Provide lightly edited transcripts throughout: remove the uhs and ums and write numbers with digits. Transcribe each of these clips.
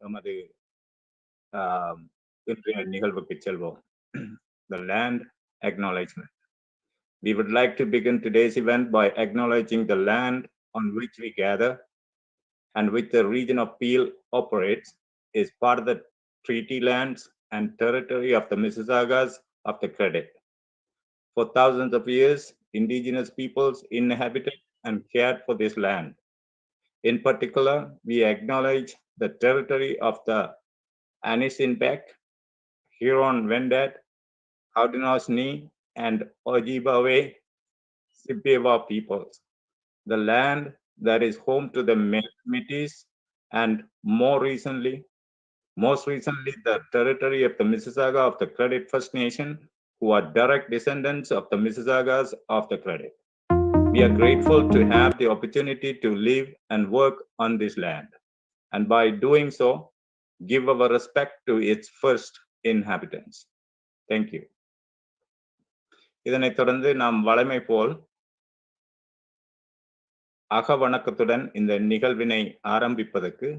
நமது இன்றைய நிகழ்வுக்கு செல்வோம். The land acknowledgement. We would like to begin today's event by acknowledging the land on which we gather and which the region of Peel operates is part of the treaty lands and territory of the Mississaugas of the Credit. For thousands of years, indigenous peoples inhabited and cared for this land. In particular, we acknowledge the territory of the Anisinbek, Huron-Wendat, Haudenosaunee, and Ojibwe Chippewa peoples. The land that is home to the Métis and most recently, the territory of the Mississauga of the Credit First Nation, who are direct descendants of the Mississaugas of the Credit. We are grateful to have the opportunity to live and work on this land, and by doing so, give our respect to its first inhabitants. Thank you. இதனைத் தொடர்ந்து நாம் வழமை போல் அகவணக்கத்துடன் இந்த நிகழ்வினை ஆரம்பிப்பதற்கு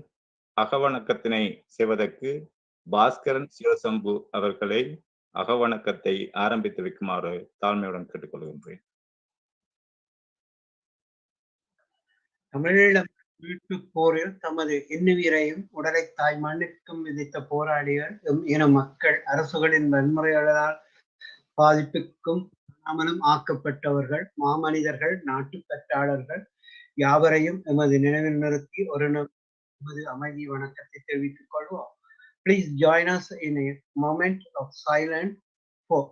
அகவணக்கத்தினை செய்வதற்கு பாஸ்கரன் சிவசம்பு அவர்களை அகவணக்கத்தை ஆரம்பித்து வைக்குமாறு தாழ்மையுடன் கேட்டுக்கொள்கின்றேன். தமிழீழம் மீட்பு போரில் தமது இன்னுயிரையும் உடலை தாய் மண்ணிற்கும் விதித்த போராளிகள் என மக்கள் அரசுகளின் வன்முறைகளால் பாதிப்புக்கும் அமலம் ஆக்கப்பட்டவர்கள், மாமனிதர்கள், நாட்டு பற்றாளர்கள் யாவரையும் எமது நினைவில் நிறுத்தி ஒரு எமது அமைதி வணக்கத்தை தெரிவித்துக் கொள்வோம். Please join us in a moment of silence for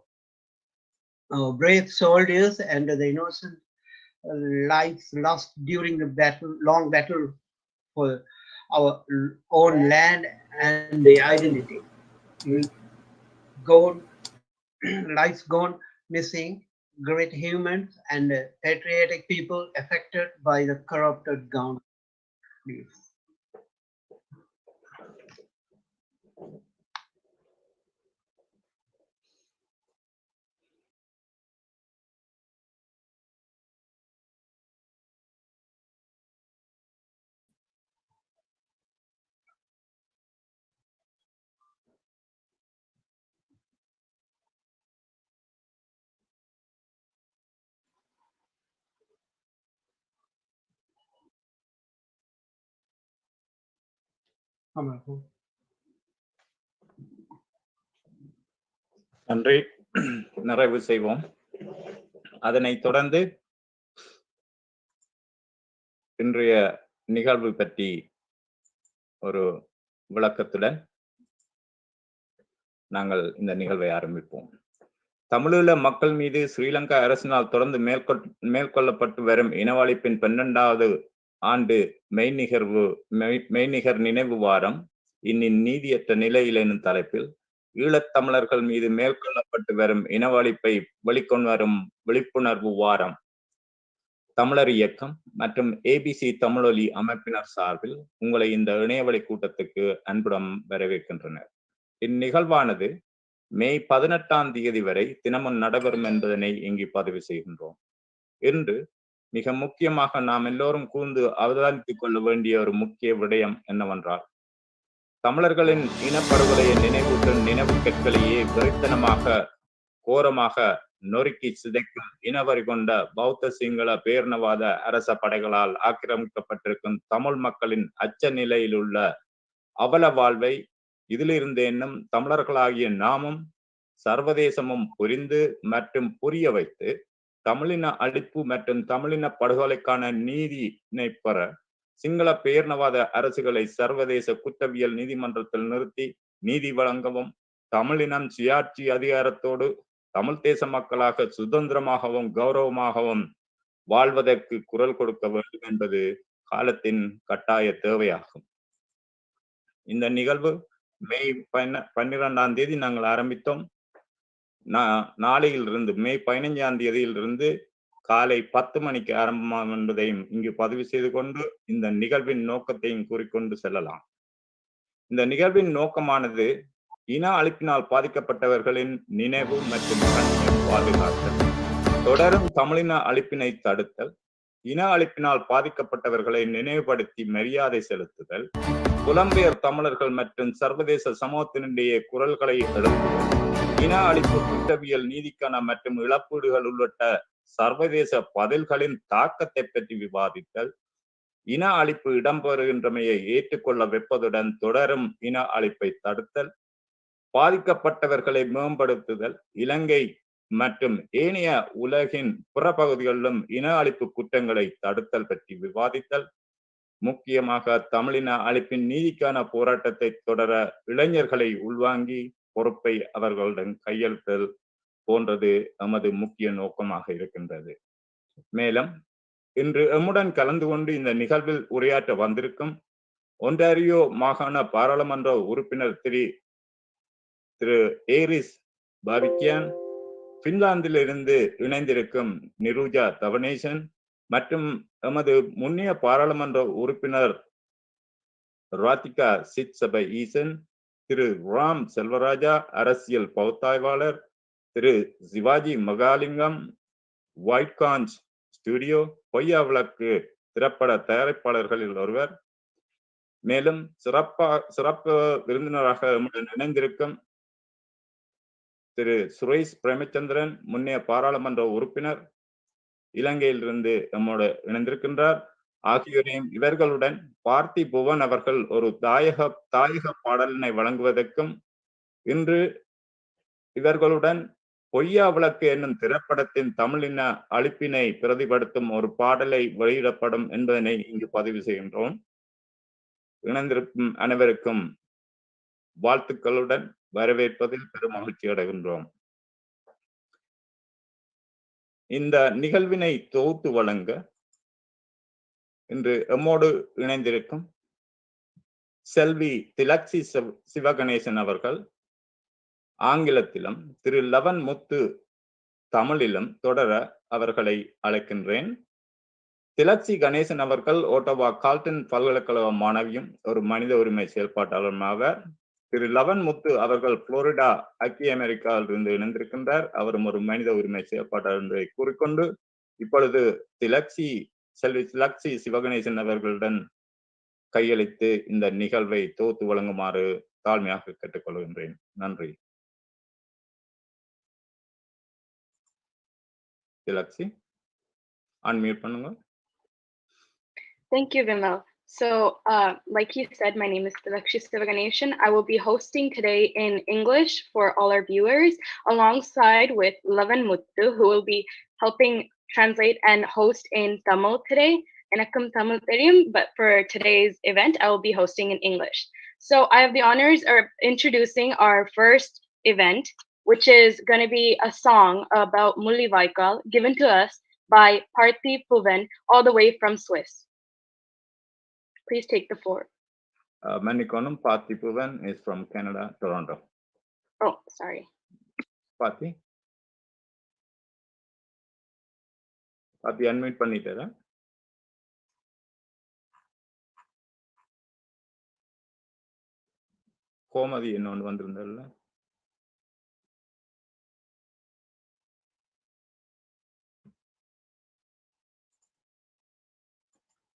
our brave soldiers and the innocent lives lost during the long battle for our own land and the identity. Lives gone missing, great humans and patriotic people affected by the corrupted government. Please. நன்றி. நிறைவு செய்வோம். அதனைத் தொடர்ந்து இன்றைய நிகழ்வு பற்றி ஒரு விளக்கத்துடன் நாங்கள் இந்த நிகழ்வை ஆரம்பிப்போம். தமிழீழ மக்கள் மீது ஸ்ரீலங்கா அரசினால் தொடர்ந்து மேற்கொள்ளப்பட்டு வரும் இனவழிப்பின் 12வது ஆண்டு மெய்நிகர் நினைவு வாரம் நீதியற்ற நிலையில் எனும் தலைப்பில் ஈழத்தமிழர்கள் மீது மேற்கொள்ளப்பட்டு வரும் இனவழிப்பை வெளிக்கொண்டு வரும் விழிப்புணர்வு வாரம் தமிழர் இயக்கம் மற்றும் ஏபிசி தமிழொலி அமைப்பினர் சார்பில் உங்களை இந்த இணையவழி கூட்டத்துக்கு அன்புடன் வரவேற்கின்றனர். இந்நிகழ்வானது மே 18ஆம் தேதி வரை தினமும் நடைபெறும் என்பதனை இங்கு பதிவு செய்கின்றோம். இன்று மிக முக்கியமாக நாம் எல்லோரும் கூர்ந்து அவதானித்துக் கொள்ள வேண்டிய ஒரு முக்கிய விடயம் என்னவென்றால், தமிழர்களின் இனப்படுகொலையை நினைவூட்டும் நினைவு கற்களையே வெறித்தனமாக கோரமாக நொறுக்கி சிதைக்கும் இனவரி கொண்ட பௌத்த சிங்கள பேரினவாத அரச படைகளால் ஆக்கிரமிக்கப்பட்டிருக்கும் தமிழ் மக்களின் அச்ச நிலையில் உள்ள அவல வாழ்வை இதிலிருந்து என்னும் தமிழர்களாகிய நாமும் சர்வதேசமும் புரிந்து மற்றும் புரிய வைத்து தமிழின அழிப்பு மற்றும் தமிழின படுகொலைக்கான நீதியினை பெற சிங்கள பேரினவாத அரசுகளை சர்வதேச குற்றவியல் நீதிமன்றத்தில் நிறுத்தி நீதி வழங்கவும், தமிழினம் சுயாட்சி அதிகாரத்தோடு தமிழ் தேச மக்களாக சுதந்திரமாகவும் கௌரவமாகவும் வாழ்வதற்கு குரல் கொடுக்க வேண்டும் என்பது காலத்தின் கட்டாய தேவையாகும். இந்த நிகழ்வு மே 12ஆம் தேதி நாங்கள் ஆரம்பித்தோம். நாளையிலிருந்து மே 15ஆம் தேதியிலிருந்து காலை 10 மணிக்கு ஆரம்பமாகும் என்பதையும் இங்கு பதிவு செய்து கொண்டு இந்த நிகழ்வின் நோக்கத்தையும் கூறிக்கொண்டு செல்லலாம். இந்த நிகழ்வின் நோக்கமானது இன அழிப்பினால் பாதிக்கப்பட்டவர்களின் நினைவு மற்றும் கண்ணியம் பாதுகாத்தல், தொடரும் தமிழின அழிப்பினை தடுத்தல், இன அழிப்பினால் பாதிக்கப்பட்டவர்களை நினைவுபடுத்தி மரியாதை செலுத்துதல், புலம்பெயர் தமிழர்கள் மற்றும் சர்வதேச சமூகத்தினுடைய குரல்களை எழுப்புதல், இன அழிப்பு குற்றவியல் நீதிக்கான மற்றும் இழப்பீடுகள் உள்ளிட்ட சர்வதேச பதில்களின் தாக்கத்தை பற்றி விவாதித்தல், இன அழிப்பு இடம்பெறுகின்றமையை ஏற்றுக்கொள்ள வைப்பதுடன் தொடரும் இன அழிப்பை தடுத்தல், பாதிக்கப்பட்டவர்களை மேம்படுத்துதல், இலங்கை மற்றும் ஏனைய உலகின் பிற பகுதிகளிலும் இன அழிப்பு குற்றங்களை தடுத்தல் பற்றி விவாதித்தல், முக்கியமாக தமிழின அழிப்பின் நீதிக்கான போராட்டத்தை தொடர இளைஞர்களை உள்வாங்கி பொறுப்பை அவர்களுடன் கையெழுத்தல் போன்றது எமது முக்கிய நோக்கமாக இருக்கின்றது. மேலும் இன்று எம்முடன் கலந்து கொண்டு இந்த நிகழ்வில் உரையாற்ற வந்திருக்கும் ஒன்டாரியோ மாகாண பாராளுமன்ற உறுப்பினர் திரு ஏரிஸ் பாவிக்கியான், பின்லாந்தில் இருந்து இணைந்திருக்கும் நிருஜா தவனேசன் மற்றும் எமது முன்னைய பாராளுமன்ற உறுப்பினர் ராதிகா சித்சபை ஈசன், திரு ராம் செல்வராஜா அரசியல் பகுத்தாய்வாளர், Thiru Sivaji Mahalingam white conch studio Poyya Vilakku திரைப்பட தயாரிப்பாளர்களில் ஒருவர், மேலும் சிறப்பு விருந்தினராக இணைந்திருக்கும் திரு சுரேஷ் பிரேமச்சந்திரன் முன்னைய பாராளுமன்ற உறுப்பினர் இலங்கையிலிருந்து நம்மோடு இணைந்திருக்கின்றார். ஆகியோரையும் இவர்களுடன் பார்த்தி புவன் அவர்கள் ஒரு தாயக பாடலினை வழங்குவதற்கும் இன்று இவர்களுடன் பொய்யா விளக்கு என்னும் திரைப்படத்தின் தமிழின அழிப்பினை பிரதிபடுத்தும் ஒரு பாடலை வெளியிடப்படும் என்பதனை இங்கு பதிவு செய்கின்றோம். இணைந்திருக்கும் அனைவருக்கும் வாழ்த்துக்களுடன் வரவேற்பதில் பெரும் மகிழ்ச்சி அடைகின்றோம். இந்த நிகழ்வினை தொகுத்து வழங்க இன்று எம்மோடு இணைந்திருக்கும் செல்வி திலக்ஷி சிவகணேசன் அவர்கள் ஆங்கிலத்திலும், திரு லவன் முத்து தமிழிலும் தொடர அவர்களை அழைக்கின்றேன். திலக்ஷி கணேசன் அவர்கள் ஓட்டவா கால்டன் பல்கலைக்கழக மாணவியும் ஒரு மனித உரிமை செயல்பாட்டாளருமாவார். திரு லவன் முத்து அவர்கள் புளோரிடா ஐக்கிய அமெரிக்காவில் இருந்து இணைந்திருக்கின்றார். அவரும் ஒரு மனித உரிமை செயல்பாட்டாளர் என்பதை கூறிக்கொண்டு இப்பொழுது செல்வி திலக்ஷி சிவகணேசன் அவர்களுடன் கையளித்து இந்த நிகழ்வை தொகுத்து வழங்குமாறு தாழ்மையாக கேட்டுக்கொள்கின்றேன். நன்றி. திலக்ஷி, unmute பண்ணுங்க. Thank you, Vimal. So, like you said, my name is Sivaji Mahalingam. I will be hosting today in English for all our viewers, alongside with Lavan Muthu, who will be helping translate and host in Tamil today. Enakam Tamil theriyum, but for today's event, I will be hosting in English. So I have the honors of introducing our first event, which is going to be a song about Mulli Vaikal, given to us by Parthi Puvan, all the way from Swiss. Please take the floor. Manikonam, Parthi Puvan is from Canada, Toronto. Oh, sorry. Parthi, unmute பண்ணிட்டேரா? Gomathi இன்னொன்று வந்திருந்தல்ல?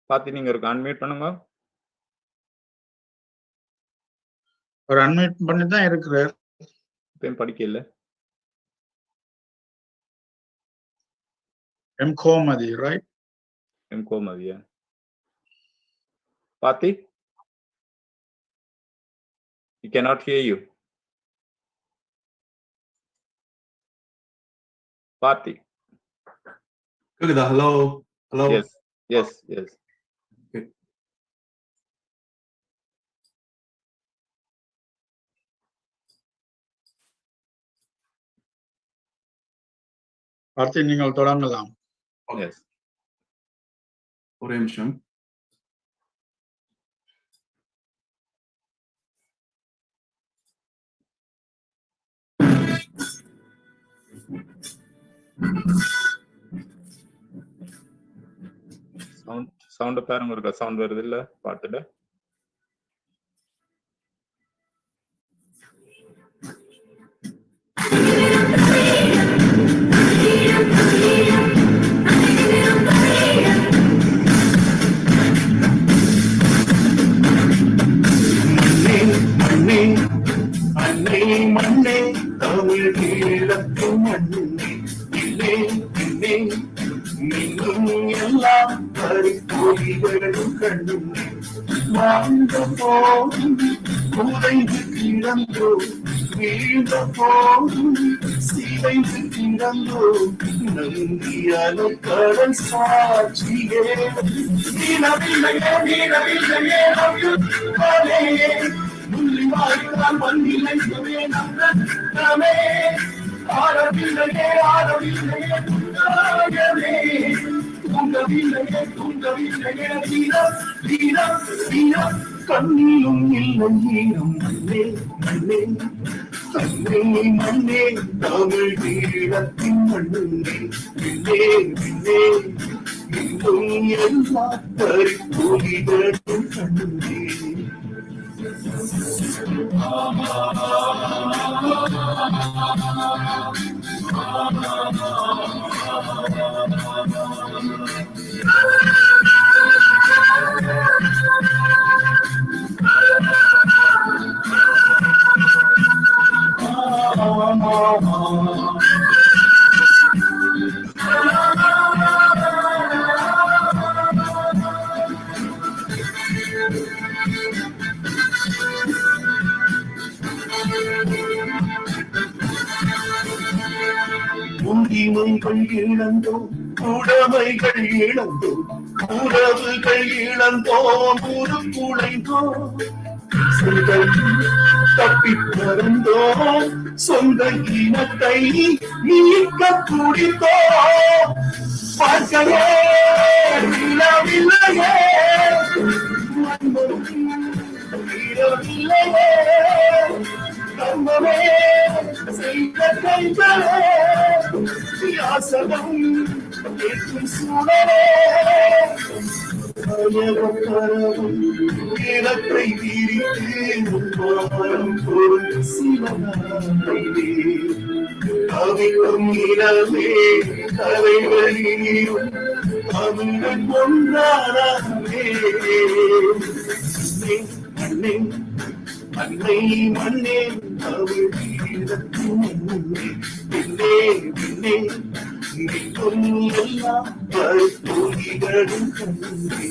பாத்தி நீங்க இருக்கு unmute பண்ணுங்க. ஒரு unmute பண்ணி தான் இருக்கிறார். இப்பயும் படிக்கல. M Gomathi, right? எம் கோமதியா? பாத்தி, he cannot hear you. பாத்தி. கேக்குதா? Hello hello. Yes. பார்த்தி, நீங்கள் தொடங்கலாம். Yes. ஒரே நிமிஷம். சவுண்ட் பாருங்க, இருக்க சவுண்ட் வருது இல்ல பாட்டுல? தமிழ் ஈழத்தின் மண்ணிலே பின்னே பின்னே நீங்கும் எல்லாம் கருப்பொலிகளும் கண்ணிலே வாழ்ந்த போதும் உறைந்து கிடந்தோம் வீழ்ந்த போதும் சிதைந்து கிடந்தோம் நந்தியான கடல் சாட்சியே நீனவில்லையே நீனவில்லையே நம்பியே முள்ளி வாழ்கிறான் மண்ணிலையே நம்பே ஆரவில்லையே ஆரவில்லையே துண்டாயமே தூங்கவில்லையே தூங்கவில்லையே வீரம் வீரம் வீரம் கண்ணிலும் இல்லை ஈரம் மண்ணே மண்ணே தன்னை மண்ணே தமிழ் ஈழத்தின் மண்ணிலே பின்னே பின்னே இன்னும் எல்லா பறிப்பொலிகளும் கண்ணிலே உரிமைகள் இழந்தோம் உடைமைகள் இழந்தோம் உறவுகள் இழந்தோம் உருக்குலைந்தோம் தப்பி பறந்தோம் சொந்த இனத்தை நீக்க துடித்தோம் வாழ்க்கையே இல்லவில்லையே இல்லையே நம்மவே செய்த கைகளே யாசகம் கேட்கும் சூழலே பரவும் இனத்தை விரித்து மாறும் பொருள் சிவனாயிலே அவிக்கும் இனமே தலைவலியும் தமிழன் ஒன்றானே மண்ணே மண்ணை மண்ணே தமிழ் ஈழத்தின் மண்ணே பின்னே பின்னே நீக்கும் எல்லா பறிப்பொலிகளும் கண்ணே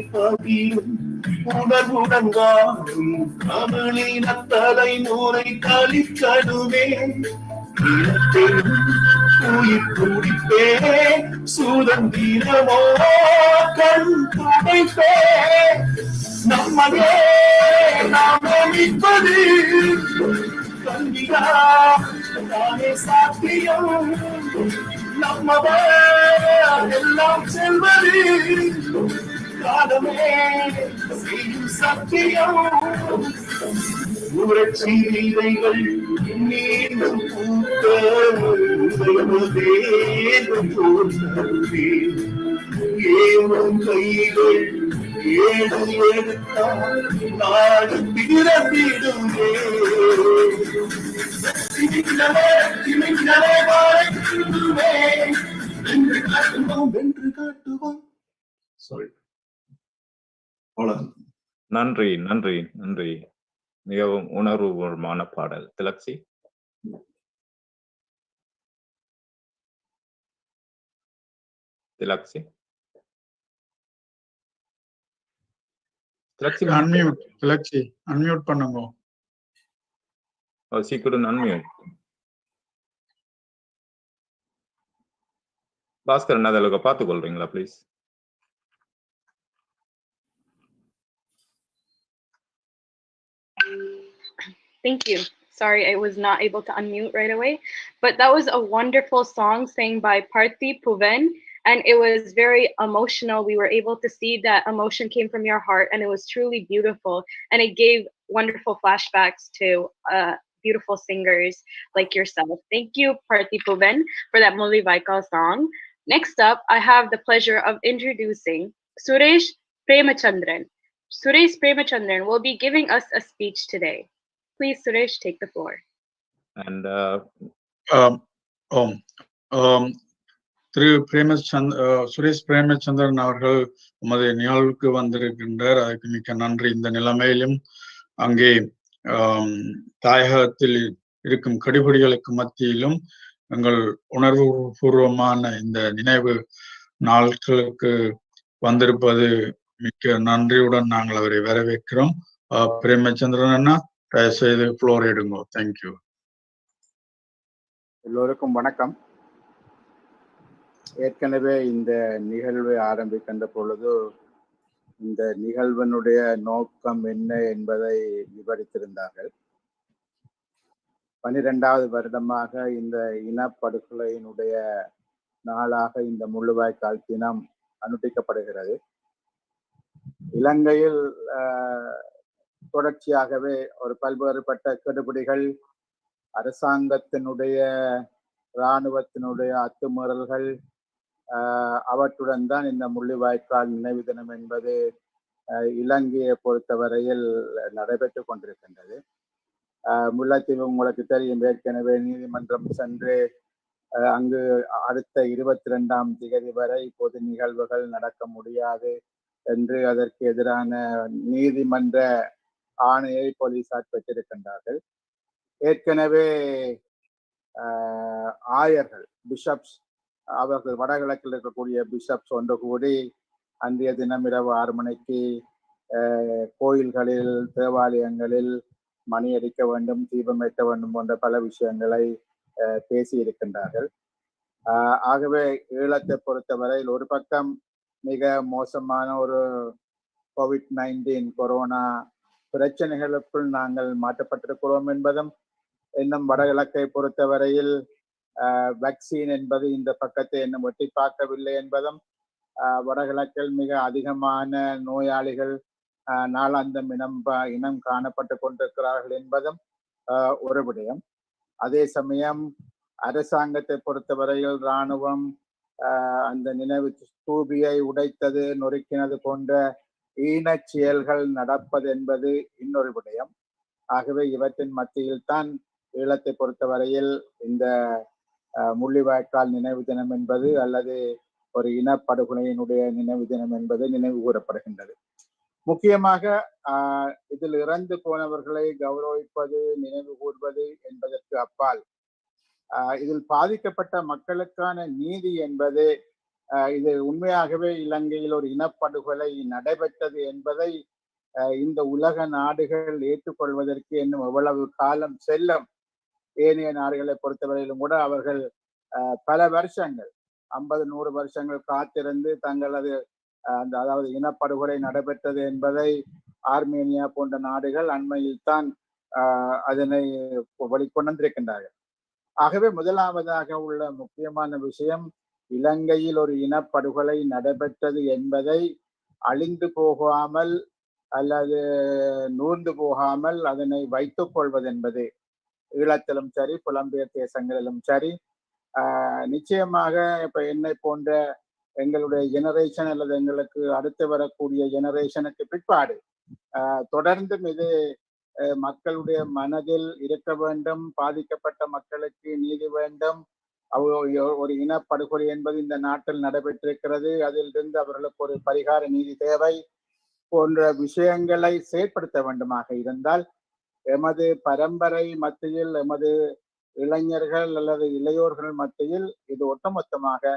பகிரும் உணர்வுடன் வாழும் தமிழின தலைமுறை கலிக்கடுவே உயிர் துடிப்பே சுதந்திரமோ கண் துடைப்பே நம்மையே நாம் நிற்பது கல்வியா தானே சாத்தியம் நம்மவே எல்லாம் செல்வது காலமே செய்யும் சத்தியம் உணர்ச்சி வீரைகள் மீண்டும் பூக்க ஏழும் கைகள் ஏழு எடுத்தால் நாடு பிறந்திடுமே வென்று காட்டுவோம் சாரி நன்றி நன்றி நன்றி மிகவும் உணர்வுபூர்வமான பாடல். திலக்ஷி திலக்ஷி திலக்ஷி அன்மியூட் திலக்ஷி அன்மியூட் பண்ணுங்க. she couldn't unmute. பாஸ்கர் அதற்கு பார்த்து கொள்றீங்களா please? Thank you. Sorry, I was not able to unmute right away. But that was a wonderful song sang by Parthi Puven, and it was very emotional. We were able to see that emotion came from your heart, and it was truly beautiful. And it gave wonderful flashbacks to beautiful singers like yourself. Thank you, Parthipuban, for that Mulli Vaikal song. Next up, I have the pleasure of introducing Suresh Premachandran. Suresh Premachandran will be giving us a speech today. Please, Suresh, take the floor. And திரு சுரேஷ் பிரேமச்சந்திரன் அவர்கள் உமது நிகழ்வுக்கு வந்திருக்கின்றார். அதுக்கு மிக்க நன்றி. இந்த நிலைமையிலும் அங்கே தாயகத்தில் இருக்கும் கெடுபிடிகளுக்கு மத்தியிலும் எங்கள் உணர்வு பூர்வமான இந்த நினைவு நாட்களுக்கு வந்திருப்பது மிக்க நன்றியுடன் நாங்கள் அவரை வரவேற்கிறோம். பிரேமச்சந்திரன் அண்ணா, தயவு செய்து ஃப்ளோர் எடுங்கோ. தேங்க்யூ. எல்லோருக்கும் வணக்கம். ஏற்கனவே இந்த நிகழ்வை ஆரம்பிக்கின்ற பொழுது இந்த நிகழ்வினுடைய நோக்கம் என்ன என்பதை விவரித்திருந்தார்கள். 12வது வருடமாக இந்த இனப்படுகொலையினுடைய நாளாக இந்த முள்ளிவாய்க்கால் தினம் அனுஷ்டிக்கப்படுகிறது. இலங்கையில் தொடர்ச்சியாகவே ஒரு பல்வேறுபட்ட கெடுபிடிகள், அரசாங்கத்தினுடைய இராணுவத்தினுடைய அத்துமீறல்கள், அவற்றுடன் தான் இந்த முள்ளிவாய்க்கால் நினைவு தினம் என்பது இலங்கையை பொறுத்தவரையில் நடைபெற்று கொண்டிருக்கின்றது. முல்லைத்தீவு உங்களுக்கு தெரியும், ஏற்கனவே நீதிமன்றம் சென்று அங்கு அடுத்த 22ஆம் தேதி வரை பொது நிகழ்வுகள் நடக்க முடியாது என்று அதற்கு எதிரான நீதிமன்ற ஆணையை போலீசார் பெற்றிருக்கின்றார்கள். ஏற்கனவே ஆயர்கள், பிஷப்ஸ், அவர்கள் வடகிழக்கில் இருக்கக்கூடிய பிஷப்ஸ் ஒன்று கூடி அன்றைய தினம் இரவு 6 மணிக்கு கோயில்களில், தேவாலயங்களில் மணி அடிக்க வேண்டும், தீபம் ஏற்ற வேண்டும் போன்ற பல விஷயங்களை பேசி இருக்கின்றார்கள். ஆகவே ஈழத்தை பொறுத்தவரையில் ஒரு பக்கம் மிக மோசமான ஒரு COVID-19 கொரோனா பிரச்சனைகளுக்குள் நாங்கள் மாற்றப்பட்டிருக்கிறோம் என்பதும், இன்னும் வடகிழக்கை பொறுத்தவரையில் வேக்சின் என்பது இந்த பக்கத்தை இன்னும் வெட்டி பார்க்கவில்லை என்பதும், வடகிழக்கில் மிக அதிகமான நோயாளிகள் நாளாந்தம் இனம் காணப்பட்டு கொண்டிருக்கிறார்கள் என்பதும் ஒரு விடயம். அதே சமயம் அரசாங்கத்தை பொறுத்தவரையில் இராணுவம் அந்த நினைவு ஸ்தூபியை உடைத்தது, நொறுக்கினது போன்ற ஈனச் செயல்கள் நடப்பது என்பது இன்னொரு விடயம். ஆகவே இவற்றின் மத்தியில் தான் ஈழத்தை பொறுத்தவரையில் இந்த முள்ளிவாய்க்கால் நினைவு தினம் என்பது அல்லது ஒரு இனப்படுகொலையினுடைய நினைவு தினம் என்பது நினைவு கூறப்படுகின்றது. முக்கியமாக இதில் இறந்து போனவர்களை கௌரவிப்பது, நினைவு கூர்வது என்பதற்கு அப்பால் இதில் பாதிக்கப்பட்ட மக்களுக்கான நீதி என்பது, இது உண்மையாகவே இலங்கையில் ஒரு இனப்படுகொலை நடைபெற்றது என்பதை இந்த உலக நாடுகள் ஏற்றுக்கொள்வதற்கு இன்னும் எவ்வளவு காலம் செல்லும். ஏனைய நாடுகளை பொறுத்தவரையிலும் கூட அவர்கள் பல வருஷங்கள், 50-100 வருஷங்கள் காத்திருந்து தங்களது அதாவது இனப்படுகொலை நடைபெற்றது என்பதை ஆர்மேனியா போன்ற நாடுகள் அண்மையில் தான் அதனை வெளிக்கொண்டிருக்கின்றார்கள். ஆகவே முதலாவதாக உள்ள முக்கியமான விஷயம், இலங்கையில் ஒரு இனப்படுகொலை நடைபெற்றது என்பதை அழிந்து போகாமல் அல்லது நூர்ந்து போகாமல் அதனை வைத்துக் கொள்வது என்பது ஈழத்திலும் சரி, புலம்பெயர் தேசங்களிலும் சரி, நிச்சயமாக இப்ப என்னை போன்ற எங்களுடைய ஜெனரேஷன் அல்லது எங்களுக்கு அடுத்து வரக்கூடிய ஜெனரேஷனுக்கு பிற்பாடு தொடர்ந்தும் இது மக்களுடைய மனதில் இருக்க வேண்டும். பாதிக்கப்பட்ட மக்களுக்கு நீதி வேண்டும். ஒரு இனப்படுகொலை என்பது இந்த நாட்டில் நடைபெற்றிருக்கிறது, அதிலிருந்து அவர்களுக்கு ஒரு பரிகார நீதி தேவை போன்ற விஷயங்களை செயற்படுத்த வேண்டுமாக இருந்தால், எமது பரம்பரை மத்தியில், எமது இளைஞர்கள் அல்லது இளையோர்கள் மத்தியில் இது ஒட்டுமொத்தமாக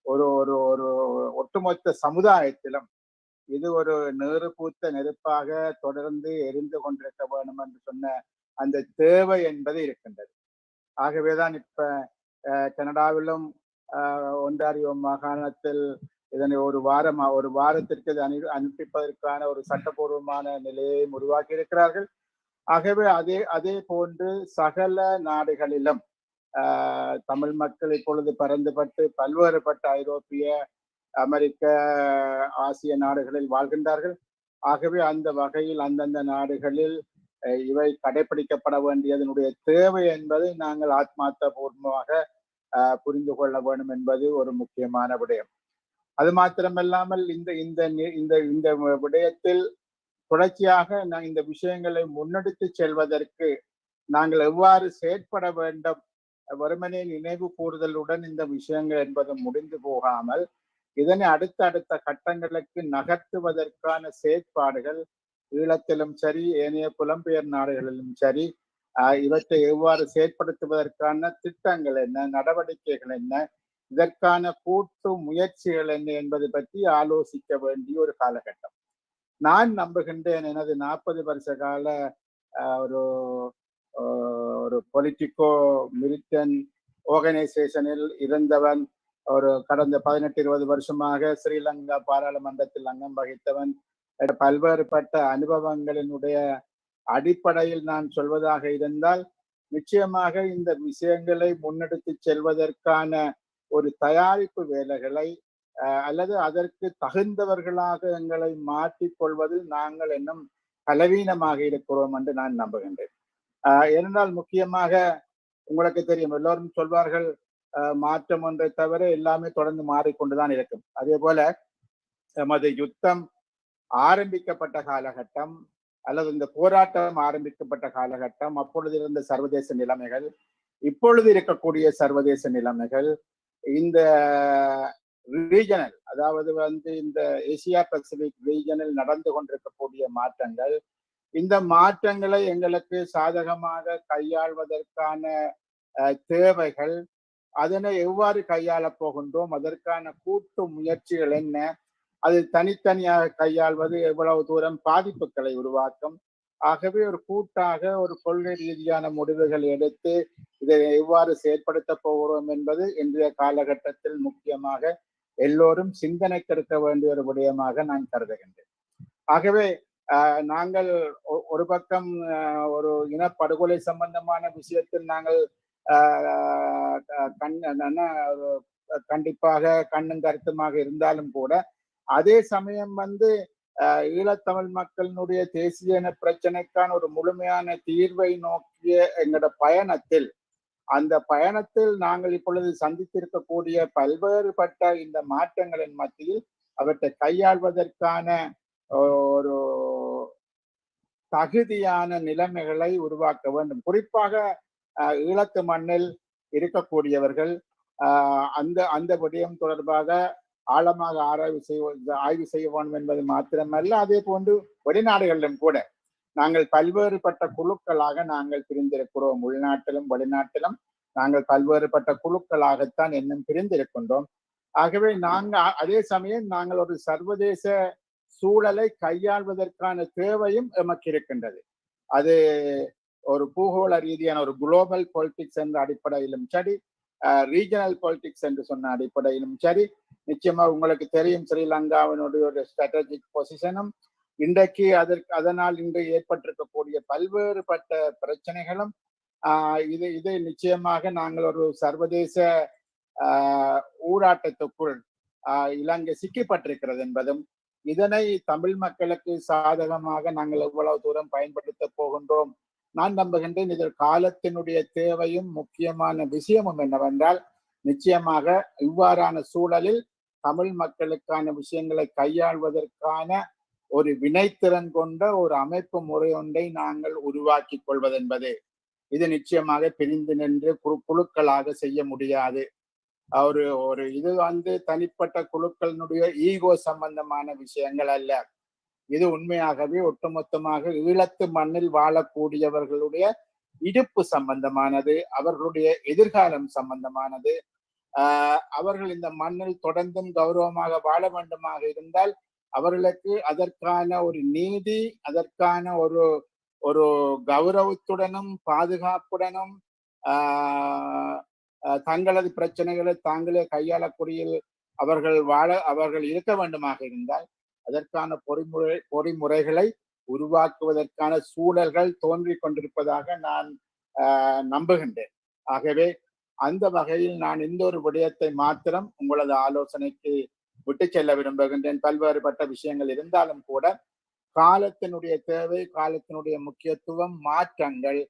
ஒரு ஒரு ஒரு ஒட்டுமொத்த சமுதாயத்திலும் இது ஒரு நேறு பூத்த நெருப்பாக தொடர்ந்து எரிந்து கொண்டிருக்க வேண்டும் என்று சொன்ன அந்த தேவை என்பது இருக்கின்றது. ஆகவேதான் இப்ப கனடாவிலும் ஒன்டாரியோ மாகாணத்தில் இதனை ஒரு வாரத்திற்கு அனுப்பிப்பதற்கான ஒரு சட்டப்பூர்வமான நிலையை உருவாக்கி இருக்கிறார்கள். ஆகவே அதே போன்று சகல நாடுகளிலும் தமிழ் மக்கள் இப்பொழுது பரந்துபட்டு பல்வேறுபட்ட ஐரோப்பிய, அமெரிக்க, ஆசிய நாடுகளில் வாழ்கின்றார்கள். ஆகவே அந்த வகையில் அந்தந்த நாடுகளில் இவை கடைபிடிக்கப்பட வேண்டியதனுடைய தேவை என்பதை நாங்கள் ஆத்மார்த்தபூர்வமாக புரிந்து கொள்ள வேண்டும் என்பது ஒரு முக்கியமான விடயம். அது மாத்திரமல்லாமல் இந்த இந்த இந்த இந்த விடயத்தில் தொடர்ச்சியாக இந்த விஷயங்களை முன்னெடுத்து செல்வதற்கு நாங்கள் எவ்வாறு செயற்பட வேண்டும், வெறுமனே நினைவு கூறுதலுடன் இந்த விஷயங்கள் என்பது முடிந்து போகாமல் இதனை அடுத்த கட்டங்களுக்கு நகர்த்துவதற்கான செயற்பாடுகள் ஈழத்திலும் சரி ஏனைய புலம்பெயர் நாடுகளிலும் சரி இவற்றை எவ்வாறு செயற்படுத்துவதற்கான திட்டங்கள் என்ன, நடவடிக்கைகள் என்ன, இதற்கான கூட்டு முயற்சிகள் என்ன என்பது பற்றி ஆலோசிக்க வேண்டிய ஒரு காலகட்டம். நான் நம்புகின்றேன், எனது 40 வருஷ கால ஒரு பொலிட்டிகோ மிலிட்டன் ஆர்கனைசேஷனில் இருந்தவன், ஒரு கடந்த 18-20 வருஷமாக ஸ்ரீலங்கா பாராளுமன்றத்தில் அங்கம் வகித்தவன், பல்வேறுபட்ட அனுபவங்களினுடைய அடிப்படையில் நான் சொல்வதாக இருந்தால் நிச்சயமாக இந்த விஷயங்களை முன்னெடுத்து செல்வதற்கான ஒரு தயாரிப்பு வேலைகளை அல்லது அதற்கு தகுந்தவர்களாக எங்களை மாற்றிக்கொள்வதில் நாங்கள் இன்னும் பலவீனமாக இருக்கிறோம் என்று நான் நம்புகின்றேன். ஏனென்றால் முக்கியமாக உங்களுக்கு தெரியும், எல்லோரும் சொல்வார்கள் மாற்றம் ஒன்றை தவிர எல்லாமே தொடர்ந்து மாறிக்கொண்டுதான் இருக்கும். அதே போல எமது யுத்தம் ஆரம்பிக்கப்பட்ட காலகட்டம் அல்லது இந்த போராட்டம் ஆரம்பிக்கப்பட்ட காலகட்டம், அப்பொழுது இருந்த சர்வதேச நிலைமைகள், இப்பொழுது இருக்கக்கூடிய சர்வதேச நிலைமைகள், இந்த ரீஜனல் அதாவது இந்த ஏசியா பசிபிக் ரீஜனில் நடந்து கொண்டிருக்கக்கூடிய மாற்றங்கள், இந்த மாற்றங்களை எங்களுக்கு சாதகமாக கையாள்வதற்கான தேவைகள், அதனை எவ்வாறு கையாளப் போகின்றோம், அதற்கான கூட்டு முயற்சிகள் என்ன, அது தனித்தனியாக கையாள்வது எவ்வளவு தூரம் பாதிப்புகளை உருவாக்கும். ஆகவே ஒரு கூட்டாக ஒரு கொள்கை ரீதியான முடிவுகள் எடுத்து இதை எவ்வாறு செயற்படுத்த போகிறோம் என்பது இன்றைய காலகட்டத்தில் முக்கியமாக எல்லோரும் சிந்தனை கருக்க வேண்டிய ஒரு விடயமாக நான் கருதுகின்றேன். ஆகவே நாங்கள் ஒரு பக்கம் ஒரு இனப்படுகொலை சம்பந்தமான விஷயத்தில் நாங்கள் கண்டிப்பாக கண்ணும் கருத்துமாக இருந்தாலும் கூட, அதே சமயம் ஈழத்தமிழ் மக்களினுடைய தேசிய இன பிரச்சனைக்கான ஒரு முழுமையான தீர்வை நோக்கிய எங்களோட பயணத்தில், அந்த பயணத்தில் நாங்கள் இப்பொழுது சந்தித்திருக்கக்கூடிய பல்வேறுபட்ட இந்த மாற்றங்களின் மத்தியில் அவற்றை கையாள்வதற்கான ஒரு தகுதியான நிலைமைகளை உருவாக்க வேண்டும். குறிப்பாக ஈழத்து மண்ணில் இருக்கக்கூடியவர்கள் அந்த விடயம் தொடர்பாக ஆழமாக ஆய்வு செய்ய வேண்டும் என்பது மாத்திரமல்ல, அதே போன்று வெளிநாடுகளிலும் கூட நாங்கள் பல்வேறுபட்ட குழுக்களாக நாங்கள் பிரிந்திருக்கிறோம். உள்நாட்டிலும் வெளிநாட்டிலும் நாங்கள் பல்வேறுபட்ட குழுக்களாகத்தான் இன்னும் பிரிந்திருக்கின்றோம். ஆகவே அதே சமயம் நாங்கள் ஒரு சர்வதேச சூழலை கையாள்வதற்கான தேவையும் எமக்கு இருக்கின்றது. அது ஒரு பூகோள ரீதியான ஒரு குளோபல் பொலிட்டிக்ஸ் என்ற அடிப்படையிலும் சரி, ரீஜனல் பொலிட்டிக்ஸ் என்று சொன்ன அடிப்படையிலும் சரி, நிச்சயமா உங்களுக்கு தெரியும் ஸ்ரீலங்காவினுடைய ஒரு ஸ்ட்ராட்டஜிக் பொசிஷனும் இன்றைக்கு அதனால் இன்று ஏற்பட்டிருக்கக்கூடிய பல்வேறுபட்ட பிரச்சனைகளும் இதை நிச்சயமாக நாங்கள் ஒரு சர்வதேச ஊராட்டத்துக்குள் இலங்கை சிக்கப்பட்டிருக்கிறது என்பதும், இதனை தமிழ் மக்களுக்கு சாதகமாக நாங்கள் எவ்வளவு தூரம் பயன்படுத்த போகின்றோம் நான் நம்புகின்றேன். இதில் காலத்தினுடைய தேவையும் முக்கியமான விஷயமும் என்னவென்றால், நிச்சயமாக இவ்வாறான சூழலில் தமிழ் மக்களுக்கான விஷயங்களை கையாள்வதற்கான ஒரு வினைத்திறன் கொண்ட ஒரு அமைப்பு முறை ஒன்றை நாங்கள் உருவாக்கி கொள்வதென்பது. இது நிச்சயமாக பிரிந்து நின்று குழுக்களாக செய்ய முடியாது. ஒரு இது தனிப்பட்ட குழுக்களினுடைய ஈகோ சம்பந்தமான விஷயங்கள் அல்ல. இது உண்மையாகவே ஒட்டுமொத்தமாக ஈழத்து மண்ணில் வாழக்கூடியவர்களுடைய இடுப்பு சம்பந்தமானது, அவர்களுடைய எதிர்காலம் சம்பந்தமானது. அவர்கள் இந்த மண்ணில் தொடர்ந்தும் கௌரவமாக வாழ வேண்டுமாக இருந்தால் அவர்களுக்கு அதற்கான ஒரு நீதி, அதற்கான ஒரு கௌரவத்துடனும் பாதுகாப்புடனும் தங்களது பிரச்சனைகளை தாங்களே கையாளக்கூடிய அவர்கள் இருக்க வேண்டுமாக இருந்தால் அதற்கான பொறிமுறைகளை உருவாக்குவதற்கான சூழல்கள் தோன்றிக் கொண்டிருப்பதாக நான் நம்புகின்றேன். ஆகவே அந்த வகையில் நான் இந்த ஒரு விடயத்தை மாத்திரம் உங்களது ஆலோசனைக்கு விட்டு செல்ல விரும்புகின்றேன். பல்வேறுபட்ட விஷயங்கள் இருந்தாலும் கூட காலத்தினுடைய தேவை, காலத்தினுடைய முக்கியத்துவம், மாற்றங்கள்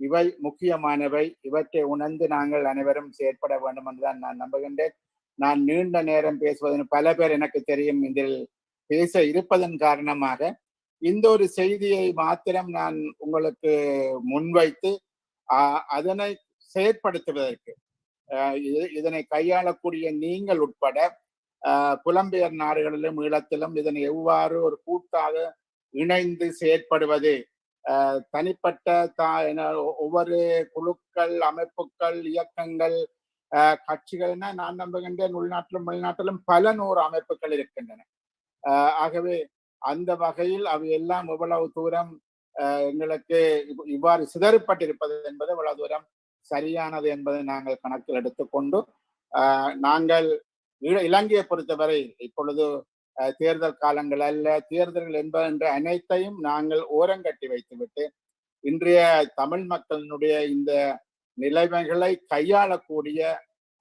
இவை முக்கியமானவை. இவற்றை உணர்ந்து நாங்கள் அனைவரும் செயற்பட வேண்டும் என்றுதான் நான் நம்புகின்றேன். நான் நீண்ட நேரம் பேசுவதன் பல பேர் எனக்கு தெரியும் இதில் பேச இருப்பதன் காரணமாக இந்த ஒரு செய்தியை மாத்திரம் நான் உங்களுக்கு முன்வைத்து அதனை செயற்படுத்துவதற்கு இதனை கையாளக்கூடிய நீங்கள் உட்பட புலம்பெயர் நாடுகளிலும் ஈழத்திலும் இதனை எவ்வாறு ஒரு கூட்டாக இணைந்து செயற்படுவது, தனிப்பட்ட ஒவ்வொரு குழுக்கள், அமைப்புகள், இயக்கங்கள், கட்சிகள்னா நான் நம்புகின்றேன் உள்நாட்டிலும் வெளிநாட்டிலும் பல நூறு அமைப்புகள் இருக்கின்றன. ஆகவே அந்த வகையில் அவை எல்லாம் எவ்வளவு தூரம் எங்களுக்கு இவ்வாறு சிதறப்பட்டிருப்பது என்பது எவ்வளவு தூரம் சரியானது என்பதை நாங்கள் கணக்கில் எடுத்துக்கொண்டு நாங்கள் இலங்கையை பொறுத்தவரை இப்பொழுது தேர்தல் காலங்கள் அல்ல, தேர்தல்கள் என்பதென்ற அனைத்தையும் நாங்கள் ஓரங்கட்டி வைத்துவிட்டு இன்றைய தமிழ் மக்களினுடைய இந்த நிலைமைகளை கையாளக்கூடிய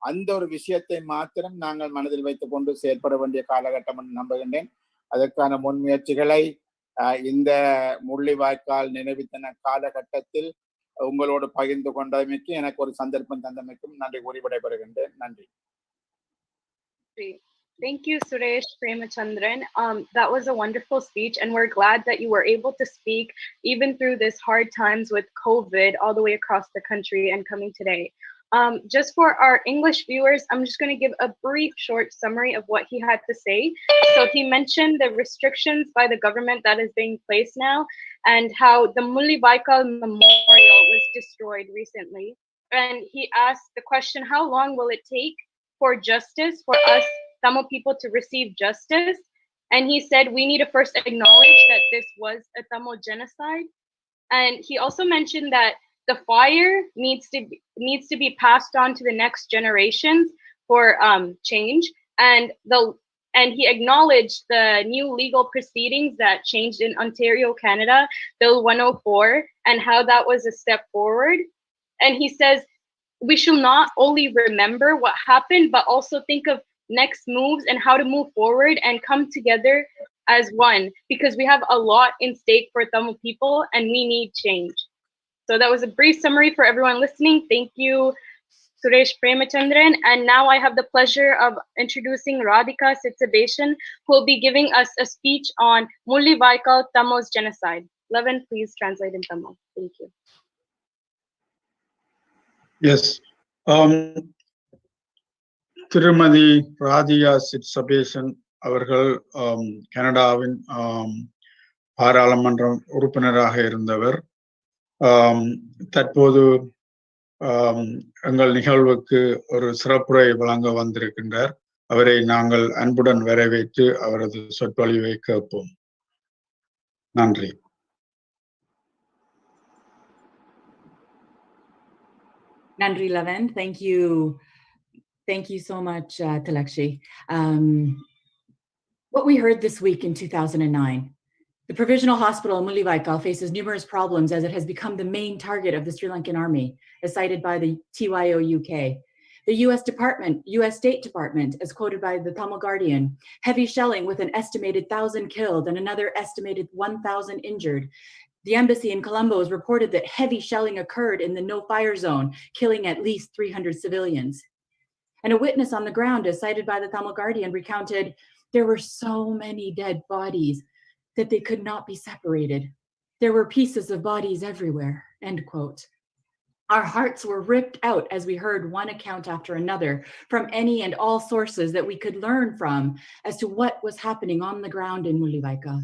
அந்த ஒரு விஷயத்தை மாத்திரம் நாங்கள் மனதில் வைத்துக் கொண்டு செயற்பட வேண்டிய காலகட்டம் என்று நம்புகின்றேன். அதற்கான முன்முயற்சிகளை இந்த முள்ளிவாய்க்கால் நினைவுத்தின காலகட்டத்தில் உங்களோடு பகிர்ந்து கொண்டமைக்கு எனக்கு ஒரு சந்தர்ப்பம் தந்தமைக்கும் நன்றி கூறி விடைபெறுகின்றேன். நன்றி. Thank you, Suresh Premachandran. That was a wonderful speech, and we're glad that you were able to speak even through this hard times with COVID all the way across the country and coming today. Just for our English viewers, I'm just going to give a brief short summary of what he had to say. So he mentioned the restrictions by the government that is being placed now, and how the Mullivaikkal Memorial was destroyed recently. And he asked the question, how long will it take for justice, for us Tamil people to receive justice? And he said we need to first acknowledge that this was a Tamil genocide. And he also mentioned that the fire needs to be passed on to the next generations for change. And he acknowledged the new legal proceedings that changed in Ontario, Canada, Bill 104, and how that was a step forward. And he says we should not only remember what happened, but also think of next moves and how to move forward and come together as one, because we have a lot in stake for Tamil people and we need change. So that was a brief summary for everyone listening. Thank you, Suresh Premachandran. And now I have the pleasure of introducing Radhika Sitsabesan, who will be giving us a speech on Mullivaikkal Tamil's genocide. Levin, please translate in Tamil. Thank you. Yes. திருமதி ராதிகா சிட்சபேசன் அவர்கள் கனடாவின் பாராளுமன்ற உறுப்பினராக இருந்தவர். தற்போது எங்கள் நிகழ்வுக்கு ஒரு சிறப்புரை வழங்க வந்திருக்கின்றார். அவரை நாங்கள் அன்புடன் வரவேற்று அவரது சொற்பொழிவை கேட்போம். நன்றி. Nandri Levin, thank you. Thank you so much, Tilakshi. What we heard this week in 2009, the Provisional Hospital in Mullivaikkal faces numerous problems as it has become the main target of the Sri Lankan army, as cited by the TYO UK. The US State Department, as quoted by the Tamil Guardian, heavy shelling with an estimated 1,000 killed and another estimated 1,000 injured. The embassy in Colombo has reported that heavy shelling occurred in the no-fire zone, killing at least 300 civilians. And a witness on the ground, as cited by the Tamil Guardian, recounted there were so many dead bodies that they could not be separated. There were pieces of bodies everywhere, end quote. Our hearts were ripped out as we heard one account after another from any and all sources that we could learn from as to what was happening on the ground in Mullivaikkal.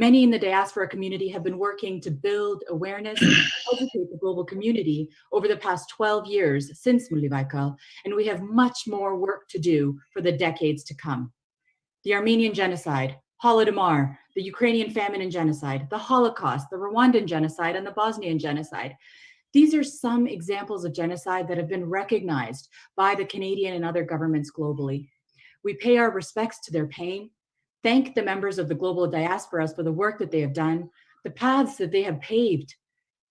Many in the diaspora community have been working to build awareness and educate the global community over the past 12 years since Mullivaikkal, and we have much more work to do for the decades to come. The Armenian genocide, Holodomor, the Ukrainian famine and genocide, the Holocaust, the Rwandan genocide, and the Bosnian genocide. These are some examples of genocide that have been recognized by the Canadian and other governments globally. We pay our respects to their pain, thank the members of the global diasporas for the work that they have done, the paths that they have paved,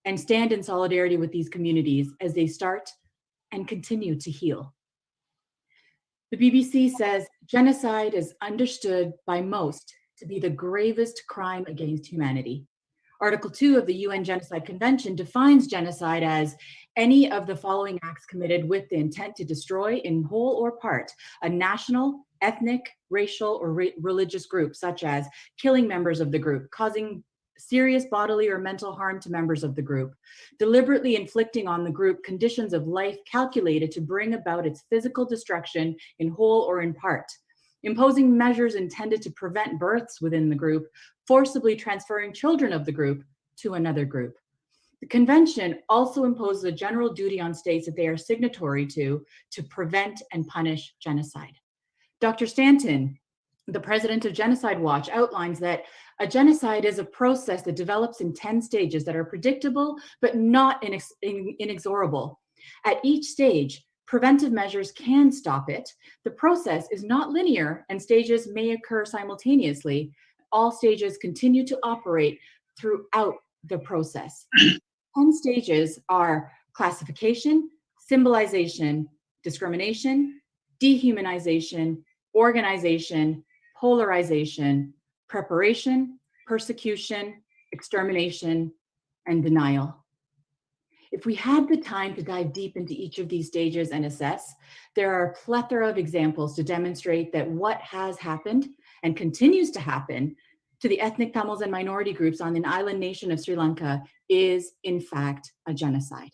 and stand in solidarity with these communities as they start and continue to heal. The BBC says genocide is understood by most to be the gravest crime against humanity. Article 2 of the UN Genocide Convention defines genocide as any of the following acts committed with the intent to destroy in whole or part a national, ethnic, racial, or religious group, such as killing members of the group, causing serious bodily or mental harm to members of the group, deliberately inflicting on the group conditions of life calculated to bring about its physical destruction in whole or in part, imposing measures intended to prevent births within the group, forcibly transferring children of the group to another group. The convention also imposes a general duty on states that they are signatory to prevent and punish genocide. Dr. Stanton, the president of Genocide Watch, outlines that a genocide is a process that develops in 10 stages that are predictable but not inexorable. At each stage, preventive measures can stop it. The process is not linear and stages may occur simultaneously. All stages continue to operate throughout the process. 10 stages are classification, symbolization, discrimination, dehumanization, organization, polarization, preparation, persecution, extermination, and denial. If we had the time to dive deep into each of these stages and assess, there are a plethora of examples to demonstrate that what has happened and continues to happen to the ethnic Tamils and minority groups on the island nation of Sri Lanka is, in fact, a genocide.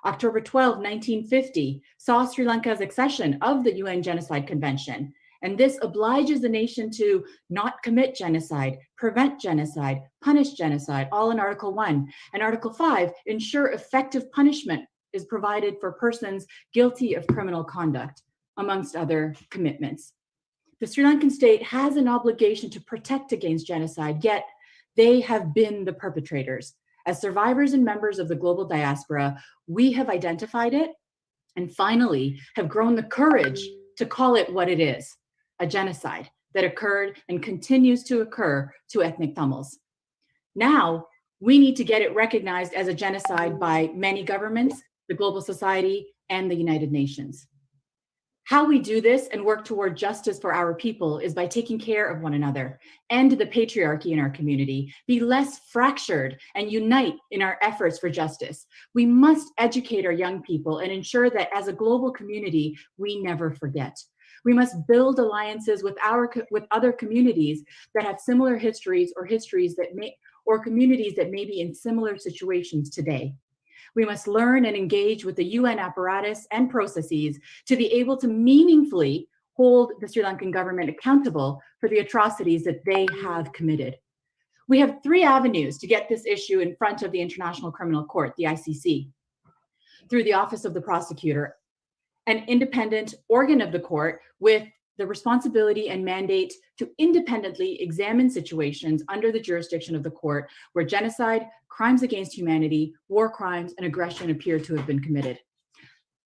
October 12, 1950, saw Sri Lanka's accession of the UN Genocide Convention, and this obliges the nation to not commit genocide, prevent genocide, punish genocide, all in Article 1. And Article 5, ensure effective punishment is provided for persons guilty of criminal conduct, amongst other commitments. The Sri Lankan state has an obligation to protect against genocide, yet they have been the perpetrators. As survivors and members of the global diaspora, we have identified it and finally have grown the courage to call it what it is, a genocide that occurred and continues to occur to ethnic Tamils. Now, we need to get it recognized as a genocide by many governments, the global society, and the United Nations. How we do this and work toward justice for our people is by taking care of one another, end the patriarchy in our community, be less fractured, and unite in our efforts for justice. We must educate our young people and ensure that as a global community, we never forget. We must build alliances with other communities that have similar histories or communities that may be in similar situations today. We must learn and engage with the UN apparatus and processes to be able to meaningfully hold the Sri Lankan government accountable for the atrocities that they have committed. We have 3 avenues to get this issue in front of the International Criminal Court, the ICC, through the Office of the Prosecutor, an independent organ of the court with the responsibility and mandate to independently examine situations under the jurisdiction of the court where genocide, crimes against humanity, war crimes, and aggression appear to have been committed.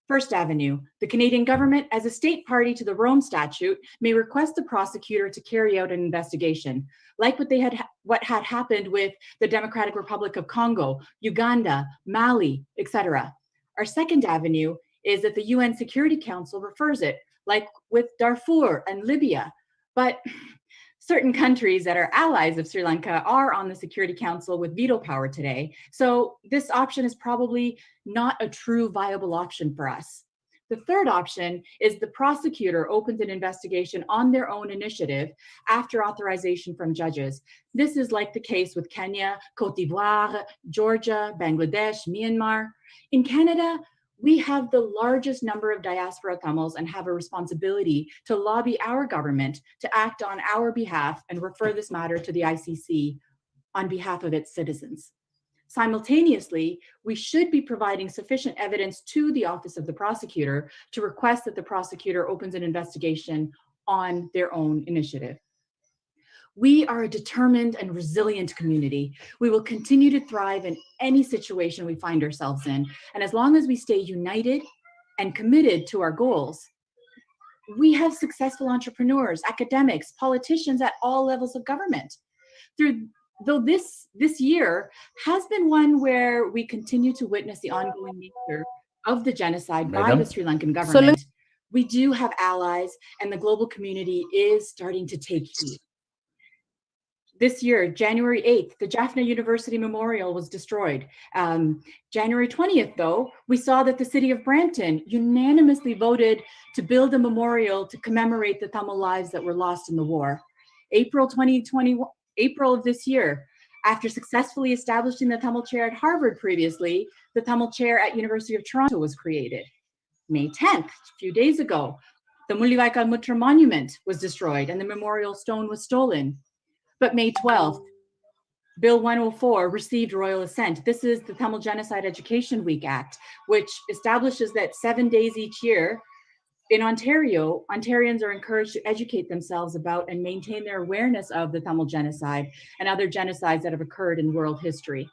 First avenue, the Canadian government, as a state party to the Rome Statute, may request the prosecutor to carry out an investigation, like what had happened with the Democratic Republic of Congo, Uganda, Mali, etc. Our second avenue is that the UN Security Council refers it, like with Darfur and Libya. But certain countries that are allies of Sri Lanka are on the Security Council with veto power today. So this option is probably not a true viable option for us. The third option is the prosecutor opens an investigation on their own initiative after authorization from judges. This is like the case with Kenya, Cote d'Ivoire, Georgia, Bangladesh, Myanmar. In Canada, we have the largest number of diaspora Tamils and have a responsibility to lobby our government to act on our behalf and refer this matter to the ICC on behalf of its citizens. Simultaneously, we should be providing sufficient evidence to the Office of the Prosecutor to request that the prosecutor opens an investigation on their own initiative. We are a determined and resilient community. We will continue to thrive in any situation we find ourselves in. And as long as we stay united and committed to our goals, we have successful entrepreneurs, academics, politicians at all levels of government. Though this year has been one where we continue to witness the ongoing nature of the genocide by the Sri Lankan government, we do have allies and the global community is starting to take heed. This year, January 8th, the Jaffna University Memorial was destroyed. January 20th, though, we saw that the city of Brampton unanimously voted to build a memorial to commemorate the Tamil lives that were lost in the war. April of this year, after successfully establishing the Tamil chair at Harvard previously, the Tamil chair at University of Toronto was created. May 10th, a few days ago, the Mullivaikkal Muttra monument was destroyed and the memorial stone was stolen. But May 12th, Bill 104 received royal assent. This is the Tamil Genocide Education Week Act, which establishes that 7 days each year in Ontario, Ontarians are encouraged to educate themselves about and maintain their awareness of the Tamil genocide and other genocides that have occurred in world history.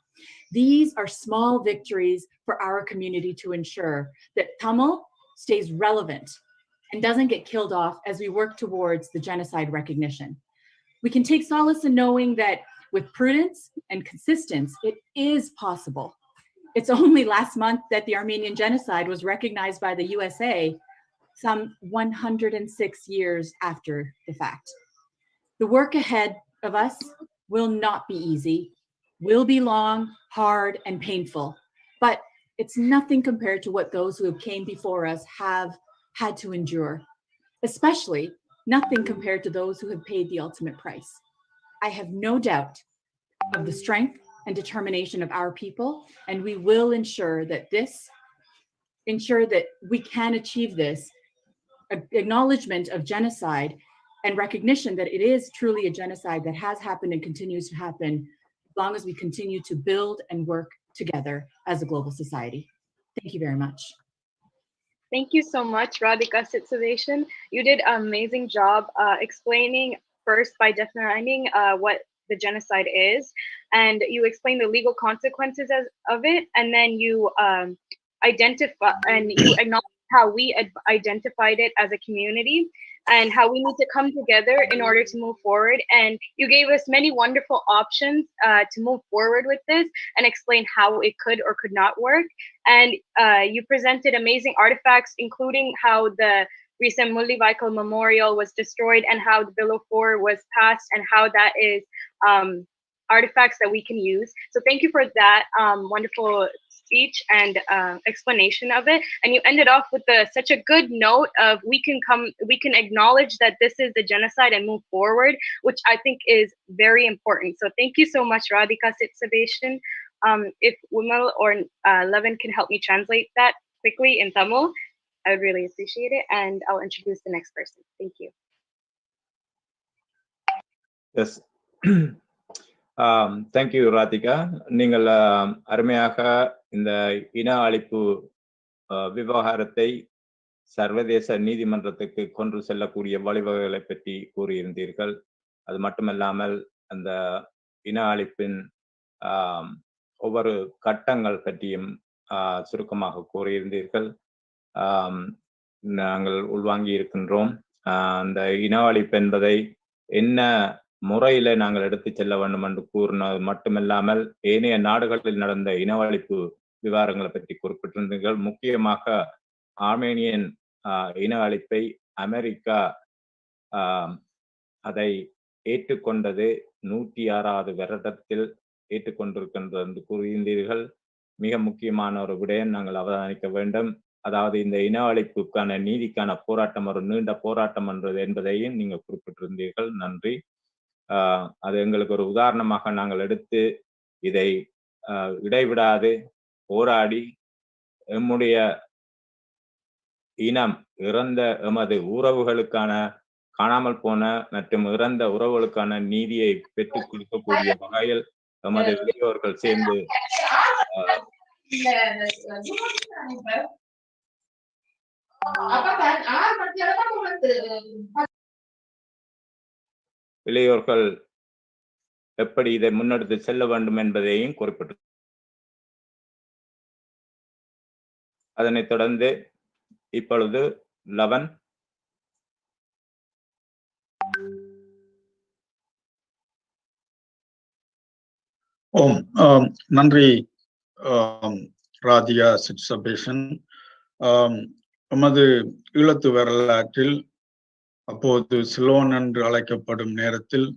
These are small victories for our community to ensure that Tamil stays relevant and doesn't get killed off as we work towards the genocide recognition. We can take solace in knowing that with prudence and consistency, it is possible. It's only last month that the Armenian genocide was recognized by the USA, some 106 years after the fact. The work ahead of us will not be easy, will be long, hard, and painful, but it's nothing compared to what those who came before us have had to endure, especially nothing compared to those who have paid the ultimate price. I have no doubt of the strength and determination of our people, and we will ensure that we can achieve this acknowledgement of genocide and recognition that it is truly a genocide that has happened and continues to happen as long as we continue to build and work together as a global society. Thank you very much. Thank you so much, Radhika Sitsavation. You did an amazing job explaining first by defining what the genocide is, and you explained the legal consequences of it, and then you identify and you acknowledge how we identified it as a community and how we need to come together in order to move forward. And you gave us many wonderful options to move forward with this and explain how it could or could not work. And you presented amazing artifacts, including how the recent Mullivaikkal Memorial was destroyed and how the Bill of 4 was passed and how that is artifacts that we can use. So thank you for that wonderful speech and explanation of it. And you ended off with such a good note of we can acknowledge that this is the genocide and move forward, which I think is very important. So thank you so much, Radhika Sitsavation. If Wimal or Levin can help me translate that quickly in Tamil, I would really appreciate it. And I'll introduce the next person. Thank you. Yes. Thank you, Radhika. நீங்கள் அருமையாக இந்த இன அழிப்பு விவகாரத்தை சர்வதேச நீதிமன்றத்துக்கு கொண்டு செல்லக்கூடிய வழிவகைகளை பற்றி கூறியிருந்தீர்கள். அது மட்டுமல்லாமல் அந்த இன அழிப்பின் ஒவ்வொரு கட்டங்கள் பற்றியும் சுருக்கமாக கூறியிருந்தீர்கள். நாங்கள் உள்வாங்கி இருக்கின்றோம். அந்த இன அழிப்பு என்பதை என்ன முறையில நாங்கள் எடுத்து செல்ல வேண்டும் என்று கூறினது மட்டுமில்லாமல் ஏனைய நாடுகளில் நடந்த இனவழிப்பு விவகாரங்களை பற்றி குறிப்பிட்டிருந்தீர்கள். முக்கியமாக ஆர்மேனியன் இன அழிப்பை அமெரிக்கா அதை ஏற்றுக்கொண்டது 106வது வருடத்தில் ஏற்றுக்கொண்டிருக்கின்றது என்று கூறியிருந்தீர்கள். மிக முக்கியமான ஒரு விடயம் நாங்கள் அவதானிக்க வேண்டும். அதாவது இந்த இன அழிப்புக்கான நீதிக்கான போராட்டம் ஒரு நீண்ட போராட்டம் என்பதையும் நீங்கள் குறிப்பிட்டிருந்தீர்கள். நன்றி. அது எங்களுக்கு ஒரு உதாரணமாக நாங்கள் எடுத்து இதை இடைவிடாது போராடி எம்முடைய இனம் இறந்த எமது உறவுகளுக்கான காணாமல் போன மற்றும் இறந்த உறவுகளுக்கான நீதியை பெற்றுக் கொடுக்கக்கூடிய வகையில் எமது இளையோர்கள் சேர்ந்து இளையோர்கள் எப்படி இதை முன்னெடுத்து செல்ல வேண்டும் என்பதையும் குறிப்பிட்டு அதனைத் தொடர்ந்து இப்பொழுது லவன். நன்றி ராதிகா சிட்சபேஷன். எமது ஈழத்து வரலாற்றில் அப்போது சிலோன் என்று அழைக்கப்படும் நேரத்தில்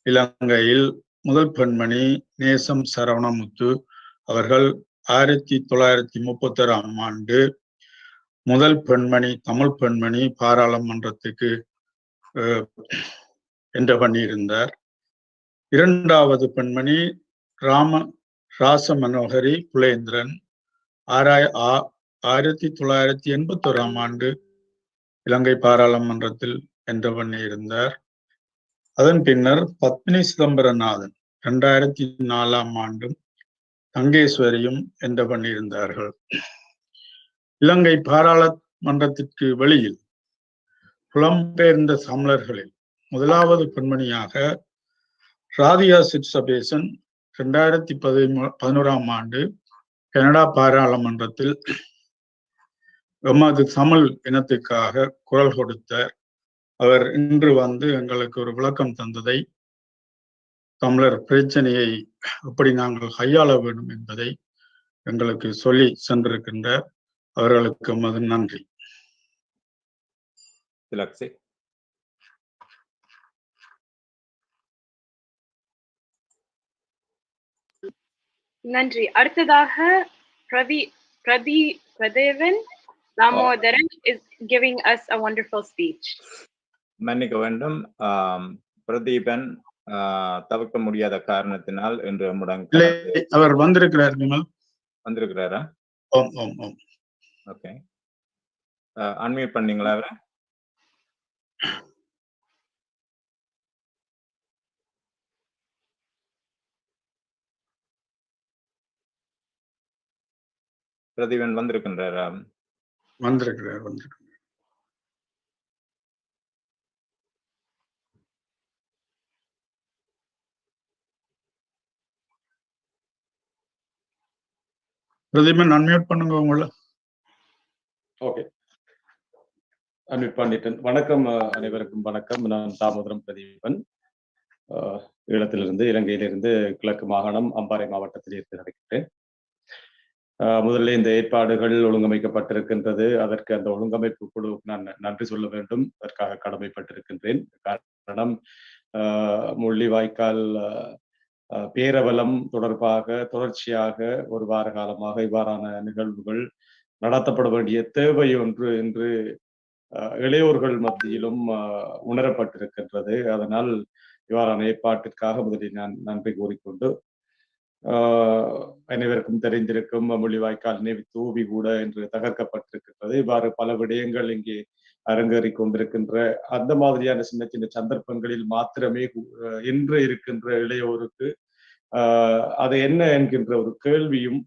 இலங்கையில் முதல் பெண்மணி நேசம் சரவணமுத்து அவர்கள் 1931ஆம் ஆண்டு முதல் பெண்மணி தமிழ் பெண்மணி பாராளுமன்றத்துக்கு என்ற பண்ணியிருந்தார். இரண்டாவது பெண்மணி ராசமனோகரி புலேந்திரன் 1981ஆம் ஆண்டு இலங்கை பாராளுமன்றத்தில் என்ற பண்ணியிருந்தார். அதன் பின்னர் பத்மினி சிதம்பரநாதன் 2004ஆம் ஆண்டும் தங்கேஸ்வரியும் என்ற பண்ணியிருந்தார்கள். இலங்கை பாராளுமன்றத்திற்கு வெளியில் புலம்பெயர்ந்த தமிழர்களில் முதலாவது பெண்மணியாக ராதிகா சிற்சபேசன் 2011ஆம் ஆண்டு கனடா பாராளுமன்றத்தில் எமது தமிழ் இனத்துக்காக குரல் கொடுத்தார். அவர் இன்று வந்து எங்களுக்கு ஒரு விளக்கம் தந்ததை, தமிழர் பிரச்சனையை எப்படி நாங்கள் கையாள வேண்டும் என்பதை எங்களுக்கு சொல்லி சென்றிருக்கின்றார். அவர்களுக்கு எமது நன்றி. நன்றி. அடுத்ததாக Pratheevan Damodaran is giving us a wonderful speech. மன்னிக்க வேண்டும், பிரதீபன் தவிர்க்க முடியாத காரணத்தினால் இன்று அவர் வந்திருக்கிறார். வந்திருக்கிறாரா? ஓம் ஓம் ஓம். ஓகே, அன்மியூட் பண்ணீங்களா அவரை? பிரதீபன் வந்திருக்கின்றாரா? வந்திருக்கிறார். பிரதீபன் அன்மியூட் பண்ணுங்க உங்களை. ஓகே, அன்மியூட் பண்ணிட்டேன். வணக்கம் அனைவருக்கும் வணக்கம். நான் தாமோதரம் பிரதீபன், ஈழத்திலிருந்து, இலங்கையிலிருந்து கிழக்கு மாகாணம் அம்பாறை மாவட்டத்தில் இருந்து நடக்கிறேன். முதல்ல இந்த ஏற்பாடுகள் ஒழுங்கமைக்கப்பட்டிருக்கின்றது. அதற்கு அந்த ஒழுங்கமைப்பு குழு நான் நன்றி சொல்ல வேண்டும். அதற்காக கடமைப்பட்டிருக்கின்றேன். காரணம், முள்ளிவாய்க்கால் பேரவலம் தொடர்பாக தொடர்ச்சியாக ஒரு வார காலமாக இவ்வாறான நிகழ்வுகள் நடத்தப்பட வேண்டிய தேவை ஒன்று என்று இளையோர்கள் மத்தியிலும் உணரப்பட்டிருக்கின்றது. அதனால் இவ்வாறான ஏற்பாட்டிற்காக முதலில் நான் நன்றி கூறிக்கொண்டு, அனைவருக்கும் தெரிந்திருக்கும் முள்ளிவாய்க்கால் நினைவு தூவி கூட என்று தகர்க்கப்பட்டிருக்கின்றது. இவ்வாறு பல விடயங்கள் இங்கே அரங்கேறி கொண்டிருக்கின்ற அந்த மாதிரியான சின்ன சின்ன சந்தர்ப்பங்களில் மாத்திரமே இன்று இருக்கின்ற இளையோருக்கு அது என்ன என்கின்ற ஒரு கேள்வியும்,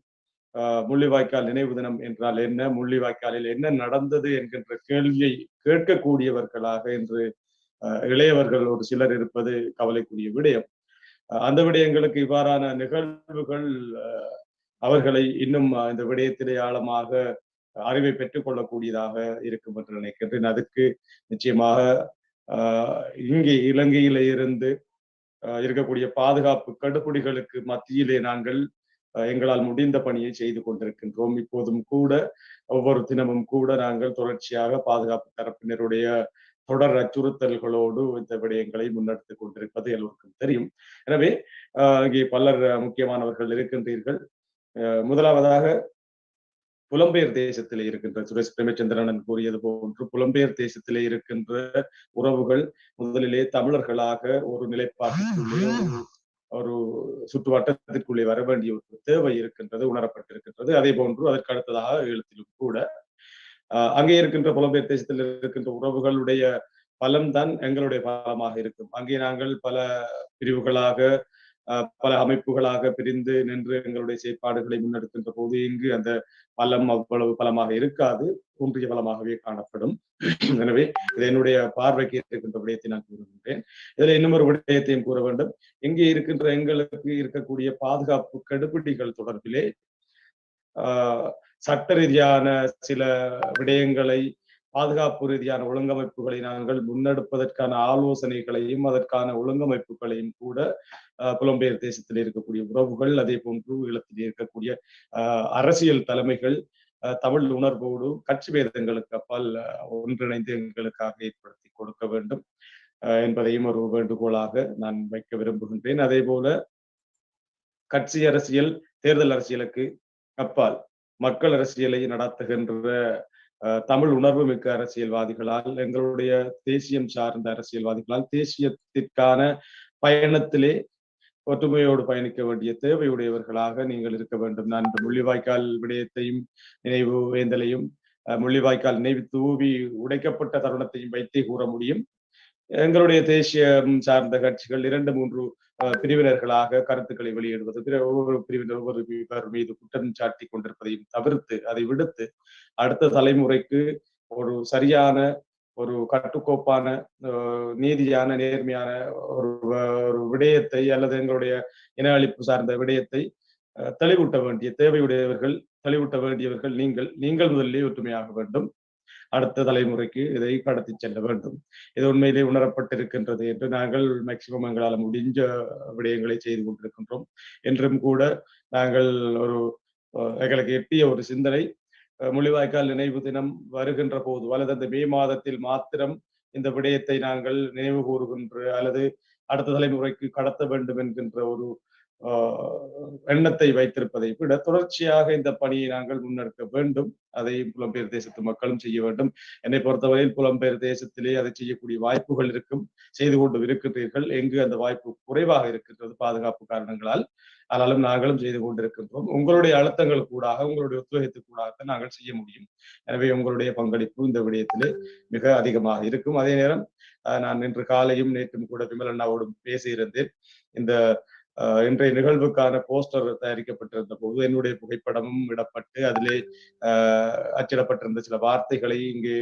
முள்ளிவாய்க்கால் நினைவு தினம் என்றால் என்ன, முள்ளிவாய்க்காலில் என்ன நடந்தது என்கின்ற கேள்வியை கேட்கக்கூடியவர்களாக இன்று இளையவர்கள் ஒரு சிலர் இருப்பது கவலைக்குரிய விடயம். அந்த விடயங்களுக்கு இவ்வாறான நிகழ்வுகள் அவர்களை இன்னும் இந்த விடயத்திலே ஆழமாக அறிவை பெற்றுக் கொள்ளக்கூடியதாக இருக்கும் என்று நினைக்கின்றேன். அதுக்கு நிச்சயமாக இங்கே இலங்கையில இருந்து இருக்கக்கூடிய பாதுகாப்பு கடுபிடிகளுக்கு மத்தியிலே நாங்கள் எங்களால் முடிந்த பணியை செய்து கொண்டிருக்கின்றோம். இப்போதும் கூட ஒவ்வொரு தினமும் கூட நாங்கள் தொடர்ச்சியாக பாதுகாப்பு தரப்பினருடைய தொடர் அச்சுறுத்தல்களோடு இந்த விடயங்களை முன்னெடுத்துக் கொண்டிருப்பது எல்லோருக்கும் தெரியும். எனவே இங்கே பலர் முக்கியமானவர்கள் இருக்கின்றீர்கள். முதலாவதாக புலம்பெயர் தேசத்திலே இருக்கின்ற சுரேஷ் பிரேமச்சந்திரன் கூறியது போன்று புலம்பெயர் தேசத்திலே இருக்கின்ற உறவுகள் முதலிலே தமிழர்களாக ஒரு நிலைப்பாட்டுக்குள்ளே ஒரு சுற்று வட்டத்திற்குள்ளே வர வேண்டிய ஒரு தேவை இருக்கின்றது, உணரப்பட்டிருக்கின்றது. அதே போன்று அதற்கு அடுத்ததாக ஈழத்திலும் கூட அங்கே இருக்கின்ற புலம்பெயர் தேசத்தில் இருக்கின்ற உறவுகளுடைய பலம்தான் எங்களுடைய பலமாக இருக்கும். அங்கே நாங்கள் பல பிரிவுகளாக பல அமைப்புகளாக பிரிந்து நின்று எங்களுடைய செயற்பாடுகளை முன்னெடுக்கின்ற போது இங்கு அந்த பலம் அவ்வளவு பலமாக இருக்காது, ஒன்றிய பலமாகவே காணப்படும். எனவே இது என்னுடைய பார்வைக்கு இருக்கின்ற விடயத்தை நான் கூறுகின்றேன். இதுல இன்னும் ஒரு விடயத்தையும் கூற வேண்டும். இங்கே இருக்கின்ற எங்களுக்கு இருக்கக்கூடிய பாதுகாப்பு கடுபிடிகள் தொடர்பிலே சட்ட ரீதியான சில விடயங்களை, பாதுகாப்பு ரீதியான ஒழுங்கமைப்புகளை நாங்கள் முன்னெடுப்பதற்கான ஆலோசனைகளையும் அதற்கான ஒழுங்கமைப்புகளையும் கூட புலம்பெயர் தேசத்தில் இருக்கக்கூடிய உறவுகள், அதே போன்று ஈழத்தில் இருக்கக்கூடிய அரசியல் தலைமைகள் தமிழ் உணர்வோடு கட்சி பேதங்களுக்கு அப்பால் ஒன்றிணைந்து எங்களுக்காக ஏற்படுத்தி கொடுக்க வேண்டும். என்பதையும் ஒரு வேண்டுகோளாக நான் வைக்க விரும்புகின்றேன். அதே போல கட்சி அரசியல், தேர்தல் அரசியலுக்கு அப்பால் மக்கள் அரசியலை நடத்துகின்ற தமிழ் உணர்வு மிக்க அரசியல்வாதிகளால், எங்களுடைய தேசியம் சார்ந்த அரசியல்வாதிகளால் தேசியத்திற்கான பயணத்திலே ஒற்றுமையோடு பயணிக்க வேண்டிய தேவையுடையவர்களாக நீங்கள் இருக்க வேண்டும். நான் இந்த முள்ளிவாய்க்கால் விடயத்தையும் நினைவு வேந்தலையும் முள்ளிவாய்க்கால் நினைவு தூவி உடைக்கப்பட்ட தருணத்தையும் வைத்தே கூற முடியும். எங்களுடைய தேசியம் சார்ந்த கட்சிகள் 2-3 பிரிவினர்களாக கருத்துக்களை வெளியிடுவது, ஒவ்வொரு பிரிவினர் ஒவ்வொரு மீது குற்றம் சாட்டி கொண்டிருப்பதையும் தவிர்த்து, அதை விடுத்து அடுத்த தலைமுறைக்கு ஒரு சரியான, ஒரு கட்டுக்கோப்பான, நீதியான, நேர்மையான ஒரு விடயத்தை அல்லது எங்களுடைய இன அழிப்பு சார்ந்த விடயத்தை தெளிவூட்ட வேண்டிய தேவையுடையவர்கள், தெளிவூட்ட வேண்டியவர்கள் நீங்கள் முதலிலே ஒற்றுமையாக வேண்டும். அடுத்த தலைமுறைக்கு இதை கடத்தி செல்ல வேண்டும். இது உண்மையிலே உணரப்பட்டிருக்கின்றது என்று நாங்கள் மேக்சிமம் எங்களால் முடிஞ்ச விடயங்களை செய்து கொண்டிருக்கின்றோம். என்றும் கூட நாங்கள் எங்களுக்கு எட்டிய ஒரு சிந்தனை, முள்ளிவாய்க்கால் நினைவு தினம் வருகின்ற போது அல்லது அந்த மே மாதத்தில் மாத்திரம் இந்த விடயத்தை நாங்கள் நினைவு கூறுகின்ற அல்லது அடுத்த தலைமுறைக்கு கடத்த வேண்டும் என்கின்ற ஒரு எண்ணத்தை வைத்திருப்பதை விட தொடர்ச்சியாக இந்த பணியை நாங்கள் முன்னெடுக்க வேண்டும். அதை புலம்பெயர் தேசத்து மக்களும் செய்ய வேண்டும். என்னை பொறுத்தவரையில் புலம்பெயர் தேசத்திலே அதை செய்யக்கூடிய வாய்ப்புகள் இருக்கும், செய்து கொண்டு இருக்கின்றீர்கள். எங்கு அந்த வாய்ப்பு குறைவாக இருக்கின்றது பாதுகாப்பு காரணங்களால், ஆனாலும் நாங்களும் செய்து கொண்டிருக்கின்றோம். உங்களுடைய அழுத்தங்கள் கூடாக, உங்களுடைய ஒத்துழைப்புக்கூடாக நாங்கள் செய்ய முடியும். எனவே உங்களுடைய பங்களிப்பு இந்த விடயத்திலே மிக அதிகமாக இருக்கும். அதே நேரம் நான் இன்று காலையும் நேற்றும் கூட விமல் அண்ணாவோடும் பேசியிருந்தேன். இந்த இன்றைய நிகழ்வுக்கான போஸ்டர் தயாரிக்கப்பட்டிருந்த போது என்னுடைய புகைப்படமும் இடப்பட்டு அதிலே அச்சிடப்பட்டிருந்த சில வார்த்தைகளை இங்கே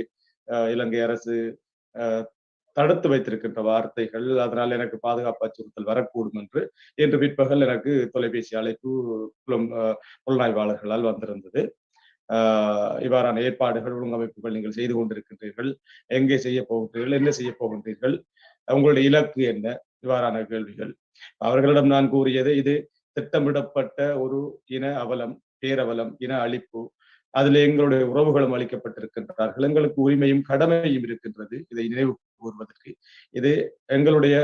இலங்கை அரசு தடுத்து வைத்திருக்கின்ற வார்த்தைகள், அதனால் எனக்கு பாதுகாப்பு அச்சுறுத்தல் வரக்கூடும் என்று இன்று பிற்பகல் எனக்கு தொலைபேசி அழைப்பு புலனாய்வாளர்களால் வந்திருந்தது. இவ்வாறான ஏற்பாடுகள், ஒழுங்கமைப்புகள் நீங்கள் செய்து கொண்டிருக்கின்றீர்கள், எங்கே செய்ய போகின்றீர்கள், என்ன செய்ய போகின்றீர்கள், உங்களுடைய இலக்கு என்ன, இவ்வாறான கேள்விகள். அவர்களிடம் நான் கூறியது, இது திட்டமிடப்பட்ட ஒரு இன அவலம், பேரவலம், இன அழிப்பு. அதில் எங்களுடைய உறவுகளும் அளிக்கப்பட்டிருக்கின்றார்கள். எங்களுக்கு உரிமையும் கடமையும் இருக்கின்றது இதை நினைவு கூறுவதற்கு. இது எங்களுடைய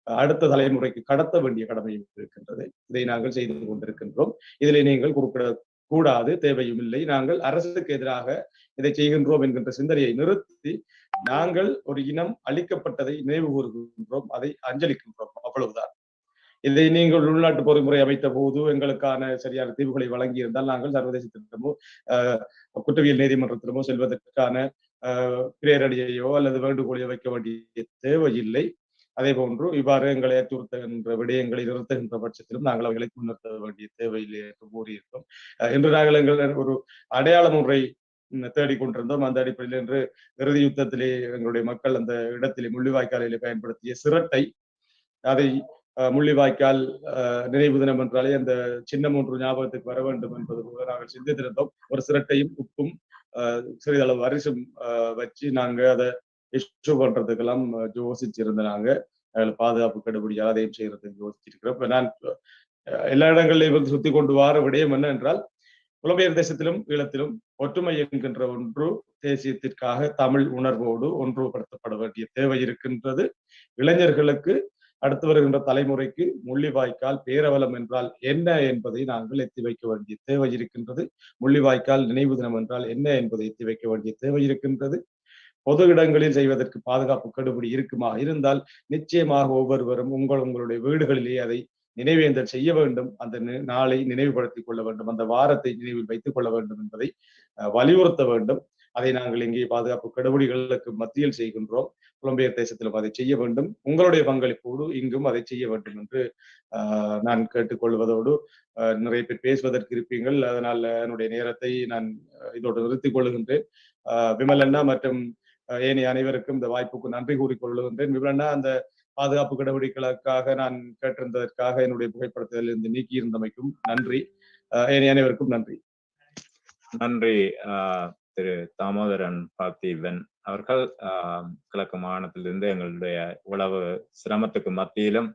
அடுத்த தலைமுறைக்கு கடத்த வேண்டிய கடமையும் இருக்கின்றது. இதை நாங்கள் செய்து கொண்டிருக்கின்றோம். இதில் நீங்கள் குறிப்பிட கூடாது, தேவையும் இல்லை. நாங்கள் அரசுக்கு எதிராக இதை செய்கின்றோம் என்கின்ற சிந்தனையை நிறுத்தி நாங்கள் ஒரு இனம் அளிக்கப்பட்டதை நினைவு கூறுகின்றோம், அதை அஞ்சலிக்கின்றோம், அவ்வளவுதான். இதை நீங்கள் உள்நாட்டு பொறிமுறை அமைத்த போது எங்களுக்கான சரியான தீர்வுகளை வழங்கியிருந்தால் நாங்கள் சர்வதேசத்திடமோ குற்றவியல் நீதிமன்றத்திடமோ செல்வதற்கான பிரேரணியையோ அல்லது வேண்டுகோளையோ வைக்க வேண்டிய தேவையில்லை. அதே போன்று இவ்வாறு எங்களை அச்சுறுத்துகின்ற விடயங்களை நிறுத்துகின்ற பட்சத்திலும் நாங்கள் அவைகளை முன்னிறுத்த வேண்டிய தேவையில்லை என்று கூறியிருக்கோம். இன்று நாங்கள் எங்கள் ஒரு அடையாள முறை தேடிக்கொண்டிருந்தோம். அந்த அடிப்படையில் இன்று இறுதி யுத்தத்திலே எங்களுடைய மக்கள் அந்த இடத்திலே முள்ளிவாய்க்காலிலே பயன்படுத்திய சிரட்டை, அதை முள்ளிவாய்க்கால் நினைவு தினம் என்றாலே அந்த சின்னம் ஒன்று ஞாபகத்துக்கு வர வேண்டும் என்பது போல நாங்கள் சிந்தித்திருந்தோம். ஒரு சிரட்டையும் உப்பும் சிறிதளவு அரிசும் வச்சு நாங்க அதை இஷ்யூ பண்றதுக்கெல்லாம் யோசிச்சிருந்த நாங்க பாதுகாப்பு கடுபடியாக அதையும் செய்யறதுக்கு யோசிச்சிருக்கிறோம். இப்ப நான் எல்லா இடங்களிலும் சுத்தி கொண்டு வர விடயம் என்ன என்றால், புலம்பெயர் தேசத்திலும் ஈழத்திலும் ஒற்றுமை என்கின்ற ஒன்று தேசியத்திற்காக தமிழ் உணர்வோடு ஒன்றுபடுத்தப்பட வேண்டிய தேவை இருக்கின்றது. இளைஞர்களுக்கு, அடுத்து வருகின்ற தலைமுறைக்கு முள்ளிவாய்க்கால் பேரவலம் என்றால் என்ன என்பதை நாங்கள் எத்தி வைக்க வேண்டிய தேவை இருக்கின்றது. முள்ளிவாய்க்கால் நினைவு தினம் என்றால் என்ன என்பதை எத்தி வைக்க வேண்டிய தேவை இருக்கின்றது. பொது இடங்களில் செய்வதற்கு பாதுகாப்பு கடுபிடி இருக்குமா இருந்தால் நிச்சயமாக ஒவ்வொருவரும் உங்களுடைய வீடுகளிலேயே அதை நினைவேந்தல் செய்ய வேண்டும். அந்த நாளை நினைவுபடுத்திக் கொள்ள வேண்டும், அந்த வாரத்தை நினைவில் வைத்துக் கொள்ள வேண்டும் என்பதை வலியுறுத்த வேண்டும். அதை நாங்கள் இங்கே பாதுகாப்பு கடுபிடிகளுக்கு மத்தியில் செய்கின்றோம். புலம்பெயர் தேசத்திலும் அதை செய்ய வேண்டும். உங்களுடைய பங்களிப்போடு இங்கும் அதை செய்ய வேண்டும் என்று நான் கேட்டுக்கொள்வதோடு, நிறைய பேர் பேசுவதற்கு இருப்பீங்கள், அதனால் என்னுடைய நேரத்தை நான் இதோடு நிறுத்திக் கொள்ளுகின்றேன். விமல் அண்ணா மற்றும் ஏனைய அனைவருக்கும் இந்த வாய்ப்புக்கு நன்றி கூறிக்கொள்ளுகின்றேன். விமல் அண்ணா, அந்த பாதுகாப்பு நடவடிக்கைகளுக்காக நான் கேட்டிருந்ததற்காக என்னுடைய புகைப்படத்தில் இருந்து நீக்கியிருந்தமைக்கும் நன்றி. ஏனைய அனைவருக்கும் நன்றி. நன்றி திரு தாமோதரன் பார்த்திபன் அவர்கள். கிழக்கு மாகாணத்திலிருந்து எங்களுடைய உளவு சிரமத்துக்கு மத்தியிலும்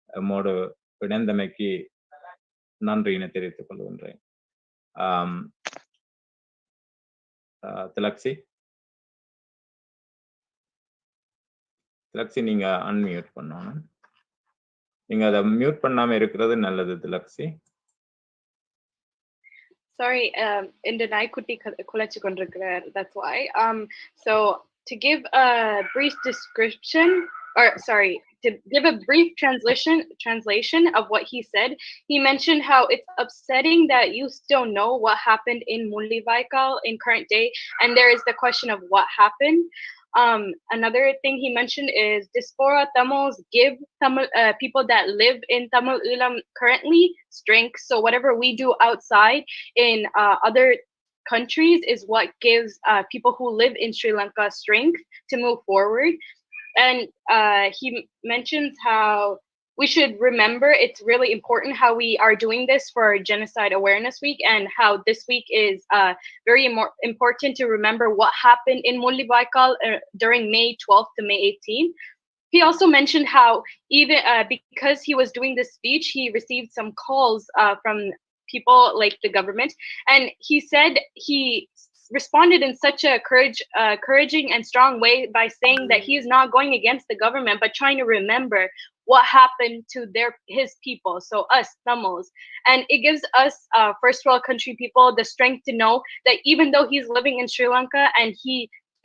நம்மோடு இணைந்தமைக்கு நன்றியினை தெரிவித்துக் கொள்கின்றேன். திலக்ஷி. திலக்ஷி நீங்க அன்மியூட் பண்ணணும். நீங்க அதை மியூட் பண்ணாம இருக்கிறது நல்லது Dilakshi. Sorry, in the naikutti kulachi kondirukkirar, that's why. So to give a brief description, or sorry, to give a brief translation of what he said, he mentioned how it's upsetting that you still know what happened in Mullivaikkal in current day, and there is the question of what happened. Another thing he mentioned is diaspora Tamils give Tamil people that live in Tamil Eelam currently strength. So whatever we do outside in other countries is what gives people who live in Sri Lanka strength to move forward. And he mentions how we should remember it's really important how we are doing this for Genocide Awareness Week, and how this week is very important to remember what happened in Mullivaikkal during May 12th to May 18th. He also mentioned how even because he was doing this speech, he received some calls from people like the government, and he said he responded in such a encouraging and strong way by saying that he is not going against the government, but trying to remember what happened to his people, so us Tamils. And it gives us first world country people the strength to know that even though he's living in Sri Lanka and he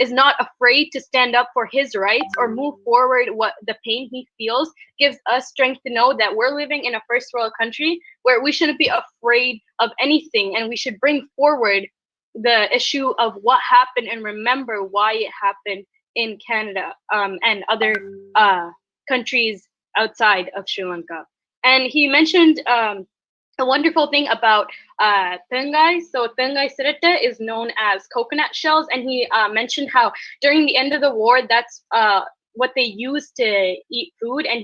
is not afraid to stand up for his rights or move forward what the pain he feels, gives us strength to know that we're living in a first world country where we shouldn't be afraid of anything, and we should bring forward the issue of what happened and remember why it happened in Canada and other countries outside of Sri Lanka. And he mentioned a wonderful thing about Thengai. So Thengai Sirita is known as coconut shells, and he mentioned how during the end of the war, that's what they used to eat food. And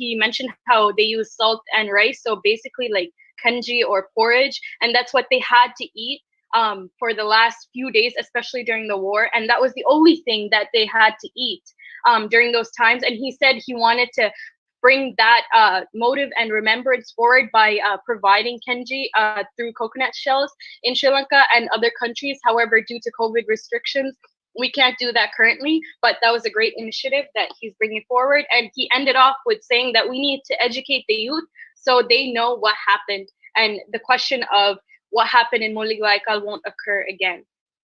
he mentioned how they use salt and rice, so basically like kanji or porridge, and that's what they had to eat for the last few days, especially during the war. And that was the only thing that they had to eat during those times. And he said he wanted to bring that motive and remembrance forward by providing kenji through coconut shells in Sri Lanka and other countries. However, due to COVID restrictions, we can't do that currently, but that was a great initiative that he's bringing forward. And he ended off with saying that we need to educate the youth so they know what happened, and the question of what happened in Mullivaikkal won't occur again.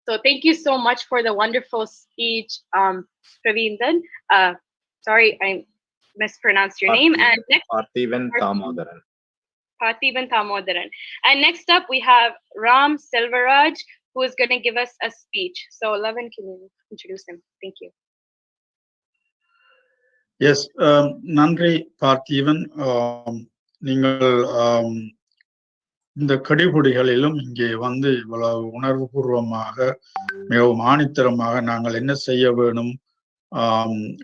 So thank you so much for the wonderful speech, Pravindan. Sorry, I mispronounced your name. And next, Parthiban Thamodaran. Parthiban Thamodaran. And next up, we have Ram Selvaraj, who is going to give us a speech. So, Lavin, can you introduce him? Thank you. Yes, நன்றி பார்த்திபன். நீங்கள் இந்த கடிபுடிகளிலும் இங்கே வந்து இவ்வளவு உணர்வுபூர்வமாக மிகவும் ஆணித்தரமாக நாங்கள் என்ன செய்ய வேணும்,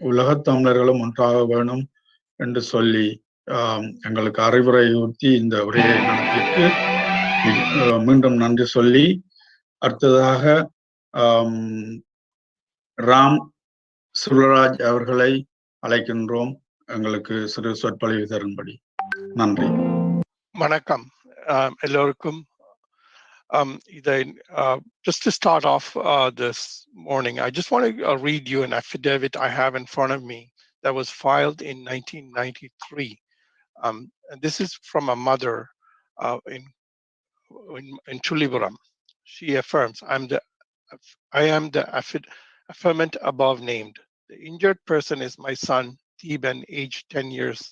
உலகத் தமிழர்களும் ஒன்றாக வேணும் என்று சொல்லி எங்களுக்கு அறிவுரையூட்டி இந்த உரையை நடத்திற்கு மீண்டும் நன்றி சொல்லி, அடுத்ததாக ராம் சுரராஜ் அவர்களை அழைக்கின்றோம் எங்களுக்கு சிறு சொற்பொழிவு தரும்படி. நன்றி. வணக்கம் எல்லோருக்கும். Just to start off this morning, I just want to read you an affidavit I have in front of me that was filed in 1993. And this is from a mother in Chulipuram. She affirms, I am the affirmant above named. The injured person is my son, Theban, aged 10 years.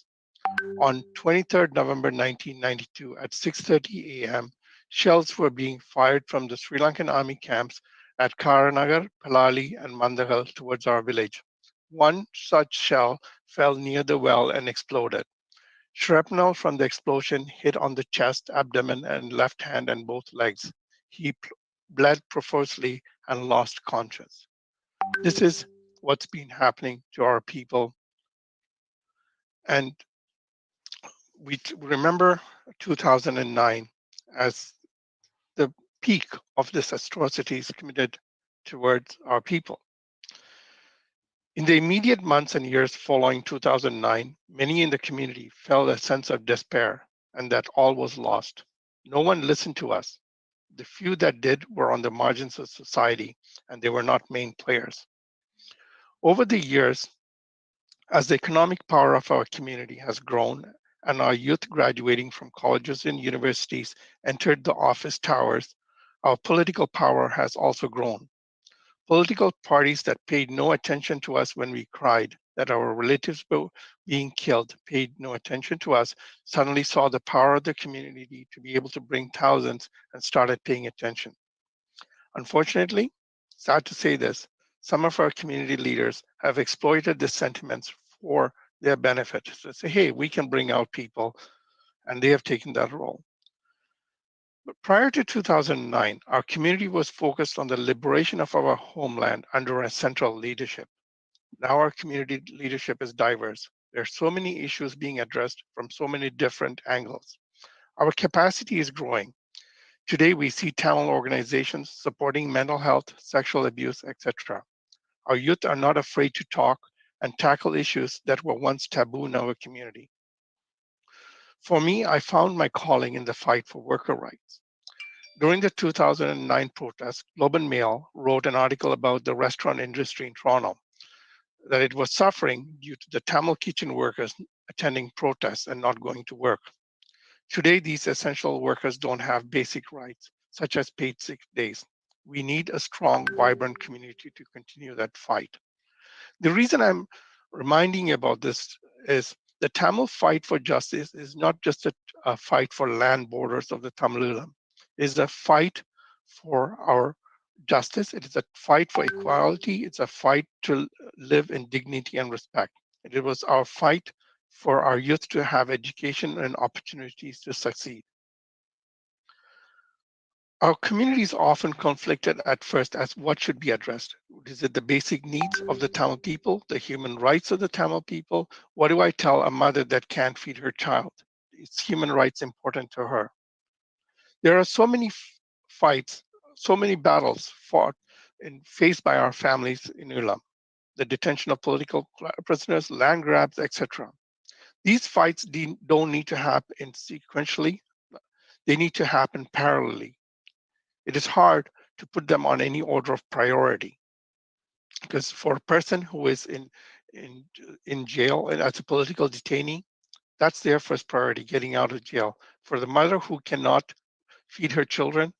On 23rd November 1992 at 6:30 a.m., shells were being fired from the Sri Lankan army camps at Karanagar, Palali, and Mandagal towards our village. One such shell fell near the well and exploded. Shrapnel from the explosion hit on the chest, abdomen, and left hand and both legs. He bled profusely and lost conscience. This is what's been happening to our people. And we remember 2009 as the peak of this atrocities committed towards our people. In the immediate months and years following 2009, many in the community felt a sense of despair and that all was lost. No one listened to us. The few that did were on the margins of society, and they were not main players. Over the years, As the economic power of our community has grown and our youth graduating from colleges and universities entered the office towers, our political power has also grown. Political parties that paid no attention to us when we cried that our relatives were being killed, paid no attention to us, suddenly saw the power of the community to be able to bring thousands and started paying attention. Unfortunately, sad to say this, some of our community leaders have exploited these sentiments for their benefit. So say, hey, we can bring out people, and they have taken that role. But prior to 2009, our community was focused on the liberation of our homeland under a central leadership. Now our community leadership is diverse. There are so many issues being addressed from so many different angles. Our capacity is growing. Today, we see Tamil organizations supporting mental health, sexual abuse, etc. Our youth are not afraid to talk and tackle issues that were once taboo in our community. For me, I found my calling in the fight for worker rights. During the 2009 protests, Globe and Mail wrote an article about the restaurant industry in Toronto, that it was suffering due to the Tamil kitchen workers attending protests and not going to work. Today, these essential workers don't have basic rights, such as paid sick days. We need a strong, vibrant community to continue that fight. The reason I'm reminding you about this is the Tamil fight for justice is not just a fight for land borders of the Tamilam. It is a fight for our justice. It is a fight for equality. It's a fight to live in dignity and respect. It was our fight for our youth to have education and opportunities to succeed. Our community is often conflicted at first as what should be addressed. Is it the basic needs of the Tamil people, the human rights of the Tamil people? What do I tell a mother that can't feed her child? Is human rights important to her? There are so many fights, so many battles fought and faced by our families in Ulam. The detention of political prisoners, land grabs, etc. These fights don't need to happen sequentially. They need to happen parallelly. It is hard to put them on any order of priority, because for a person who is in jail and as a political detainee, that's their first priority, getting out of jail. For the mother who cannot feed her children,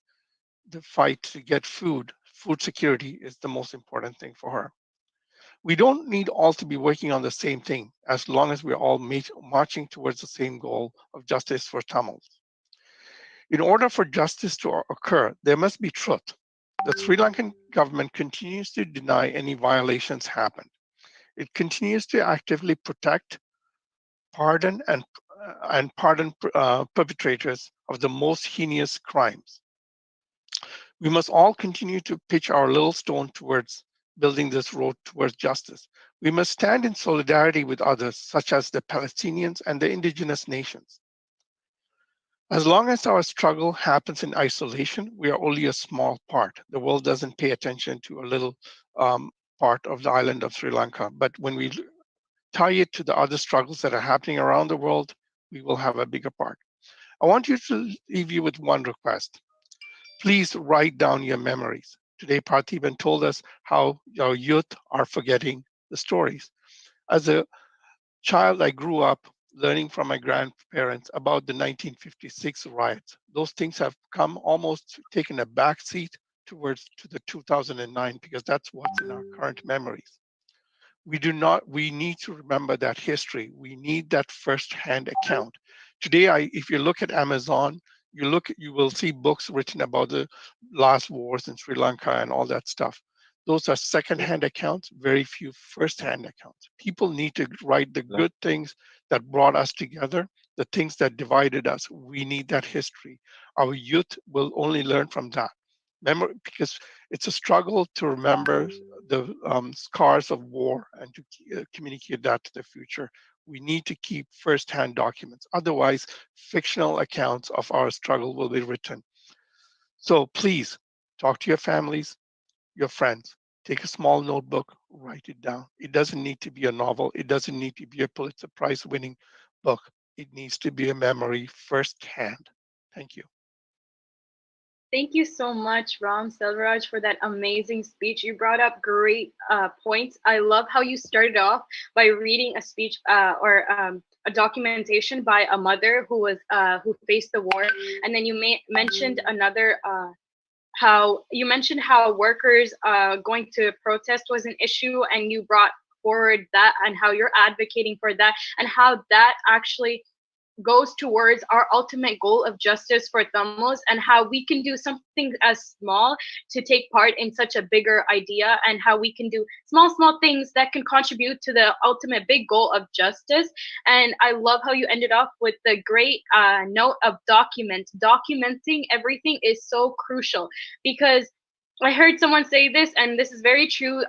the fight to get food security is the most important thing for her. We don't need all to be working on the same thing, as long as we're all marching towards the same goal of justice for Tamils. In order for justice to occur, there must be truth. The Sri Lankan government continues to deny any violations happened. It continues to actively protect, pardon, and pardon perpetrators of the most heinous crimes. We must all continue to pitch our little stone towards building this road towards justice. We must stand in solidarity with others, such as the Palestinians and the indigenous nations. As long as our struggle happens in isolation, we are only a small part. The world doesn't pay attention to a little part of the island of Sri Lanka. But when we tie it to the other struggles that are happening around the world, we will have a bigger part. I want you to leave you with one request. Please write down your memories. Today, Parthiban told us how our youth are forgetting the stories. As a child, I grew up learning from my grandparents about the 1956 riots. Those things have come almost taken a backseat to the 2009, because that's what's in our current memories. We need to remember that history. We need that first-hand account. Today, if you look at Amazon, you will see books written about the last wars in Sri Lanka and all that stuff. Those are second-hand accounts, very few first-hand accounts. People need to write the good things that brought us together, the things that divided us. We need that history. Our youth will only learn from that. Because it's a struggle to remember the scars of war and to communicate that to the future. We need to keep first-hand documents. Otherwise, fictional accounts of our struggle will be written. So please talk to your families, your friends. Take a small notebook, write it down. It doesn't need to be a novel. It doesn't need to be a Pulitzer Prize winning book. It needs to be a memory firsthand. Thank you. Thank you so much, Ram Selvaraj, for that amazing speech. You brought up great points. I love how you started off by reading a speech or a documentation by a mother who was who faced the war, and then you mentioned another. How you mentioned how workers going to protest was an issue, and you brought forward that and how you're advocating for that, and how that actually goes towards our ultimate goal of justice for Tamils, and how we can do something as small to take part in such a bigger idea, and how we can do small things that can contribute to the ultimate big goal of justice. And I love how you ended off with the great note of documenting everything is so crucial, because I heard someone say this, and this is very true.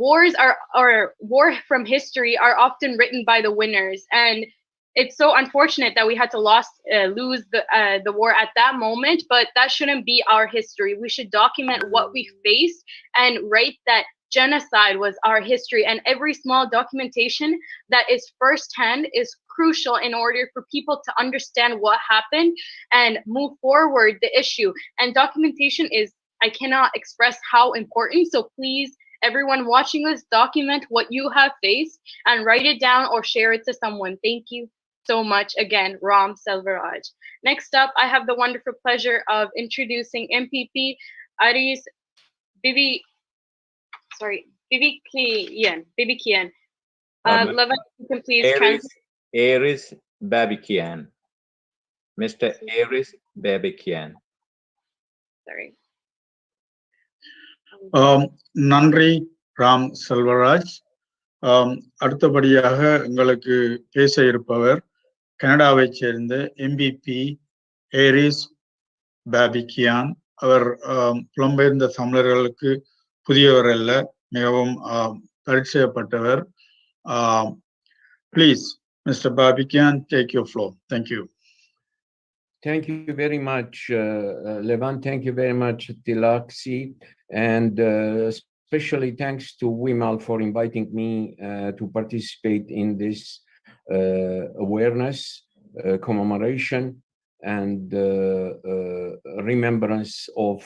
Wars or war from history are often written by the winners, and it's so unfortunate that we had to lose the war at that moment, but that shouldn't be our history. We should document what we faced and write that genocide was our history, and every small documentation that is firsthand is crucial in order for people to understand what happened and move forward the issue. And documentation is, I cannot express how important, so please, everyone watching this, document what you have faced and write it down or share it to someone. Thank you so much again, Ram Selvaraj. Next up, I have the wonderful pleasure of introducing MPP Aris Bibikian. Levan, you can please Aris Babikian. Mr. Aris Babikian. Sorry. நன்றி ராம் செல்வராஜ். அடுத்தபடியாக எங்களுக்கு பேச இருப்பவர் கனடாவை சேர்ந்த MPP Aries பாபிகியான். அவர் புலம்பெயர்ந்த தமிழர்களுக்கு புதியவர் அல்ல, மிகவும் பரிச்சயப்பட்டவர். Please, Mr. Babikian, take your floor. Thank you. Thank you very much, Levan. Thank you very much, Tilaksi, and especially thanks to Wimal for inviting me to participate in this awareness, commemoration, and remembrance of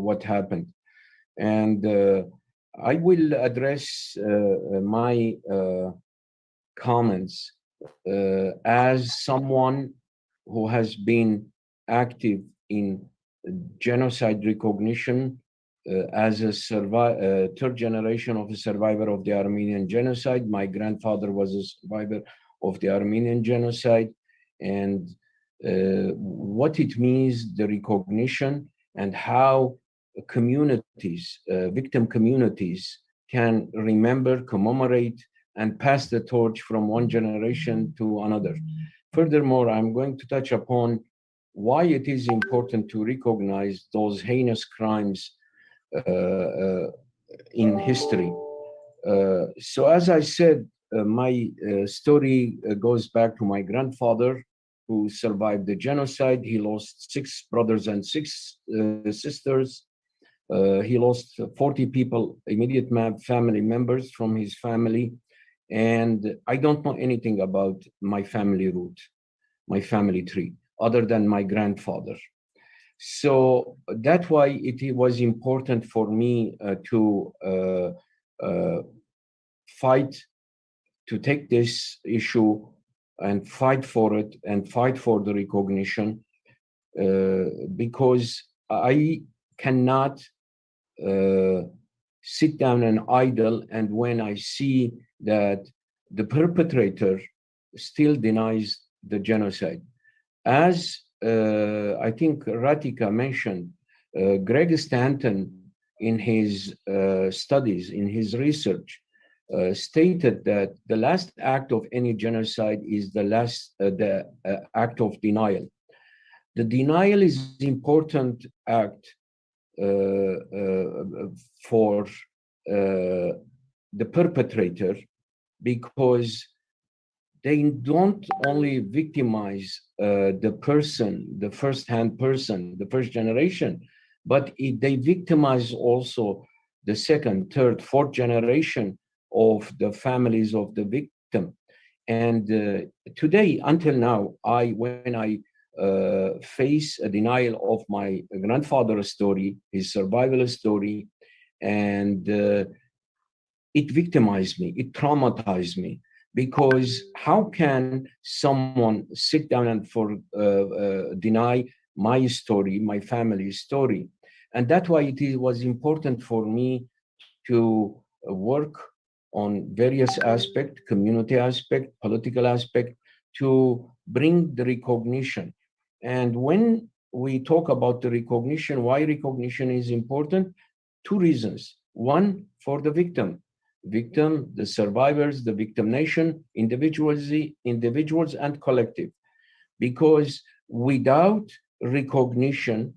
what happened. And I will address my comments as someone who has been active in genocide recognition as a third generation of a survivor of the Armenian genocide. My grandfather was a survivor of the Armenian genocide, and what it means, the recognition, and how communities, victim communities, can remember, commemorate, and pass the torch from one generation to another. Furthermore, I'm going to touch upon why it is important to recognize those heinous crimes in history. So as I said, my story goes back to my grandfather, who survived the genocide. He lost 6 brothers and 6 sisters. He lost 40 people, immediate family members from his family. And I don't know anything about my family root, my family tree, other than my grandfather. So that's why it was important for me to fight, to take this issue and fight for it and fight for the recognition, because I cannot sit down and idle, and when I see that the perpetrator still denies the genocide. As I think Ratika mentioned, Greg Stanton in his studies, in his research, stated that the last act of any genocide is the act of denial. The denial is an important act for the perpetrator, because they don't only victimize the person, the first-hand person, the first generation, but they victimize also the second, third, fourth generation of the families of the victim. And today, until now, when I face a denial of my grandfather's story, his survival story, and it victimized me, it traumatized me, because how can someone sit down and deny my story, my family's story? And that's why it was important for me to work on various aspects, community aspect, political aspect, to bring the recognition. And when we talk about the recognition, why recognition is important? Two reasons. One, for the victim, the survivors, the victim nation, individuals and collective. Because without recognition,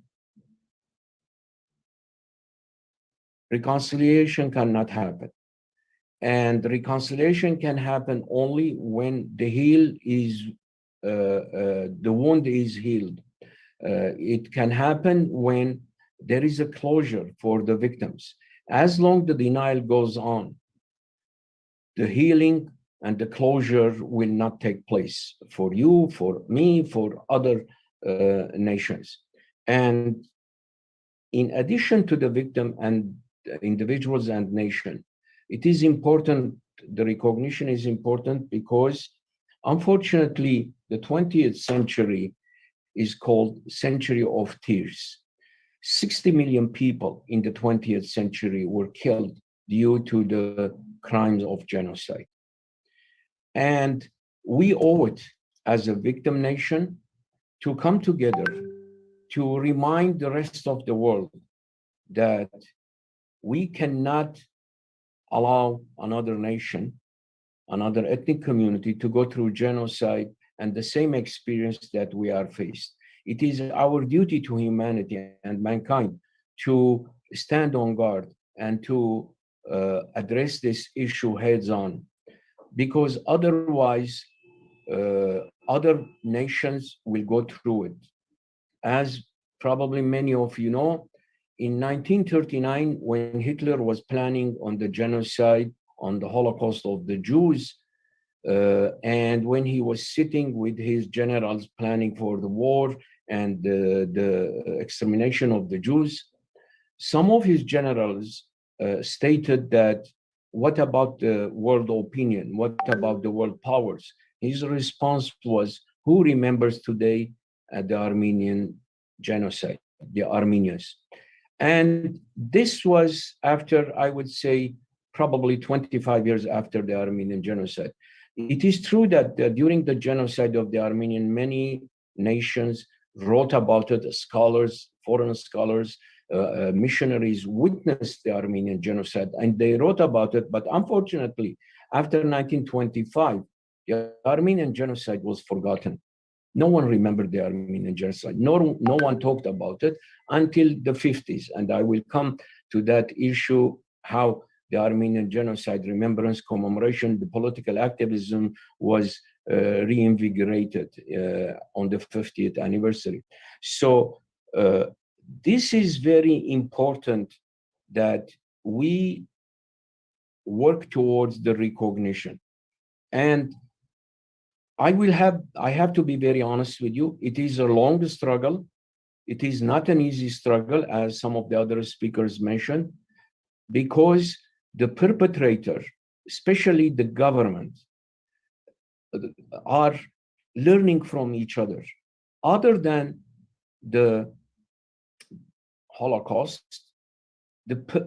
reconciliation cannot happen. And reconciliation can happen only when the wound is healed. It can happen when there is a closure for the victims. As long as the denial goes on, the healing and the closure will not take place for you, for me, for other nations. And in addition to the victim and individuals and nation, it is important, the recognition is important because unfortunately, the 20th century is called century of tears. 60 million people in the 20th century were killed due to the crimes of genocide. And we owe it as a victim nation to come together to remind the rest of the world that we cannot allow another nation, another ethnic community to go through genocide and the same experience that we are faced. It is our duty to humanity and mankind to stand on guard and to address this issue heads on, because otherwise other nations will go through it. As probably many of you know, in 1939, when Hitler was planning on the genocide, on the Holocaust of the Jews, and when he was sitting with his generals planning for the war and the extermination of the Jews, some of his generals stated that, what about the world opinion? What about the world powers? His response was, who remembers today the Armenian genocide, the Armenians? And this was after, I would say, probably 25 years after the Armenian genocide. It is true that during the genocide of the Armenian, many nations wrote about it, scholars, foreign scholars, missionaries witnessed the Armenian genocide and they wrote about it. But unfortunately, after 1925, the Armenian genocide was forgotten. No one remembered the Armenian genocide. No one talked about it until the 50s. And I will come to that issue, how the Armenian genocide remembrance commemoration, the political activism was reinvigorated on the 50th anniversary. So this is very important that we work towards the recognition. And I have to be very honest with you, it is a long struggle. It is not an easy struggle, as some of the other speakers mentioned, because the perpetrator, especially the government, are learning from each other. Other than the Holocaust,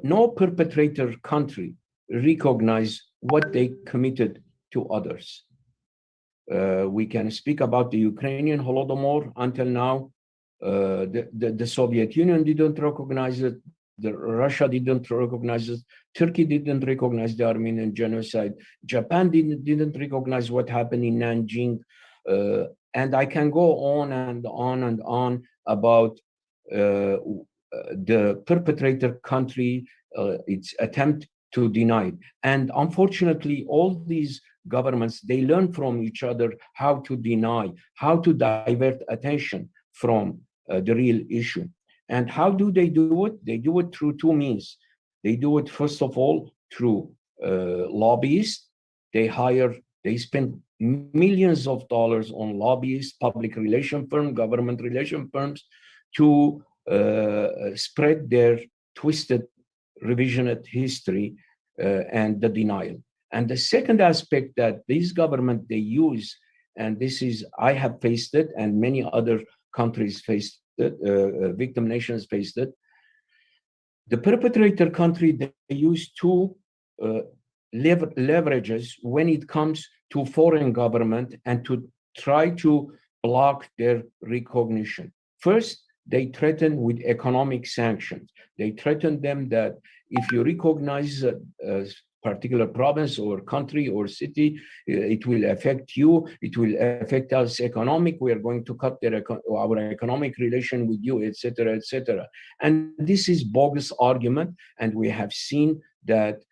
no perpetrator country recognized what they committed to others. We can speak about the Ukrainian Holodomor. Until now, the Soviet Union didn't recognize it. Russia didn't recognize it. Turkey didn't recognize the Armenian genocide. Japan didn't recognize what happened in Nanjing. And I can go on and on and on about the perpetrator country, its attempt to deny it. And unfortunately, all these governments, they learn from each other how to deny, how to divert attention from the real issue. And how do they do it? They do it through two means. They do it, first of all, through lobbyists. They hire They spent millions of dollars on lobbyists, public relation firms, government relation firms to spread their twisted revisionist history and the denial. And the second aspect that this government, they use, and this is, I have faced it and many other countries faced it, victim nations faced it. The perpetrator country, they use two leverages when it comes to foreign government and to try to block their recognition. First, they threaten with economic sanctions. They threaten them that if you recognize a particular province or country or city, it will affect you, it will affect us economic, we are going to cut our economic relation with you, etc., etc. And this is bogus argument, and we have seen that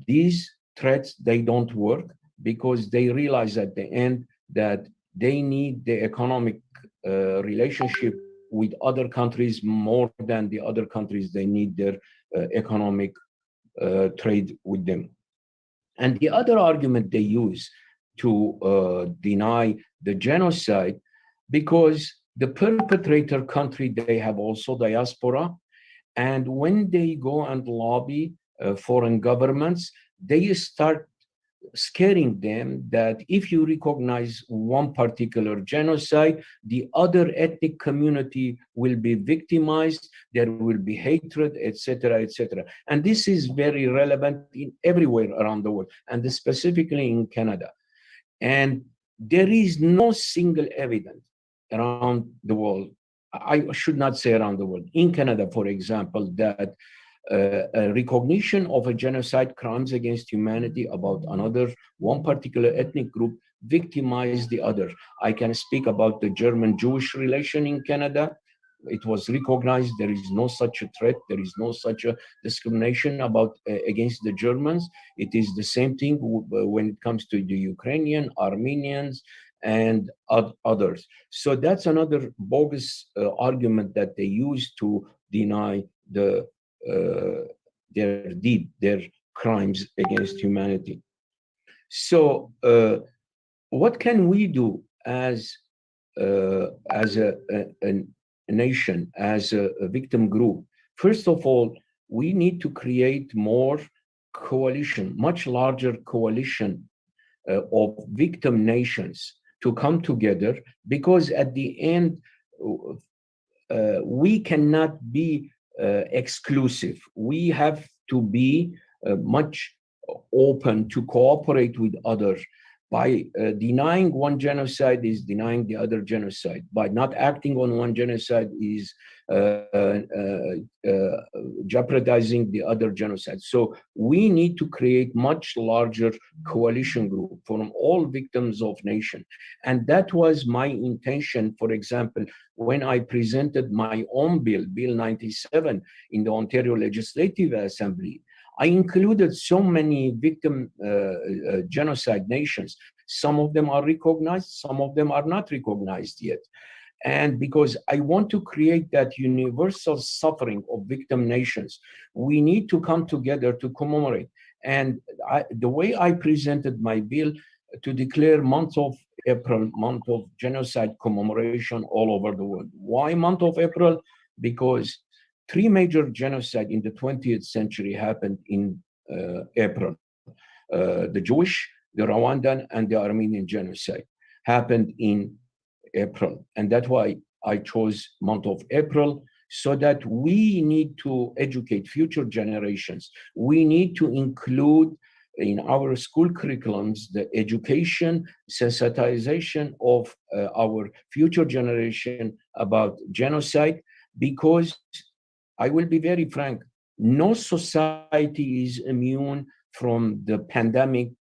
these threats, they don't work because they realize at the end that they need the economic relationship with other countries more than the other countries, they need their economic trade with them. And the other argument they use to deny the genocide, because the perpetrator country, they have also diaspora, and when they go and lobby foreign governments, they start scaring them that if you recognize one particular genocide, the other ethnic community will be victimized, there will be hatred, etc., etc. And this is very relevant in everywhere around the world, and specifically in Canada. And there is no single evidence around the world, I should not say around the world, in Canada, for example, that a recognition of a genocide, crimes against humanity about one particular ethnic group victimized the other. I can speak about the German-Jewish relation in Canada. It was recognized there is no such a threat, there is no such a discrimination against the Germans. It is the same thing when it comes to the Ukrainian, Armenians, and others. So that's another bogus argument that they use to deny their crimes against humanity. So what can we do as a nation, as a victim group? First of all, we need to create more coalition, much larger coalition of victim nations to come together, because at the end, we cannot be exclusive. We have to be much open to cooperate with others. By denying one genocide is denying the other genocide. By not acting on one genocide is jeopardizing the other genocide. So we need to create much larger coalition group from all victims of nation. And that was my intention, for example, when I presented my own bill, Bill 97, in the Ontario Legislative Assembly. I included so many victim genocide nations. Some of them are recognized, some of them are not recognized yet. And because I want to create that universal suffering of victim nations, we need to come together to commemorate. And the way I presented my bill to declare month of April, month of genocide commemoration all over the world. Why month of April? Because 3 major genocides in the 20th century happened in April. The Jewish, the Rwandan, and the Armenian genocide happened in April. And that's why I chose month of April, so that we need to educate future generations. We need to include in our school curriculums the education, sensitization of our future generation about genocide, because I will be very frank, no society is immune from the pandemic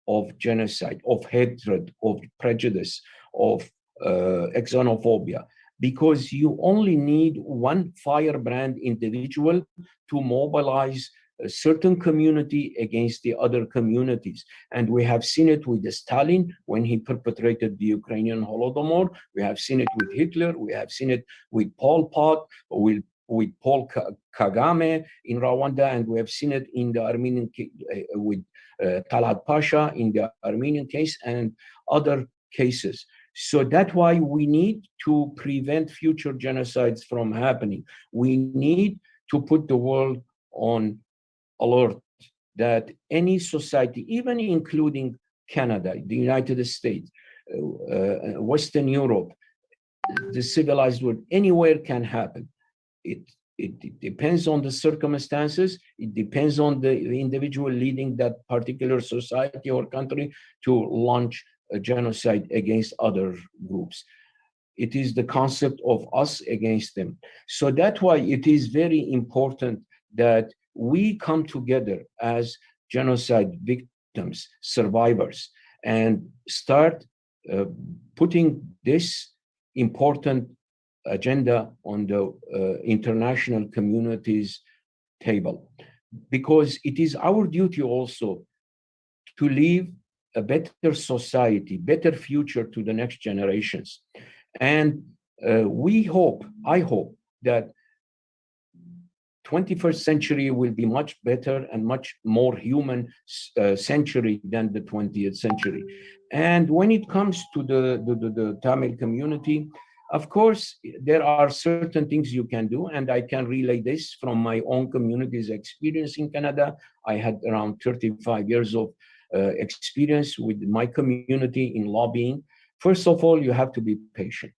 of genocide, of hatred, of prejudice, of xenophobia, because you only need one firebrand individual to mobilize a certain community against the other communities. And we have seen it with Stalin when he perpetrated the Ukrainian Holodomor. We have seen it with Hitler. We have seen it with Pol Pot, with Paul Kagame in Rwanda, and we have seen it in the Armenian with Talat Pasha in the Armenian case and other cases. So that's why we need to prevent future genocides from happening. We need to put the world on alert that any society, even including Canada, the United States, Western Europe, the civilized world, anywhere can happen. It depends on the circumstances. It depends on the individual leading that particular society or country to launch a genocide against other groups. It is the concept of us against them. So that's why it is very important that we come together as genocide victims, survivors, and start putting this important agenda on the international community's table, because it is our duty also to leave a better society, better future to the next generations. And I hope that 21st century will be much better and much more human century than the 20th century. And when it comes to the Tamil community, of course, there are certain things you can do, and I can relay this from my own community's experience in Canada. I had around 35 years of experience with my community in lobbying. First of all, you have to be patient.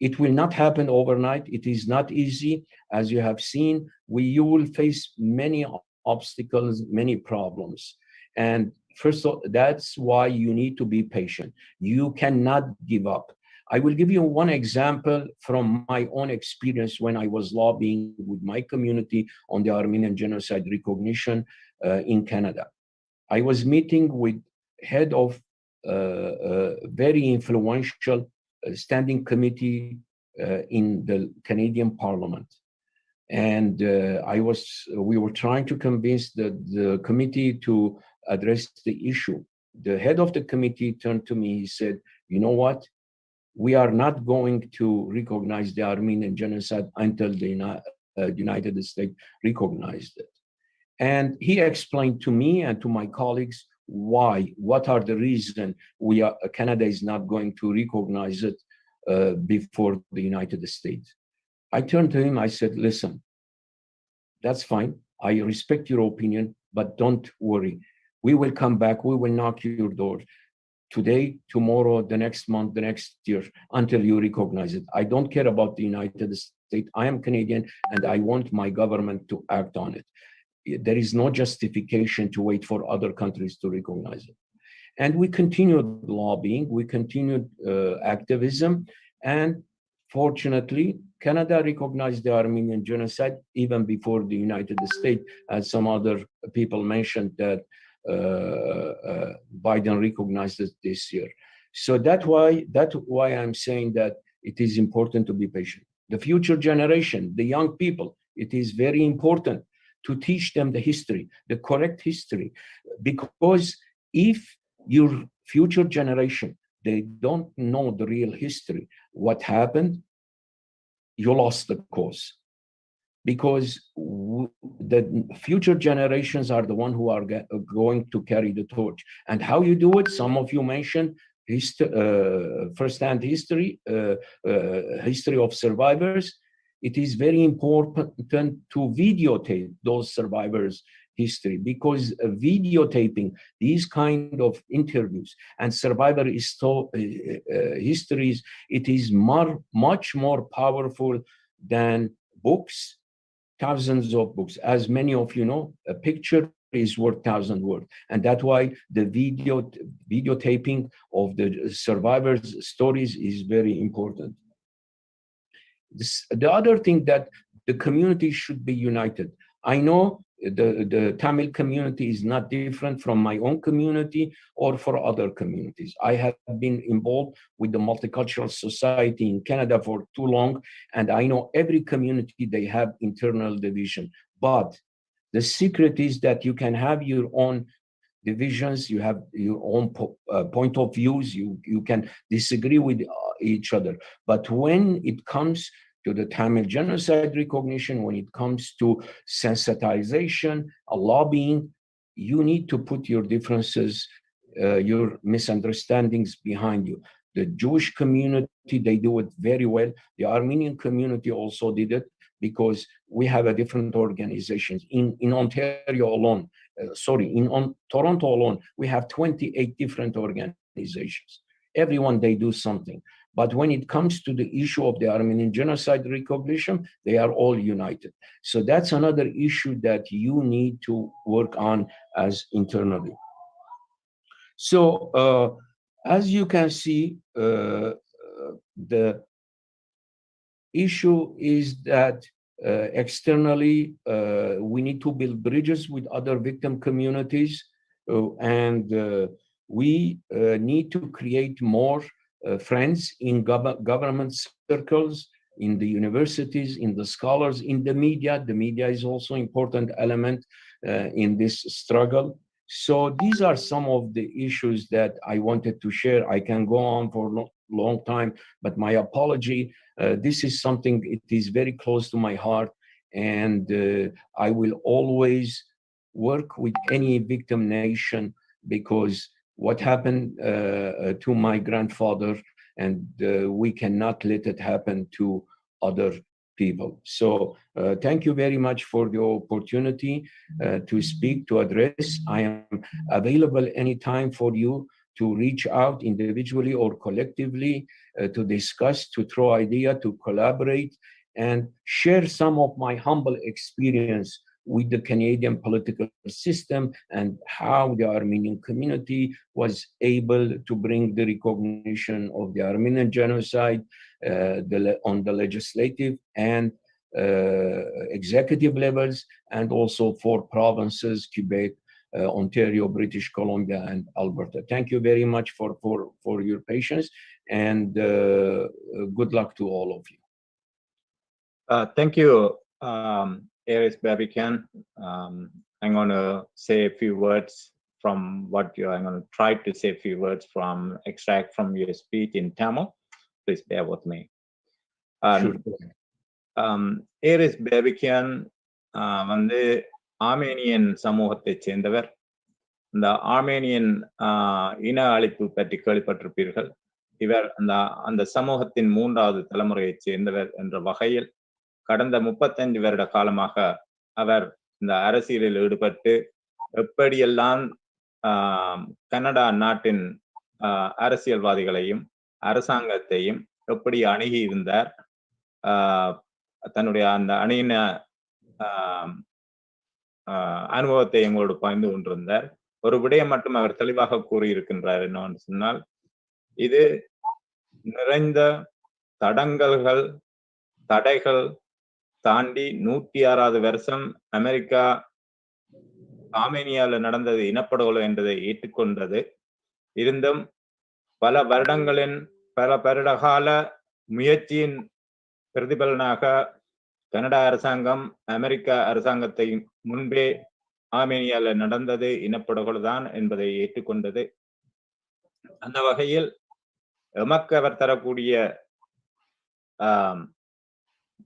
It will not happen overnight. It is not easy. As you have seen, you will face many obstacles, many problems. And first of all, that's why you need to be patient. You cannot give up. I will give you one example from my own experience when I was lobbying with my community on the Armenian genocide recognition in Canada. I was meeting with head of very influential standing committee in the Canadian Parliament. And we were trying to convince the committee to address the issue. The head of the committee turned to me, he said, you know what? We are not going to recognize the Armenian genocide until the United States recognized it. And he explained to me and to my colleagues what are the reasons Canada is not going to recognize it before the United States. I turned to him, I said, listen, that's fine. I respect your opinion, but don't worry. We will come back, we will knock your door. Today, tomorrow, the next month, the next year, until you recognize it. I don't care about the United States. I am Canadian, and I want my government to act on it. There is no justification to wait for other countries to recognize it. And we continued lobbying, we continued activism, and fortunately, Canada recognized the Armenian genocide even before the United States, as some other people mentioned that Biden recognized it this year. So that's why I'm saying that it is important to be patient. The future generation, the young people, it is very important to teach them the history, the correct history, because if your future generation, they don't know the real history, what happened, you lost the cause. Because the future generations are the ones who are going to carry the torch. And how you do it, some of you mentioned first-hand history, history of survivors. It is very important to videotape those survivors' history, because videotaping these kind of interviews and survivor histories, it is much more powerful than books, thousands of books. As many of you know, a picture is worth 1,000 words. And that's why the videotaping of the survivors' stories is very important. The other thing that the community should be united. I know the Tamil community is not different from my own community or for other communities. I have been involved with the multicultural society in Canada for too long, and I know every community, they have internal division. But the secret is that you can have your own divisions, you have your own point of views, you can disagree with each other. But when it comes to the Tamil genocide recognition, when it comes to sensitization, lobbying, you need to put your differences, your misunderstandings behind you. The Jewish community, they do it very well. The Armenian community also did it, because we have a different organizations. In Ontario alone, in Toronto alone, we have 28 different organizations. Everyone, they do something. But when it comes to the issue of the Armenian genocide recognition, they are all united. So that's another issue that you need to work on as internally. So as you can see, the issue is that externally, we need to build bridges with other victim communities, and we need to create more friends in government circles, in the universities, in the scholars, in the media. The media is also an important element in this struggle. So these are some of the issues that I wanted to share. I can go on for a long time, but my apology. This is something, it is very close to my heart, and I will always work with any victim nation, because what happened to my grandfather, and we cannot let it happen to other people. So thank you very much for the opportunity to speak, to address. I am available anytime for you to reach out individually or collectively to discuss, to throw idea, to collaborate, and share some of my humble experience with the Canadian political system and how the Armenian community was able to bring the recognition of the Armenian genocide on the legislative and executive levels, and also for provinces, Quebec, Ontario, British Columbia, and Alberta. Thank you very much for your patience, and good luck to all of you. Thank you, Aris Babican. I'm going to say a few words from what I'm going to try to say a few words from extract from your speech in Tamil. Please bear with me. Sure. Aris Babican வந்து Armenian சமூகத்தைச் சேர்ந்தவர். இந்த Armenian இன அழிப்பு பற்றி கேள்விப்பட்டிருப்பீர்கள். இவர் அந்த சமூகத்தின் 3வது தலைமுறையைச் சேர்ந்தவர் என்ற வகையில் கடந்த 35 வருட காலமாக அவர் இந்த அரசியலில் ஈடுபட்டு எப்படியெல்லாம் கனடா நாட்டின் அரசியல்வாதிகளையும் அரசாங்கத்தையும் எப்படி அணுகி இருந்தார், தன்னுடைய அந்த அணியின அனுபவத்தை எங்களோடு பகிர்ந்து கொண்டிருந்தார். ஒரு விடயம் மட்டும் அவர் தெளிவாக கூறியிருக்கின்றார், என்னவென்று சொன்னால், இது நிறைந்த தடங்கல்கள், தடைகள் தாண்டி 106வது வருஷம் அமெரிக்கா ஆர்மேனியாவில் நடந்தது இனப்படுகொலை என்பதை ஏற்றுக்கொண்டது. இருந்தும் பல வருடகால முயற்சியின் பிரதிபலனாக கனடா அரசாங்கம் அமெரிக்கா அரசாங்கத்தை முன்பே ஆர்மேனியாவில் நடந்தது இனப்படுகொலை தான் என்பதை ஏற்றுக்கொண்டது. அந்த வகையில் எமக்கு அவர் தரக்கூடிய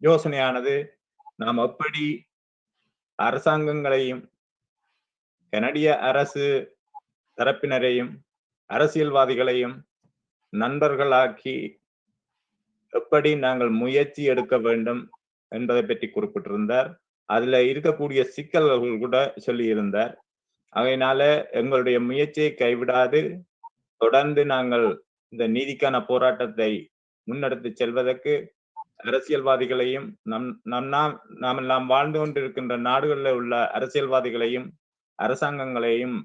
யோசனையானது, நாம் எப்படி அரசாங்கங்களையும் கனடிய அரசு தரப்பினரையும் அரசியல்வாதிகளையும் நண்பர்களாக்கி எப்படி நாங்கள் முயற்சி எடுக்க வேண்டும் என்பதை பற்றி குறிப்பிட்டிருந்தார். அதுல இருக்கக்கூடிய சிக்கல்கள் கூட சொல்லியிருந்தார். அதனால எங்களுடைய முயற்சியை கைவிடாது தொடர்ந்து நாங்கள் இந்த நீதிக்கான போராட்டத்தை முன்னெடுத்து செல்வதற்கு அரசியல்வாதிகளையும் நாம் வாழ்ந்து கொண்டிருக்கின்ற நாடுகளில் உள்ள அரசியல்வாதிகளையும் அரசாங்கங்களையும்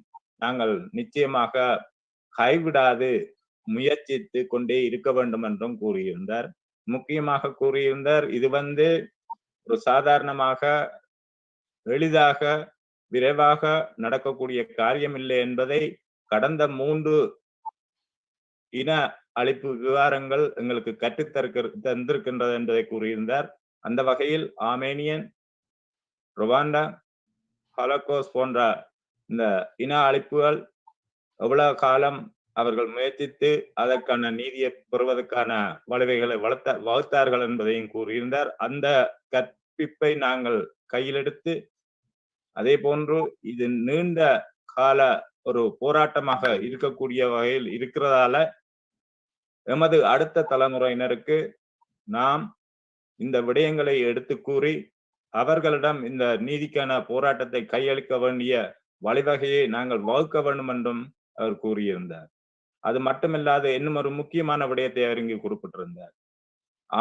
நாங்கள் நிச்சயமாக கைவிடாது முயற்சித்து கொண்டே இருக்க வேண்டும் என்றும் கூறியிருந்தார். முக்கியமாக கூறியிருந்தார், இது ஒரு சாதாரணமாக எளிதாக விரைவாக நடக்கக்கூடிய காரியம் இல்லை என்பதை கடந்த 3 இன அழிப்பு விவகாரங்கள் எங்களுக்கு தந்திருக்கின்றது என்பதை கூறியிருந்தார். அந்த வகையில் ஆர்மேனியன், ருவாண்டா, ஹாலோகாஸ்ட் போன்ற இந்த இன அழிப்புகள் எவ்வளவு காலம் அவர்கள் முயற்சித்து அதற்கான நீதியை பெறுவதற்கான வழிவகைகளை வகுத்தார்கள் என்பதையும் கூறியிருந்தார். அந்த கற்பிப்பை நாங்கள் கையில் எடுத்து, அதே போன்று இது நீண்ட கால ஒரு போராட்டமாக இருக்கக்கூடிய வகையில் இருக்கிறதால எமது அடுத்த தலைமுறையினருக்கு நாம் இந்த விடயங்களை எடுத்து கூறி அவர்களிடம் இந்த நீதிக்கான போராட்டத்தை கையளிக்க வேண்டிய வழிவகையை நாங்கள் வகுக்க வேண்டும் என்றும் அவர் கூறியிருந்தார். அது மட்டுமில்லாது இன்னும் ஒரு முக்கியமான விடயத்தை அவர் இங்கு குறிப்பிட்டிருந்தார்.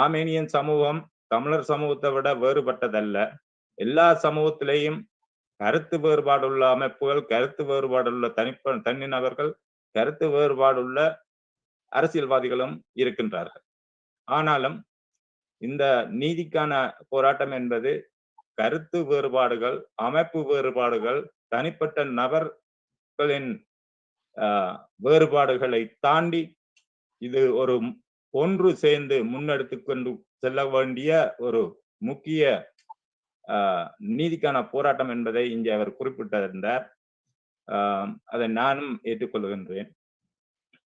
ஆர்மேனியன் சமூகம் தமிழர் சமூகத்தை விட வேறுபட்டதல்ல. எல்லா சமூகத்திலேயும் கருத்து வேறுபாடுள்ள அமைப்புகள், கருத்து வேறுபாடுள்ள தனிநபர்கள், கருத்து வேறுபாடுள்ள அரசியல்வாதிகளும் இருக்கின்றார்கள். ஆனாலும் இந்த நீதிக்கான போராட்டம் என்பது கருத்து வேறுபாடுகள், அமைப்பு வேறுபாடுகள், தனிப்பட்ட நபர்களின் வேறுபாடுகளை தாண்டி இது ஒரு ஒன்று சேர்ந்து முன்னெடுத்து கொண்டு செல்ல வேண்டிய ஒரு முக்கிய நீதிக்கான போராட்டம் என்பதை இங்கே அவர் குறிப்பிட்டிருந்தார். அதை நானும் ஏற்றுக்கொள்கின்றேன்.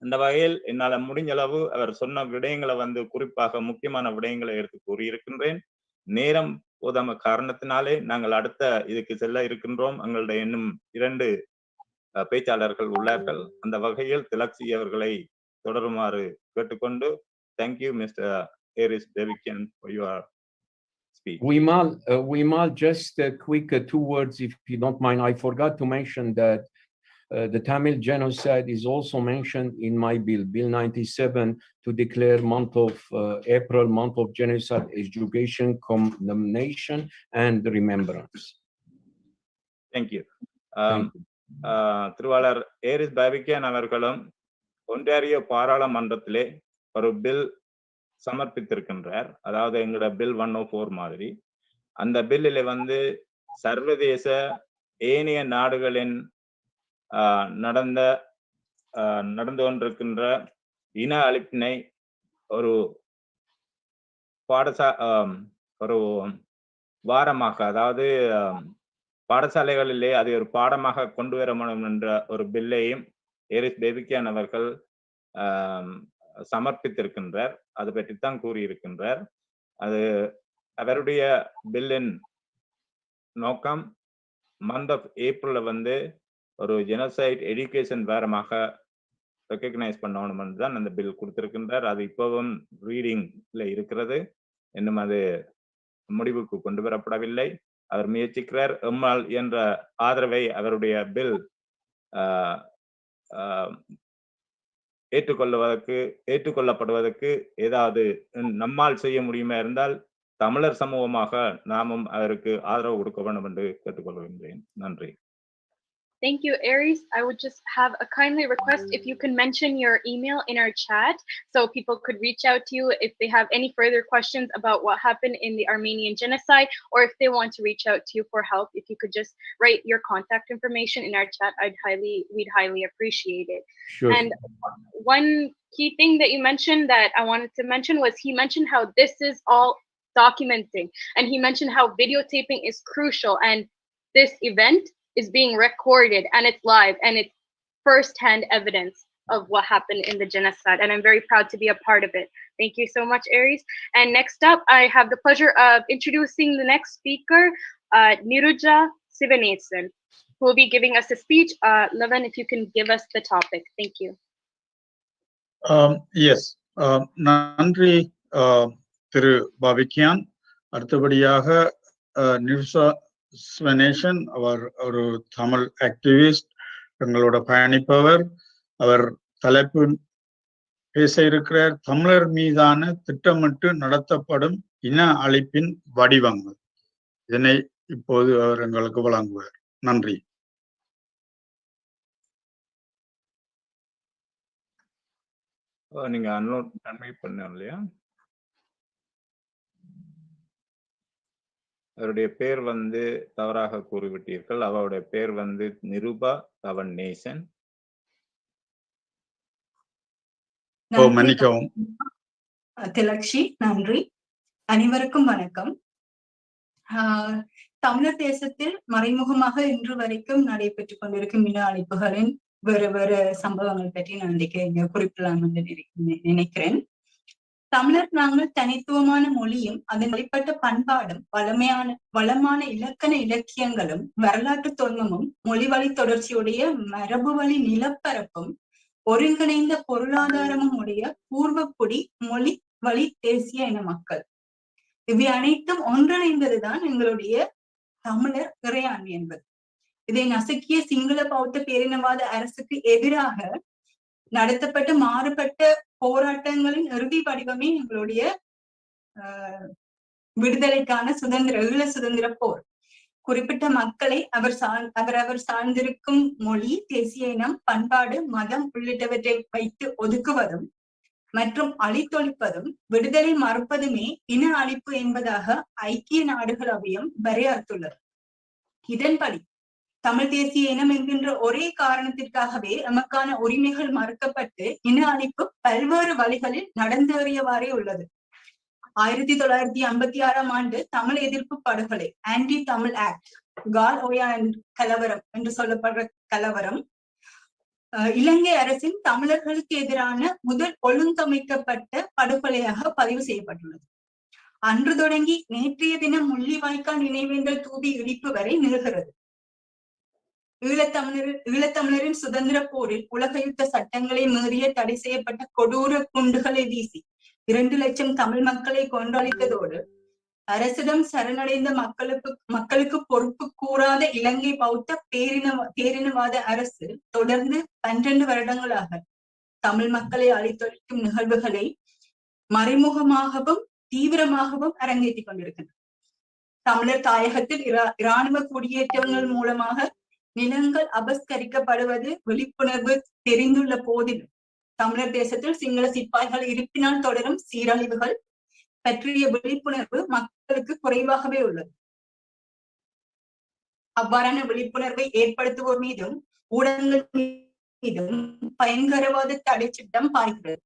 இந்த வகையில் என்னால் முடிஞ்ச அளவு அவர் சொன்ன விடயங்களை குறிப்பாக முக்கியமான விடயங்களை எடுத்து கூறியிருக்கின்றேன். நேரம் போதாம காரணத்தினாலே நாங்கள் அடுத்த இதுக்கு செல்ல இருக்கின்றோம். எங்களுடைய இன்னும் 2 பேச்சாளர்கள் உள்ளார்கள். அந்த வகையில் திலக்ஷி அவர்களை தொடருமாறு கேட்டுக்கொண்டு, thank you mister Aris Davikian for your speech. Wimal, just a quick 2 words if you don't mind. I forgot to mention that the Tamil genocide is also mentioned in my bill, Bill 97, to declare month of April, month of genocide, education, condemnation, and remembrance. Thank you. திருவாளர் Aries பேபிக்கியன் அவர்களும் Ontario பாராளுமன்றத்திலே ஒரு bill சமர்ப்பித்திருக்கின்றார். அதாவது எங்களோட bill 104 மாதிரி. அந்த பில்லில் சர்வதேச ஏனைய நாடுகளின் நடந்து கொண்டிருக்கின்ற இன அழிப்பினை ஒரு ஒரு வாரமாக, அதாவது பாடசாலைகளிலே அதை ஒரு பாடமாக கொண்டு வர வேண்டும் என்ற ஒரு பில்லையும் ஏரிஸ் பேபிக்கியன் அவர்கள் சமர்ப்பித்திருக்கின்றார். அது பற்றித்தான் கூறியிருக்கின்றார். அது அவருடைய பில்லின் நோக்கம் மந்த் ஆஃப் ஏப்ரல்ல ஒரு ஜெனோசைட் எஜுகேஷன் வாரமாக ரெக்கக்னைஸ் பண்ணணும் தான் அந்த பில் கொடுத்திருக்கின்றார். அது இப்பவும் ரீடிங்ல இருக்கிறது. இன்னும் அது முடிவுக்கு கொண்டு வரப்படவில்லை. அவர் முயற்சிக்கிறார். எம்மால் என்ற ஆதரவை அவருடைய பில் ஏற்றுக்கொள்ளப்படுவதற்கு ஏதாவது நம்மால் செய்ய முடியுமா இருந்தால் தமிழர் சமூகமாக நாமும் அவருக்கு ஆதரவு கொடுக்க வேண்டும் என்று கேட்டுக்கொள்கின்றேன். நன்றி. Thank you, Aries. I would just have a kindly request if you can mention your email in our chat so people could reach out to you if they have any further questions about what happened in the Armenian genocide, or if they want to reach out to you for help. If you could just write your contact information in our chat, we'd highly appreciate it. Sure. And one key thing that you mentioned that I wanted to mention was he mentioned how this is all documenting, and he mentioned how videotaping is crucial, and this event is being recorded and it's live and it's first-hand evidence of what happened in the genocide, and I'm very proud to be a part of it. Thank you so much, Aries. And next up, I have the pleasure of introducing the next speaker, Niruja Sivanesan, who will be giving us a speech. Lavan, if you can give us the topic. Thank you. Yes. நன்றி திரு பாவிக்கியான். அடுத்தபடியாக நிருஷா ஸ்வனேஷன், அவர் ஒரு Tamil activist, எங்களோட பயணிப்பவர். அவர் தலைப்பு பேச இருக்கிறார், தமிழர் மீதான திட்டமிட்டு நடத்தப்படும் இன அழிப்பின் வடிவங்கள். இதனை இப்போது அவர் எங்களுக்கு வழங்குவார். நன்றி. நீங்க அன்மியூட் பண்ண இல்லையா? அவருடைய பேர் தவறாக கூறிவிட்டீர்கள். அவருடைய பேர் நிருபா தவன் நேசன். மன்னிக்கவும். திலக்ஷி, நன்றி. அனைவருக்கும் வணக்கம். தமிழர் தேசத்தில் மறைமுகமாக இன்று வரைக்கும் நடைபெற்றுக் கொண்டிருக்கும் இன அழிப்புகளின் வேறு வேறு சம்பவங்கள் பற்றி நான் இங்க குறிப்பிடலாம் என்று நினைக்கிறேன். தமிழர் நாங்கள் தனித்துவமான மொழியும் அதன் வெளிப்பட்ட பண்பாடும் வளமான இலக்கண இலக்கியங்களும் வரலாற்று தொன்மமும் மொழி வழி தொடர்ச்சியுடைய மரபு வழி நிலப்பரப்பும் ஒருங்கிணைந்த பொருளாதாரமும் உடைய பூர்வக்குடி மொழி வழி தேசிய இன மக்கள். இவை அனைத்தும் ஒன்றிணைந்ததுதான் எங்களுடைய தமிழர் இறையாண்மை என்பது. இதை நசுக்கிய சிங்கள பௌத்த பேரினவாத அரசுக்கு எதிராக நடத்தப்பட்ட மாறுபட்ட போராட்டங்களின் இறுதி வடிவமே எங்களுடைய விடுதலைக்கான ஈழ சுதந்திர போர். குறிப்பிட்ட மக்களை அவர் சார்ந்திருக்கும் மொழி, தேசிய இனம், பண்பாடு, மதம் உள்ளிட்டவற்றை வைத்து ஒதுக்குவதும் மற்றும் அழித்தொழிப்பதும் விடுதலை மறுப்பதுமே இன அழிப்பு என்பதாக ஐக்கிய நாடுகள் அவையம் வரையறுத்துள்ளது. இதன்படி தமிழ் தேசிய இனம் என்கின்ற ஒரே காரணத்திற்காகவே எமக்கான உரிமைகள் மறுக்கப்பட்டு இன அழிப்பு பல்வேறு வழிகளில் நடந்தேறியவாறே உள்ளது. 1956 ஆண்டு தமிழ் எதிர்ப்பு படுகொலை, ஆன்டி தமிழ் ஆக்ட், கால் ஓயா கலவரம் என்று சொல்லப்படுற கலவரம் இலங்கை அரசின் தமிழர்களுக்கு எதிரான முதல் ஒழுங்கமைக்கப்பட்ட படுகொலையாக பதிவு செய்யப்பட்டுள்ளது. அன்று தொடங்கி நேற்றைய தினம் முள்ளிவாய்க்கால் நினைவேந்தல் தூவி இடிப்பு வரை நிகழ்கிறது. ஈழத்தமிழரின் சுதந்திர போரில் உலக யுத்த சட்டங்களை மீறிய தடை செய்யப்பட்ட கொடூர குண்டுகளை வீசி 2 லட்சம் தமிழ் மக்களை கொன்றளித்ததோடு அரசிடம் சரணடைந்த மக்களுக்கு பொறுப்பு கூறாத இலங்கை பௌத்த பேரினவாத அரசு தொடர்ந்து 12 வருடங்களாக தமிழ் மக்களை அழித்தொழிக்கும் நிகழ்வுகளை மறைமுகமாகவும் தீவிரமாகவும் அரங்கேற்றிக் கொண்டிருக்கின்றன. தமிழர் தாயகத்தில் இராணுவ குடியேற்றங்கள் மூலமாக நிலங்கள் அபஸ்கரிக்கப்படுவது விழிப்புணர்வு தெரிந்துள்ள போதிலும் தமிழர் தேசத்தில் சிங்கள சிப்பாய்கள் இருப்பினால் தொடரும் சீரழிவுகள் பற்றிய விழிப்புணர்வு மக்களுக்கு குறைவாகவே உள்ளது. அவ்வாறான விழிப்புணர்வை ஏற்படுத்துவோர் மீதும் ஊடகங்கள் மீதும் பயங்கரவாத தடை சட்டம் பாய்கிறது.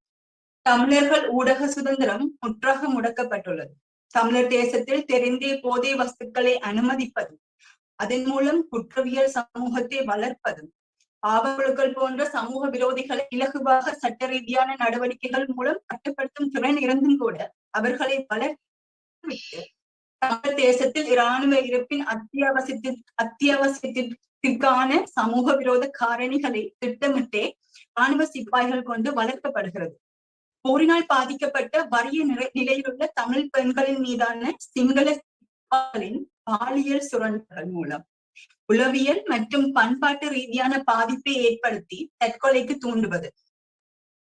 தமிழர்கள் ஊடக சுதந்திரம் முற்றாக முடக்கப்பட்டுள்ளது. தமிழர் தேசத்தில் தெரிந்தே போதை வஸ்துக்களை அனுமதிப்பதும் அதன் மூலம் குற்றவியல் சமூகத்தை வளர்ப்பதும் ஆபத்துகள் போன்ற சமூக விரோதிகளை இலகுவாக சட்ட ரீதியான நடவடிக்கைகள் மூலம் கட்டுப்படுத்தும் திறன் இருந்தும் கூட அவர்களை வளர்த்து தமிழ் தேசத்தில் இராணுவ இருப்பின் அத்தியாவசியத்திற்கான சமூக விரோத காரணிகளை திட்டமிட்டே இராணுவ சிப்பாய்கள் கொண்டு வளர்க்கப்படுகிறது. போரினால் பாதிக்கப்பட்ட வறிய நிலையிலுள்ள தமிழ் பெண்களின் மீதான சிங்கள சிப்பாய்களின் பாலியல் சுரண்டல்கள் மூலம் உளவியல் மற்றும் பண்பாட்டு ரீதியான பாதிப்பை ஏற்படுத்தி தற்கொலைக்கு தூண்டுவது.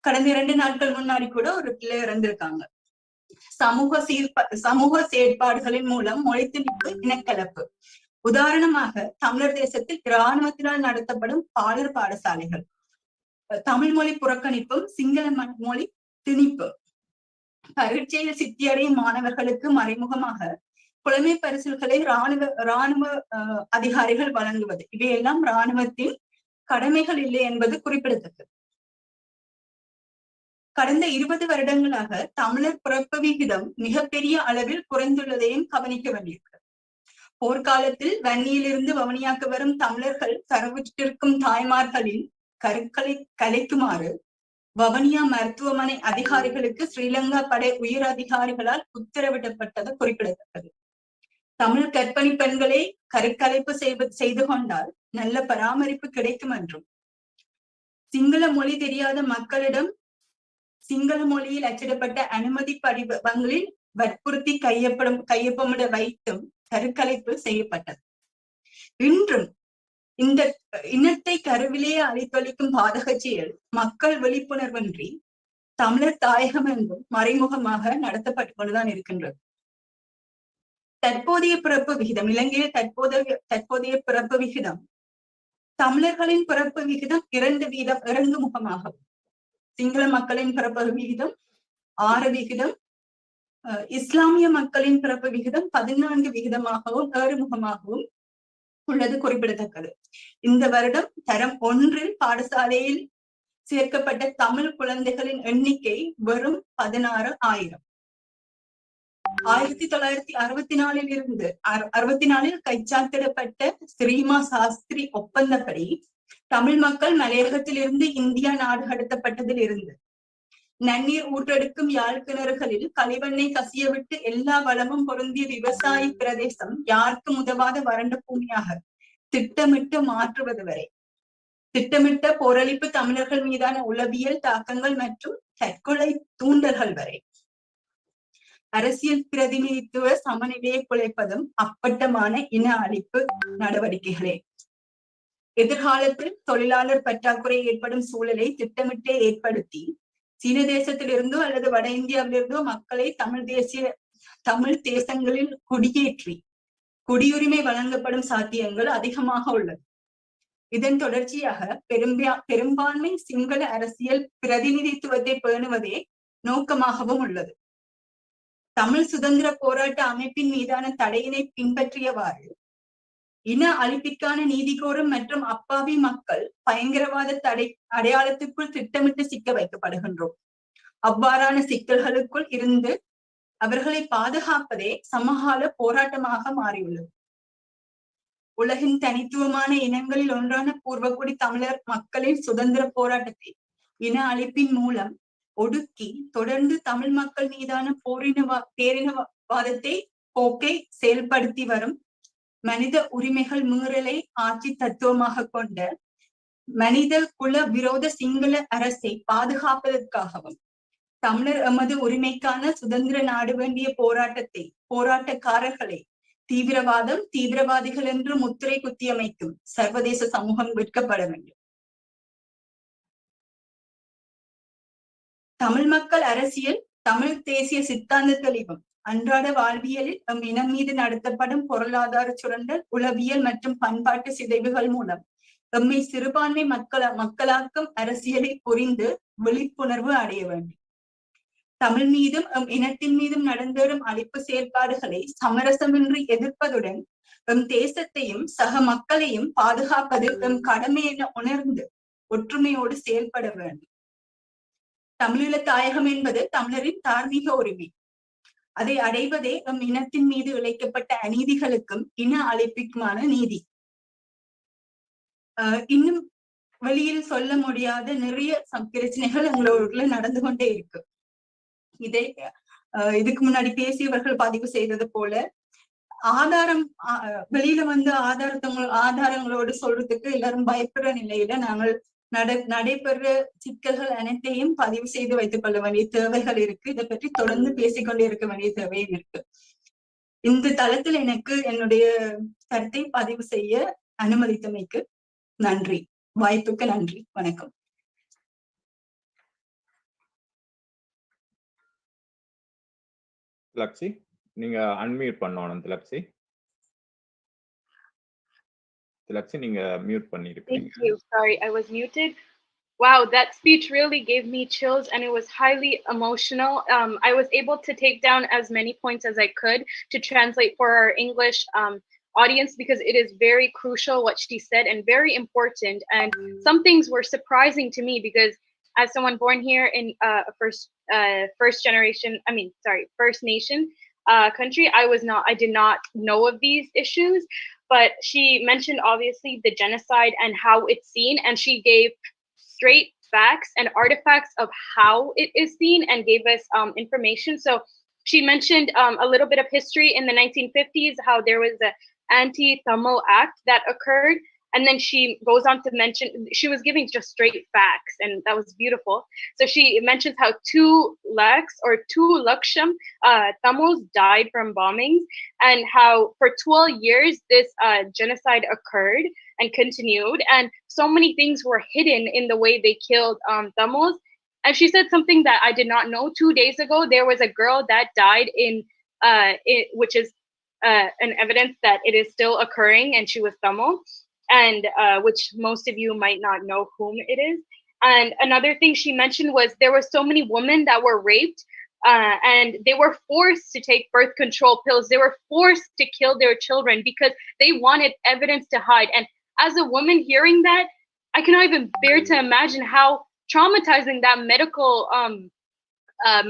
கடந்த 2 நாட்கள் முன்னாடி கூட ஒரு பிள்ளை இறந்திருக்காங்க. சமூக செயற்பாடுகளின் மூலம் மொழி திணிப்பு, இனக்கலப்பு. உதாரணமாக தமிழர் தேசத்தில் இராணுவத்தினால் நடத்தப்படும் பாடர் பாடசாலைகள், தமிழ் மொழி புறக்கணிப்பும் சிங்கள மொழி திணிப்பு, பரீட்சையில் சித்தியடையும் மாணவர்களுக்கு மறைமுகமாக புலமை பரிசில்களை இராணுவ அதிகாரிகள் வழங்குவது, இவையெல்லாம் இராணுவத்தின் கடமைகள் இல்லை என்பது குறிப்பிடத்தக்கது. கடந்த 20 வருடங்களாக தமிழர் பிறப்பு விகிதம் மிகப்பெரிய அளவில் குறைந்துள்ளதையும் கவனிக்க வேண்டியிருக்கிறது. போர்க்காலத்தில் வன்னியிலிருந்து வவுனியாக்கு வரும் தமிழர்கள் கருவுற்றிருக்கும் தாய்மார்களின் கருக்களை கலைக்குமாறு வவுனியா மருத்துவமனை அதிகாரிகளுக்கு ஸ்ரீலங்கா படை உயர் அதிகாரிகளால் உத்தரவிடப்பட்டது குறிப்பிடத்தக்கது. தமிழ் கர்ப்பிணி பெண்களை கருக்கலைப்பு செய்து கொண்டால் நல்ல பராமரிப்பு கிடைக்கும் என்றும், சிங்கள மொழி தெரியாத மக்களிடம் சிங்கள மொழியில் அச்சிடப்பட்ட அனுமதி படிவங்களில் வற்புறுத்தி கையொப்பமிட வைத்தும் கருக்கலைப்பு செய்யப்பட்டது. இன்றும் இந்த இனத்தை கருவிலேயே அழித்தொழிக்கும் பாதக செயல் மக்கள் விழிப்புணர்வின்றி தமிழர் தாயகம் என்றும் மறைமுகமாக நடத்தப்பட்டு கொண்டுதான் இருக்கின்றது. தற்போதைய பிறப்பு விகிதம், இலங்கையில் தற்போதைய பிறப்பு விகிதம் தமிழர்களின் பிறப்பு விகிதம் 2 இறங்குமுகமாகவும், சிங்கள மக்களின் பிறப்பு விகிதம் 6%, இஸ்லாமிய மக்களின் பிறப்பு விகிதம் 14% ஏறுமுகமாகவும் உள்ளது குறிப்பிடத்தக்கது. இந்த வருடம் தரம் 1 பாடசாலையில் சேர்க்கப்பட்ட தமிழ் குழந்தைகளின் எண்ணிக்கை வெறும் 16,000. 1964 கைச்சாத்திடப்பட்ட ஸ்ரீமா சாஸ்திரி ஒப்பந்தப்படி தமிழ் மக்கள் மலையகத்தில் இருந்து இந்தியா நாடு கடத்தப்பட்டதில் இருந்து நன்னீர் ஊற்றெடுக்கும் யாழ் கிணறுகளில் கழிவெண்ணெய் கசியவிட்டு எல்லா வளமும் பொருந்திய விவசாய பிரதேசம் யாருக்கும் உதவாத வறண்ட பூமியாக திட்டமிட்டு மாற்றுவது வரை, திட்டமிட்ட போரளிப்பு தமிழர்கள் மீதான உளவியல் தாக்கங்கள் மற்றும் தற்கொலை தூண்டல்கள் வரை, அரசியல் பிரதிநிதித்துவ சமநிலையை குலைப்பதும் அப்பட்டமான இன அழிப்பு நடவடிக்கைகளே. எதிர்காலத்தில் தொழிலாளர் பற்றாக்குறை ஏற்படும் சூழலை திட்டமிட்டே ஏற்படுத்தி சீன தேசத்திலிருந்தோ அல்லது வட இந்தியாவிலிருந்தோ மக்களை தமிழ் தேசங்களில் குடியேற்றி குடியுரிமை வழங்கப்படும் சாத்தியங்கள் அதிகமாக உள்ளது. இதன் தொடர்ச்சியாக பெரும்பான்மை சிங்கள அரசியல் பிரதிநிதித்துவத்தை பேணுவதே நோக்கமாகவும் உள்ளது. தமிழ் சுதந்திர போராட்ட அமைப்பின் மீதான தடையினை பின்பற்றியவாறு இன அழிப்பிற்கான நீதி கோரும் மற்றும் அப்பாவி மக்கள் பயங்கரவாத அடையாளத்துக்குள் திட்டமிட்டு சிக்க வைக்கப்படுகின்றோம். அவ்வாறான சிக்கல்களுக்குள் இருந்து அவர்களை பாதுகாப்பதே சமகால போராட்டமாக மாறியுள்ளது. உலகின் தனித்துவமான இனங்களில் ஒன்றான பூர்வக்குடி தமிழர் மக்களின் சுதந்திர போராட்டத்தை இன அழிப்பின் மூலம் ஒடுக்கி தொடர்ந்து தமிழ் மக்கள் மீதான பேரினவாதத்தை போக்கை செயல்படுத்தி வரும் மனித உரிமைகள் மீறலை ஆட்சி தத்துவமாக கொண்ட மனித குல விரோத சிங்கள அரசை பாதுகாப்பதற்காகவும் தமிழர் எமது உரிமைக்கான சுதந்திர நாடு வேண்டிய போராட்டக்காரர்களை தீவிரவாதிகள் என்று முத்திரை குத்தியமைக்கும் சர்வதேச சமூகம் விற்கப்பட வேண்டும். தமிழ் மக்கள் அரசியல் தமிழ் தேசிய சித்தாந்த தெளிவும் அன்றாட வாழ்வியலில் நம் இனம் மீது நடத்தப்படும் பொருளாதார சுரண்டல், உளவியல் மற்றும் பண்பாட்டு சிதைவுகள் மூலம் எம்மை சிறுபான்மை மக்களாக்கும் அரசியலை புரிந்து விழிப்புணர்வு அடைய வேண்டும். தமிழ் மீதும் எம் இனத்தின் மீதும் நடந்தேறும் அழிப்பு செயல்பாடுகளை சமரசமின்றி எதிர்ப்பதுடன் எம் தேசத்தையும் சக மக்களையும் பாதுகாப்பது எம் கடமை என உணர்ந்து ஒற்றுமையோடு செயல்பட வேண்டும். தமிழீழ தாயகம் என்பது தமிழரின் தார்மீக உரிமை. அதை அடைவதே எம் இனத்தின் மீது இழைக்கப்பட்ட அநீதிகளுக்கும் இன அழிப்புக்குமான நீதி. இன்னும் வெளியில் சொல்ல முடியாத நிறைய பிரச்சனைகள் எங்களோட நடந்து கொண்டே இருக்கு. இதுக்கு முன்னாடி பேசியவர்கள் பதிவு செய்தது போல ஆதாரம் வெளியில வந்து ஆதாரங்களோடு சொல்றதுக்கு எல்லாரும் பயப்படுற நிலையில நாங்கள் நடைபெற சிக்கல்கள் அனைத்தையும் பதிவு செய்து வைத்துக் கொள்ள வேண்டிய தேவைகள் இருக்கு. இதை பற்றி தொடர்ந்து பேசிக்கொண்டே இருக்க வேண்டிய தேவையும் இருக்கு. இந்த தளத்தில் எனக்கு என்னுடைய கருத்தை பதிவு செய்ய அனுமதித்தமைக்கு நன்றி. வாய்ப்புக்கு நன்றி. வணக்கம். திலக்ஷி, நீங்க அன்மியூட் பண்ணணும். திலக்ஷி, நீங்க மியூட் பண்ணிருக்கீங்க. Thank you. Sorry, I was muted. Wow, that speech really gave me chills and it was highly emotional. I was able to take down as many points as I could to translate for our English audience because it is very crucial what she said and very important. And some things were surprising to me because as someone born here in First Nation country, I did not know of these issues. But she mentioned obviously the genocide and how it's seen, and she gave straight facts and artifacts of how it is seen and gave us information. So she mentioned a little bit of history in the 1950s, how there was an anti-Tamil act that occurred. And then she goes on to mention, she was giving just straight facts, and that was beautiful. So she mentions how 2 laksham Tamils died from bombings, and how for 12 years this genocide occurred and continued, and so many things were hidden in the way they killed Tamils. And she said something that I did not know. 2 days ago, there was a girl that died which is an evidence that it is still occurring, and she was Tamil. And which most of you might not know whom it is. And another thing she mentioned was there were so many women that were raped and they were forced to take birth control pills. They were forced to kill their children because they wanted evidence to hide. And as a woman hearing that, I cannot even bear to imagine how traumatizing that medical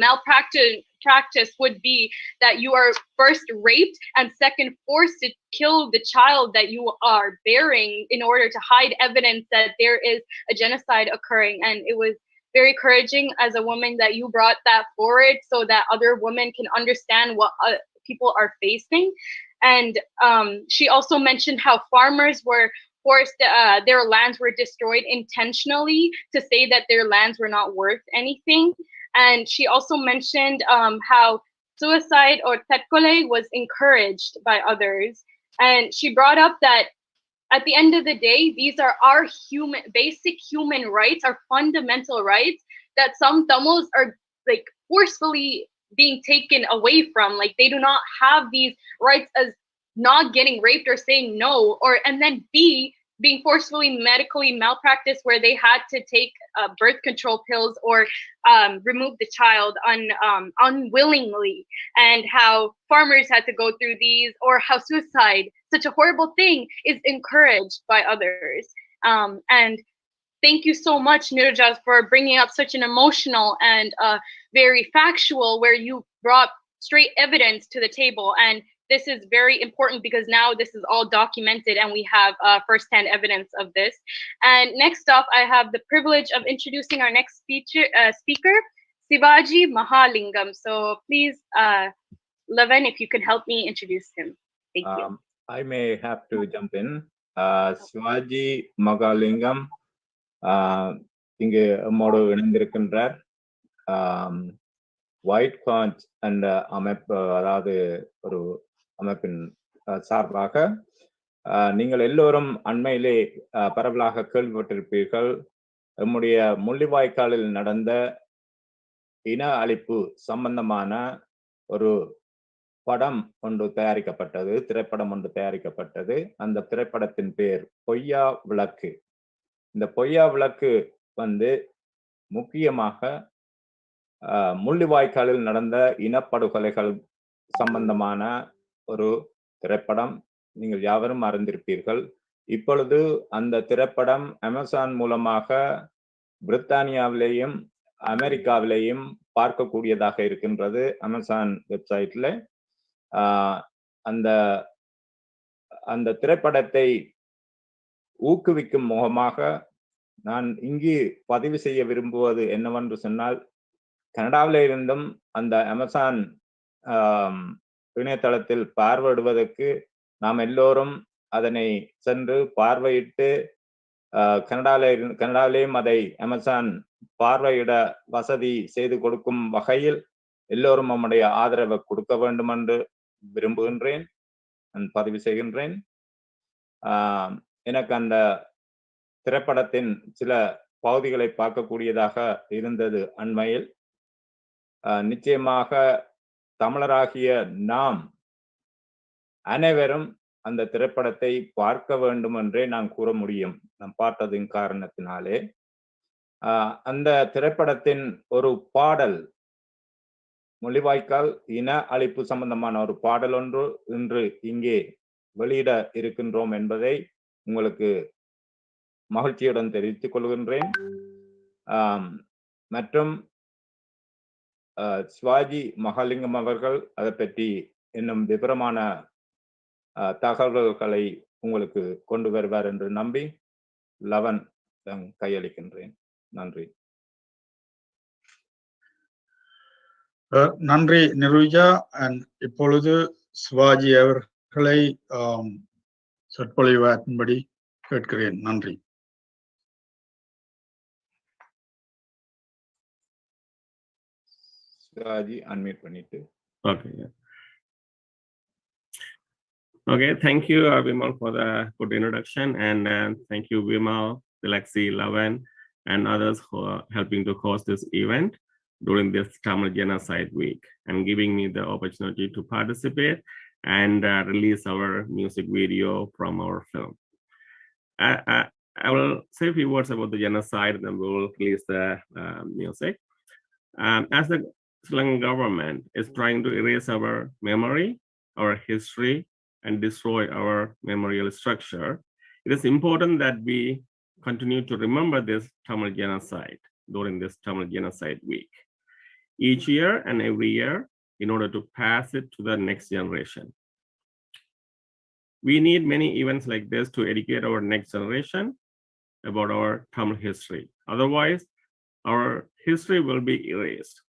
malpractice would be, that you are first raped and second forced to kill the child that you are bearing in order to hide evidence that there is a genocide occurring. And it was very encouraging as a woman that you brought that forward so that other women can understand what people are facing. And she also mentioned how farmers were forced, their lands were destroyed intentionally to say that their lands were not worth anything. And she also mentioned how suicide or tetkole was encouraged by others. And she brought up that at the end of the day, these are our basic human rights, our fundamental rights that some Tamils are like forcefully being taken away from. Like they do not have these rights as not getting raped or saying no, and then B, being forcefully medically malpracticed where they had to take birth control pills or remove the child unwillingly, and how farmers had to go through these, or how suicide, such a horrible thing, is encouraged by others. And thank you so much, Nirjaz, for bringing up such an emotional and very factual, where you brought straight evidence to the table. And this is very important because now this is all documented and we have firsthand evidence of this. And next up, I have the privilege of introducing our next speaker, Sivaji Mahalingam. So please, Lavan, if you could help me introduce him. Thank you. I may have to jump in. Sivaji Mahalingam இங்கு நம்மோடு இணைந்திருக்கின்றார். White conch என்ற அமைப்பு, அதாவது ஒரு அமைப்பின் சார்பாக நீங்கள் எல்லோரும் அண்மையிலே பரவலாக கேள்விப்பட்டிருப்பீர்கள். நம்முடைய முள்ளிவாய்க்காலில் நடந்த இன அழிப்பு சம்பந்தமான ஒரு படம் ஒன்று தயாரிக்கப்பட்டது, திரைப்படம் ஒன்று தயாரிக்கப்பட்டது. அந்த திரைப்படத்தின் பெயர் பொய்யா விளக்கு. இந்த பொய்யா விளக்கு முக்கியமாக முள்ளிவாய்க்காலில் நடந்த இனப்படுகொலைகள் சம்பந்தமான ஒரு திரைப்படம். நீங்கள் யாவரும் அறிந்திருப்பீர்கள். இப்பொழுது அந்த திரைப்படம் அமேசான் மூலமாக பிரித்தானியாவிலேயும் அமெரிக்காவிலேயும் பார்க்கக்கூடியதாக இருக்கின்றது. அமேசான் வெப்சைட்ல அந்த திரைப்படத்தை ஊக்குவிக்கும் முகமாக நான் இங்கு பதிவு செய்ய விரும்புவது என்னவென்று சொன்னால், கனடாவில் இருந்தும் அந்த அமேசான் இணையதளத்தில் பார்வையிடுவதற்கு நாம் எல்லோரும் அதனை சென்று பார்வையிட்டு கனடாவிலேயும் அதை அமேசான் பார்வையிட வசதி செய்து கொடுக்கும் வகையில் எல்லோரும் நம்முடைய ஆதரவை கொடுக்க வேண்டும் என்று விரும்புகின்றேன், நான் பதிவு செய்கின்றேன். எனக்கு அந்த திரைப்படத்தின் சில பகுதிகளை பார்க்கக்கூடியதாக இருந்தது அண்மையில். நிச்சயமாக தமிழராகிய நாம் அனைவரும் அந்த திரைப்படத்தை பார்க்க வேண்டும் என்றே நான் கூற முடியும், நான் பார்த்ததின் காரணத்தினாலே. அந்த திரைப்படத்தின் ஒரு பாடல், முள்ளிவாய்க்கால் இன அழிப்பு சம்பந்தமான ஒரு பாடல் ஒன்று இன்று இங்கே வெளியிட இருக்கின்றோம் என்பதை உங்களுக்கு மகிழ்ச்சியுடன் தெரிவித்துக் கொள்கின்றேன். மற்றும் சிவாஜி மகாலிங்கம் அவர்கள் அதை பற்றி இன்னும் விவரமான தகவல்களை உங்களுக்கு கொண்டு வருவார் என்று நம்பி லவன் கையளிக்கின்றேன். நன்றி. நன்றி நிருஜா. இப்பொழுது சிவாஜி அவர்களை சொற்பொழிவாற்றும்படி கேட்கிறேன். நன்றி. சிவாஜி அன்மியூட் பண்ணிட்டு. Okay, thank you, Vimal, for the good introduction, and thank you, Vimal, Dilexi, Lavan, and others who are helping to host this event during this Tamil Genocide Week and giving me the opportunity to participate and release our music video from our film. I will say a few words about the genocide, and then we will release the music. As the Sri Lankan government is trying to erase our memory, our history, and destroy our memorial structure, it is important that we continue to remember this Tamil genocide during this Tamil Genocide Week each year and every year in order to pass it to the next generation. We need many events like this to educate our next generation about our Tamil history. Otherwise, our history will be erased,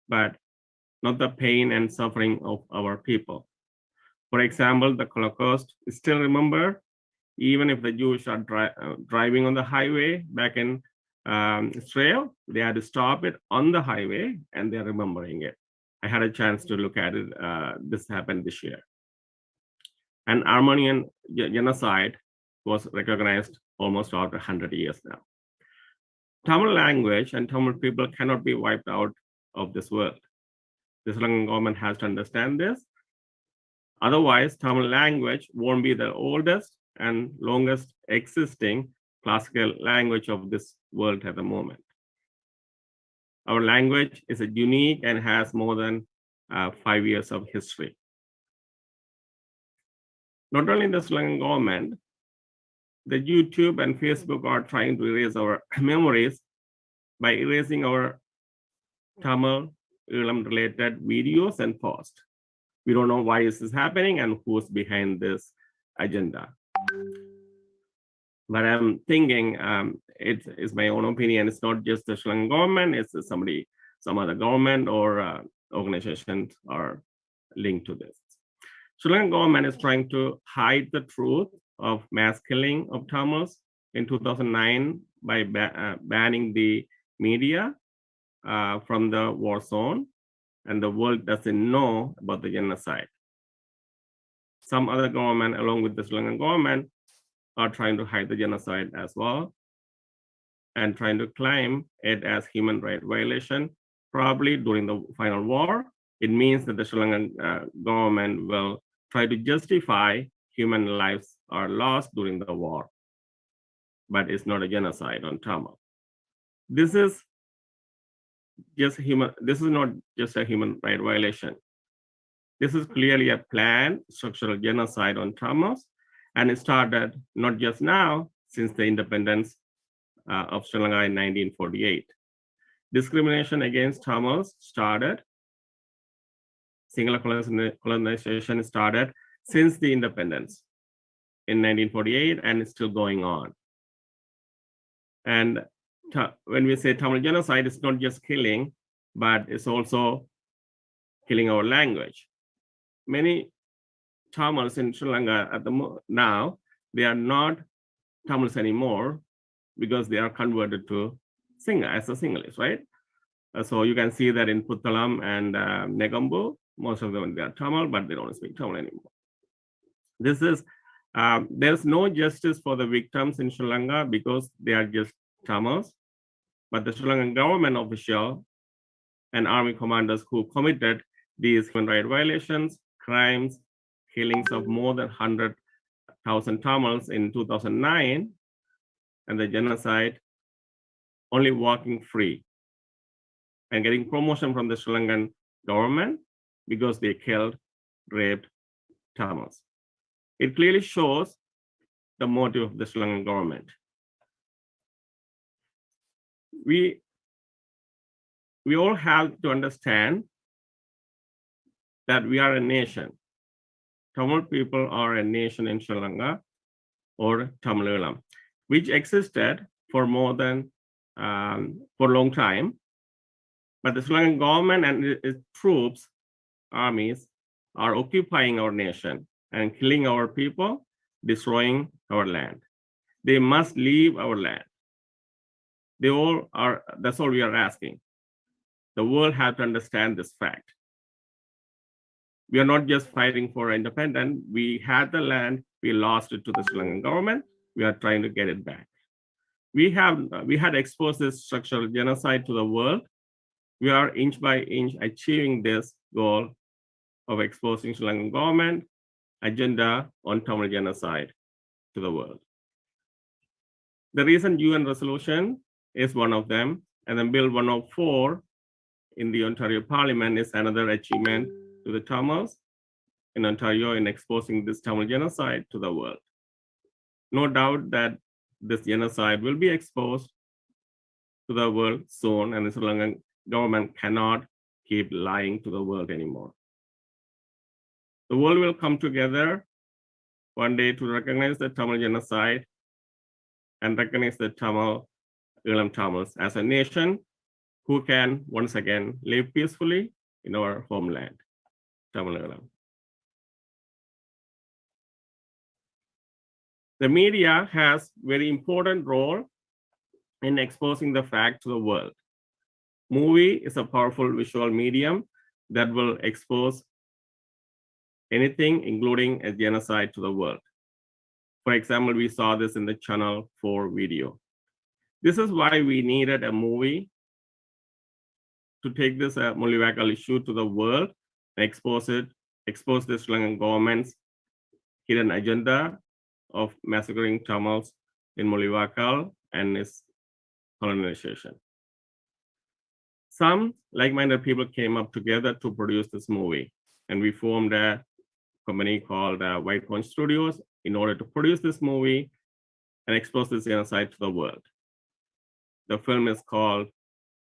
but not the pain and suffering of our people. For example, the Holocaust is still remembered, even if the Jews are driving on the highway back in Israel, they had to stop it on the highway and they're remembering it. I had a chance to look at it. This happened this year. An Armenian genocide was recognized almost after 100 years now. Tamil language and Tamil people cannot be wiped out of this world. The Sri Lankan government has to understand this. Otherwise, Tamil language won't be the oldest and longest existing classical language of this world at the moment. Our language is unique and has more than 5 years of history. Not only the Sri Lankan government, the YouTube and Facebook are trying to erase our memories by erasing our Tamil related videos and posts. We don't know why this is happening and who's behind this agenda. But I'm thinking it is my own opinion. It's not just the Sri Lankan government, it's some other government or organizations are linked to this. Sri Lankan government is trying to hide the truth of mass killing of Tamils in 2009 by banning the media from the war zone, and the world doesn't know about the genocide. Some other government, along with the Sri Lankan government, are trying to hide the genocide as well and trying to claim it as human rights violation. Probably during the final war, it means that the Sri Lankan government will try to justify human lives are lost during the war, but it's not a genocide on Tamil. This is not just a human rights violation. This is clearly a planned structural genocide on Tamils, and it started not just now, since the independence of Sri Lanka in 1948. Discrimination against Tamils started, singular colonization started since the independence in 1948, and it's still going on. And when we say Tamil genocide, it's not just killing, but it's also killing our language. Many Tamils in Sri Lanka now, they are not Tamils anymore because they are converted to as a Sinhalese, right? So you can see that in Puttalam and Negambu, most of them, they are Tamil, but they don't speak Tamil anymore. This is, there's no justice for the victims in Sri Lanka because they are just Tamils, but the Sri Lankan government official and army commanders who committed these human rights violations, crimes, killings of more than 100,000 Tamils in 2009, and the genocide, only walking free and getting promotion from the Sri Lankan government because they killed, raped Tamils. It clearly shows the motive of the Sri Lankan government. We all have to understand that we are a nation. Tamil people are a nation in Sri Lanka, or Tamilam, which existed for more than for a long time. But the Sri Lankan government and its troops, armies, are occupying our nation and killing our people, destroying our land. They must leave our land. They all are, that's all we are asking. The world has to understand this fact. We are not just fighting for independence. We had the land, we lost it to the Sri Lankan government. We are trying to get it back. We had exposed this structural genocide to the world. We are inch by inch achieving this goal of exposing Sri Lankan government agenda on Tamil genocide to the world. The recent UN resolution is one of them, and then Bill 104 in the Ontario Parliament is another achievement to the Tamils in Ontario in exposing this Tamil genocide to the world. No doubt that this genocide will be exposed to the world soon, and the Sri Lankan government cannot keep lying to the world anymore. The world will come together one day to recognize the Tamil genocide and recognize the Tamil Elam Tamils as a nation who can once again live peacefully in our homeland, Tamil Elam. The media has very important role in exposing the fact to the world. Movie is a powerful visual medium that will expose anything, including a genocide, to the world. For example, we saw this in the Channel 4 video. This is why we needed a movie to take this Mullivaikkal issue to the world and expose the Sri Lankan government's hidden agenda of massacring Tamils in Mullivaikkal and its colonization. Some like-minded people came up together to produce this movie, and we formed a company called White Conch Studios in order to produce this movie and expose this genocide to the world. The film is called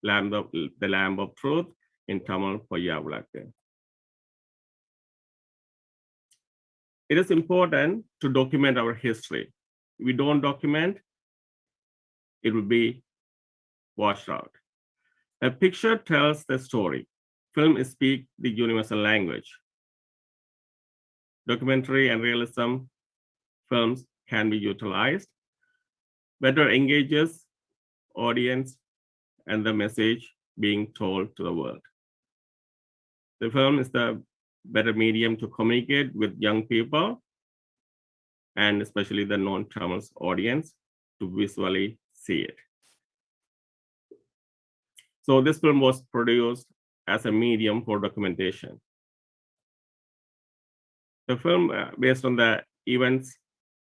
The Lamb of Truth, in Tamil, Poyya Vilakku. It is important to document our history. If we don't document, it will be washed out. A picture tells the story. Film speaks the universal language. Documentary and realism films can be utilized, better engages audience and the message being told to the world. The film is the better medium to communicate with young people and especially the non-Tamils audience to visually see it. So this film was produced as a medium for documentation. The film, based on the events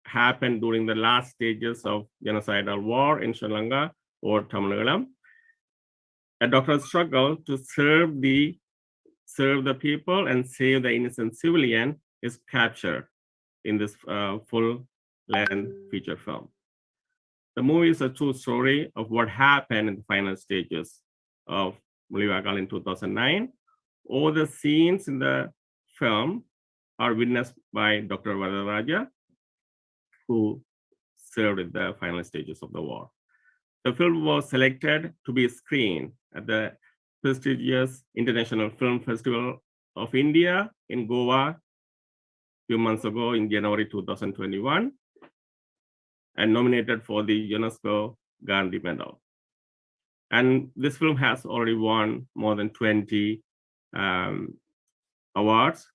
happened during the last stages of genocidal war in Sri Lanka or Tamil Elam, a doctor's struggle to serve the people and save the innocent civilian is captured in this full-length feature film. The movie is a true story of what happened in the final stages of Mullivaikkal in 2009. All the scenes in the film are witnessed by Dr. Varadaraja, who served in the final stages of the war. The film was selected to be screened at the prestigious International Film Festival of India in Goa a few months ago in January 2021 and nominated for the UNESCO Gandhi Medal. And this film has already won more than 20 awards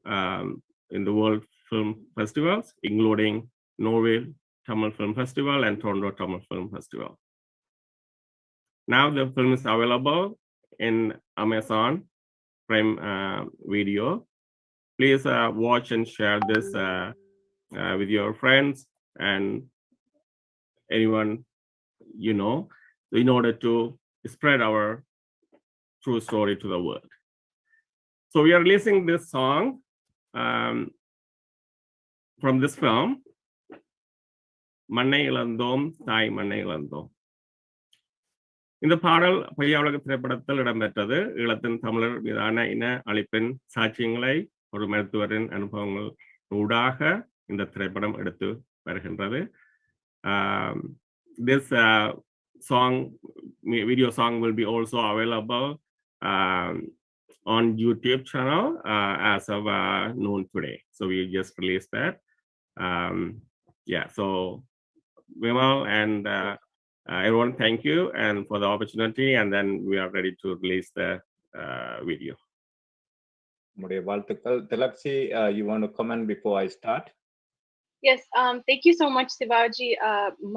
in the World Film Festivals, including Norway Tamil Film Festival and Toronto Tamil Film Festival. Now the film is available in Amazon Prime Video. Please watch and share this with your friends and anyone you know, in order to spread our true story to the world. So we are releasing this song from this film, Mannai Ilandom, Thai Mannai Ilandom. இந்த பாடல் பொய்யா உலக திரைப்படத்தில் இடம்பெற்றது. ஈழத்தின் தமிழர் மீதான இன அழிப்பின் சாட்சியங்களை ஒரு மருத்துவரின் அனுபவங்கள் ஊடாக இந்த திரைப்படம் எடுத்து வருகின்றது. This video song will be also available on YouTube channel as of noon today. So we just released that. Yeah, so Vimal and everyone, thank you and for the opportunity, and then we are ready to release the video. Tilaksi, you want to comment before I start? Yes, thank you so much, Sivaji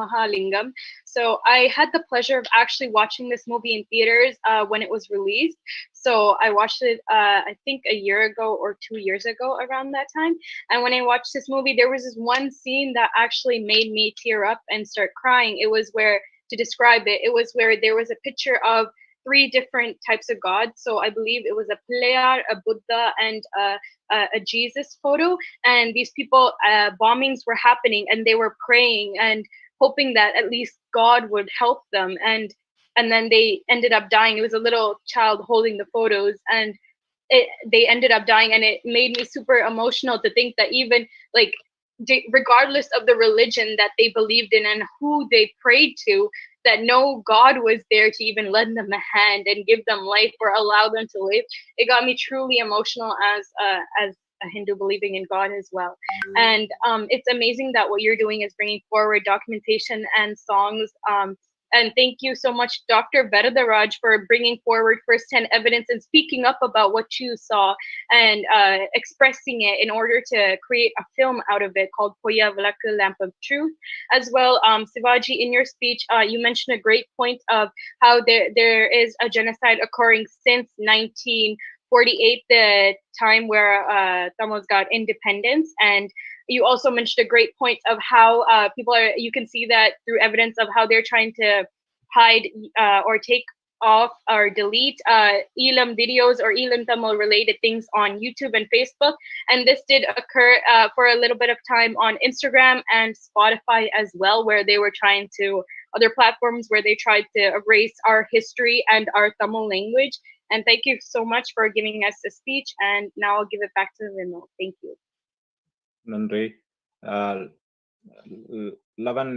Mahalingam. So I had the pleasure of actually watching this movie in theaters when it was released. So I watched it, I think a year ago or 2 years ago around that time. And when I watched this movie, there was this one scene that actually made me tear up and start crying. It was where, to describe it, it was where there was a picture of 3 different types of gods. So I believe it was a Playar, a Buddha, and a Jesus photo. And these people, bombings were happening and they were praying and hoping that at least God would help them. And then they ended up dying. It was a little child holding the photos and they ended up dying. And it made me super emotional to think that even regardless of the religion that they believed in and who they prayed to, that no God was there to even lend them a hand and give them life or allow them to live. It got me truly emotional as a Hindu believing in God as well. And it's amazing that what you're doing is bringing forward documentation and songs. And thank you so much, Dr. Vedadaraj, for bringing forward firsthand evidence and speaking up about what you saw and expressing it in order to create a film out of it called Poya Valakku, Lamp of Truth. As well, Sivaji, in your speech, you mentioned a great point of how there is a genocide occurring since 1948, the time where Tamils got independence. And you also mentioned a great point of how people are, you can see that through evidence of how they're trying to hide or take off or delete Elam videos or Elam Tamil related things on YouTube and Facebook. And this did occur for a little bit of time on Instagram and Spotify as well, where they were trying to, other platforms where they tried to erase our history and our Tamil language. And thank you so much for giving us the speech. And now I'll give it back to Vimal. Thank you. நன்றி. Eleven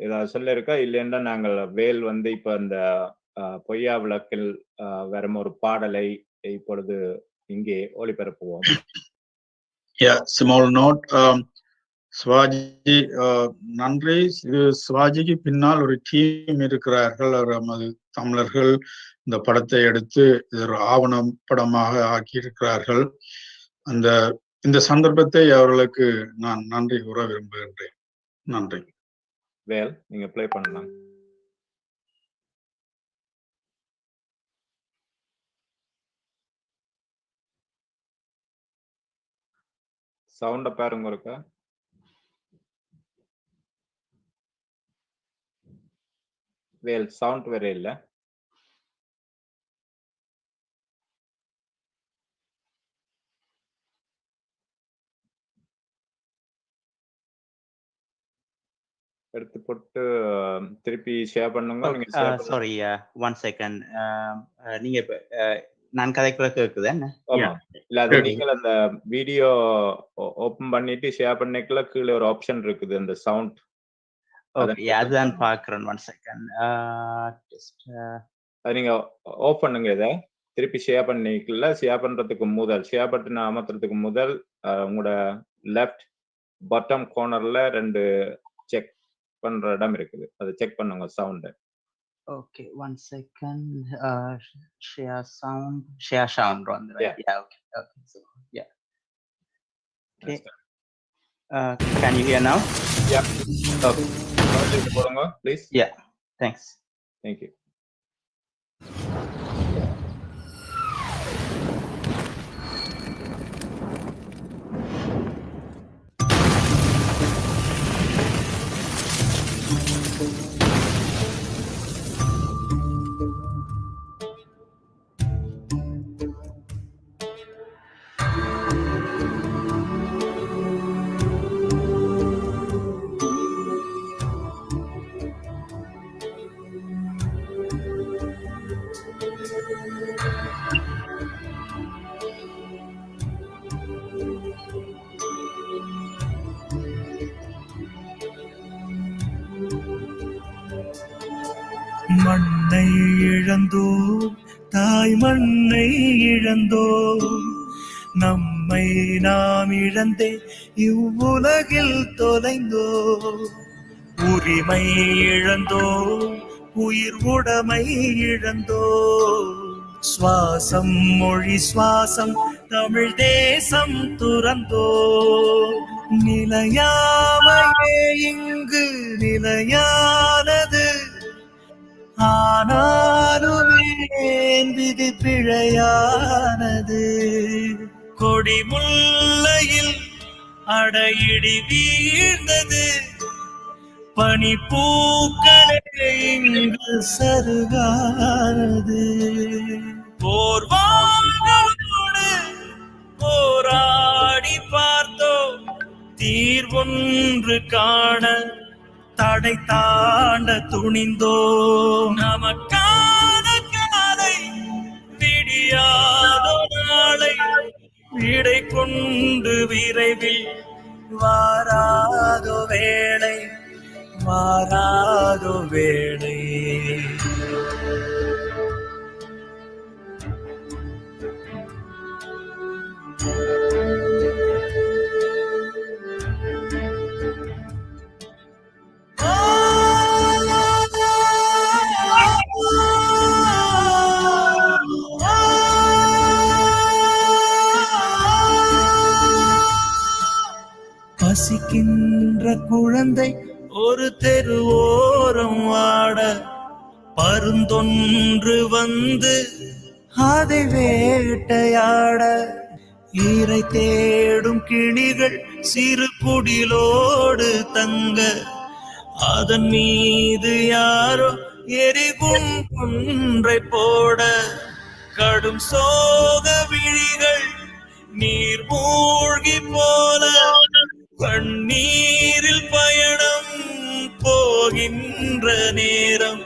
ஏதாவது சொல்ல இருக்கா? இல்லைன்னா நாங்கள் வேல் வந்து இப்ப அந்த பொய்யா விளக்கில் வரும் ஒரு பாடலை இப்பொழுது இங்கே ஒளிபரப்புவோம். Small note. சிவாஜி நன்றி. இது சிவாஜிக்கு பின்னால் ஒரு டீம் இருக்கிறார்கள். நமது தமிழர்கள் இந்த படத்தை எடுத்து ஒரு ஆவணம் படமாக ஆக்கியிருக்கிறார்கள். இந்த சந்தர்ப்பத்தை அவர்களுக்கு நான் நன்றி கூற விரும்புகின்றேன். நன்றி. வேல், நீங்க ப்ளே பண்ணலாம். சவுண்ட பாருங்க இருக்கா? வேல், சவுண்ட் வேற இல்ல. எடுத்து போட்டு திருப்பி ஷேர் பண்ணுங்க. நீங்க ஷேர் சாரி, 1 செகண்ட். நீங்க நான் கதைக்குள்ள கேக்குது என்ன? ஆமா. இல்ல அது நீங்க அந்த வீடியோ ஓபன் பண்ணிட்டு ஷேர் பண்ணிக்கல கீழ ஒரு ஆப்ஷன் இருக்குது அந்த சவுண்ட். ஓகே, அதான் பார்க்கறேன். 1 செகண்ட். ஜஸ்ட் அது நீங்க ஆஃப் பண்ணுங்க. இத திருப்பி ஷேர் பண்ணிக்கல. ஷேர் பண்றதுக்கு முதல், ஷேர் பட்டனை அமர்த்துறதுக்கு முதல் உங்களோட லெஃப்ட் பாட்டம் கார்னர்ல 2 செக் பண்ற இடம் இருக்குது. அதை செக் பண்ணுங்க sound. Okay, 1 second. Share sound on the right. Yeah, okay. So, yeah. Okay. Can you hear now? Yeah. Okay. Please. Yeah. Thanks. Thank you. மண்ணை இழந்தோ, தாய் மண்ணை இழந்தோ, நம்மை நாம் இழந்தே இவ்வுலகில் தொலைந்தோ, உரிமை இழந்தோ, உயிர் உடைமை இழந்தோ, சுவாசம் மொழி சுவாசம் தமிழ் தேசம் துறந்தோ, நிலையாமையே இங்கு நிலையானது, ஆனாலுமே விதி பிழையானது, கொடி முல்லையில் அடையிடி வீழ்ந்தது, பனி பூக்களே இங்கு சருகானது, போர்வாங்களோடு போராடி பார்த்தோ, தீர்வொன்று காண தடை தாண்ட துணிந்தோ, நமக்கான காலை விடியாதோ நாளை விடை கொண்டு விரைவில் வாராதோ வேளை மாறாதோ வேளை. பசிக்கின்ற குழந்தை ஒரு தெருவோரம் வாட, பருந்தொன்று வந்து அதை வேட்டையாட, இரை தேடும் கிளிகள் சிறு குடிலோடு தங்க, அதன் மீது யாரோ எரிகும் ஒன்றை போட, கடும் சோக விழிகள் நீர் மூழ்கி போல, கண்ணீரில் பயணம் போகின்ற நேரம்,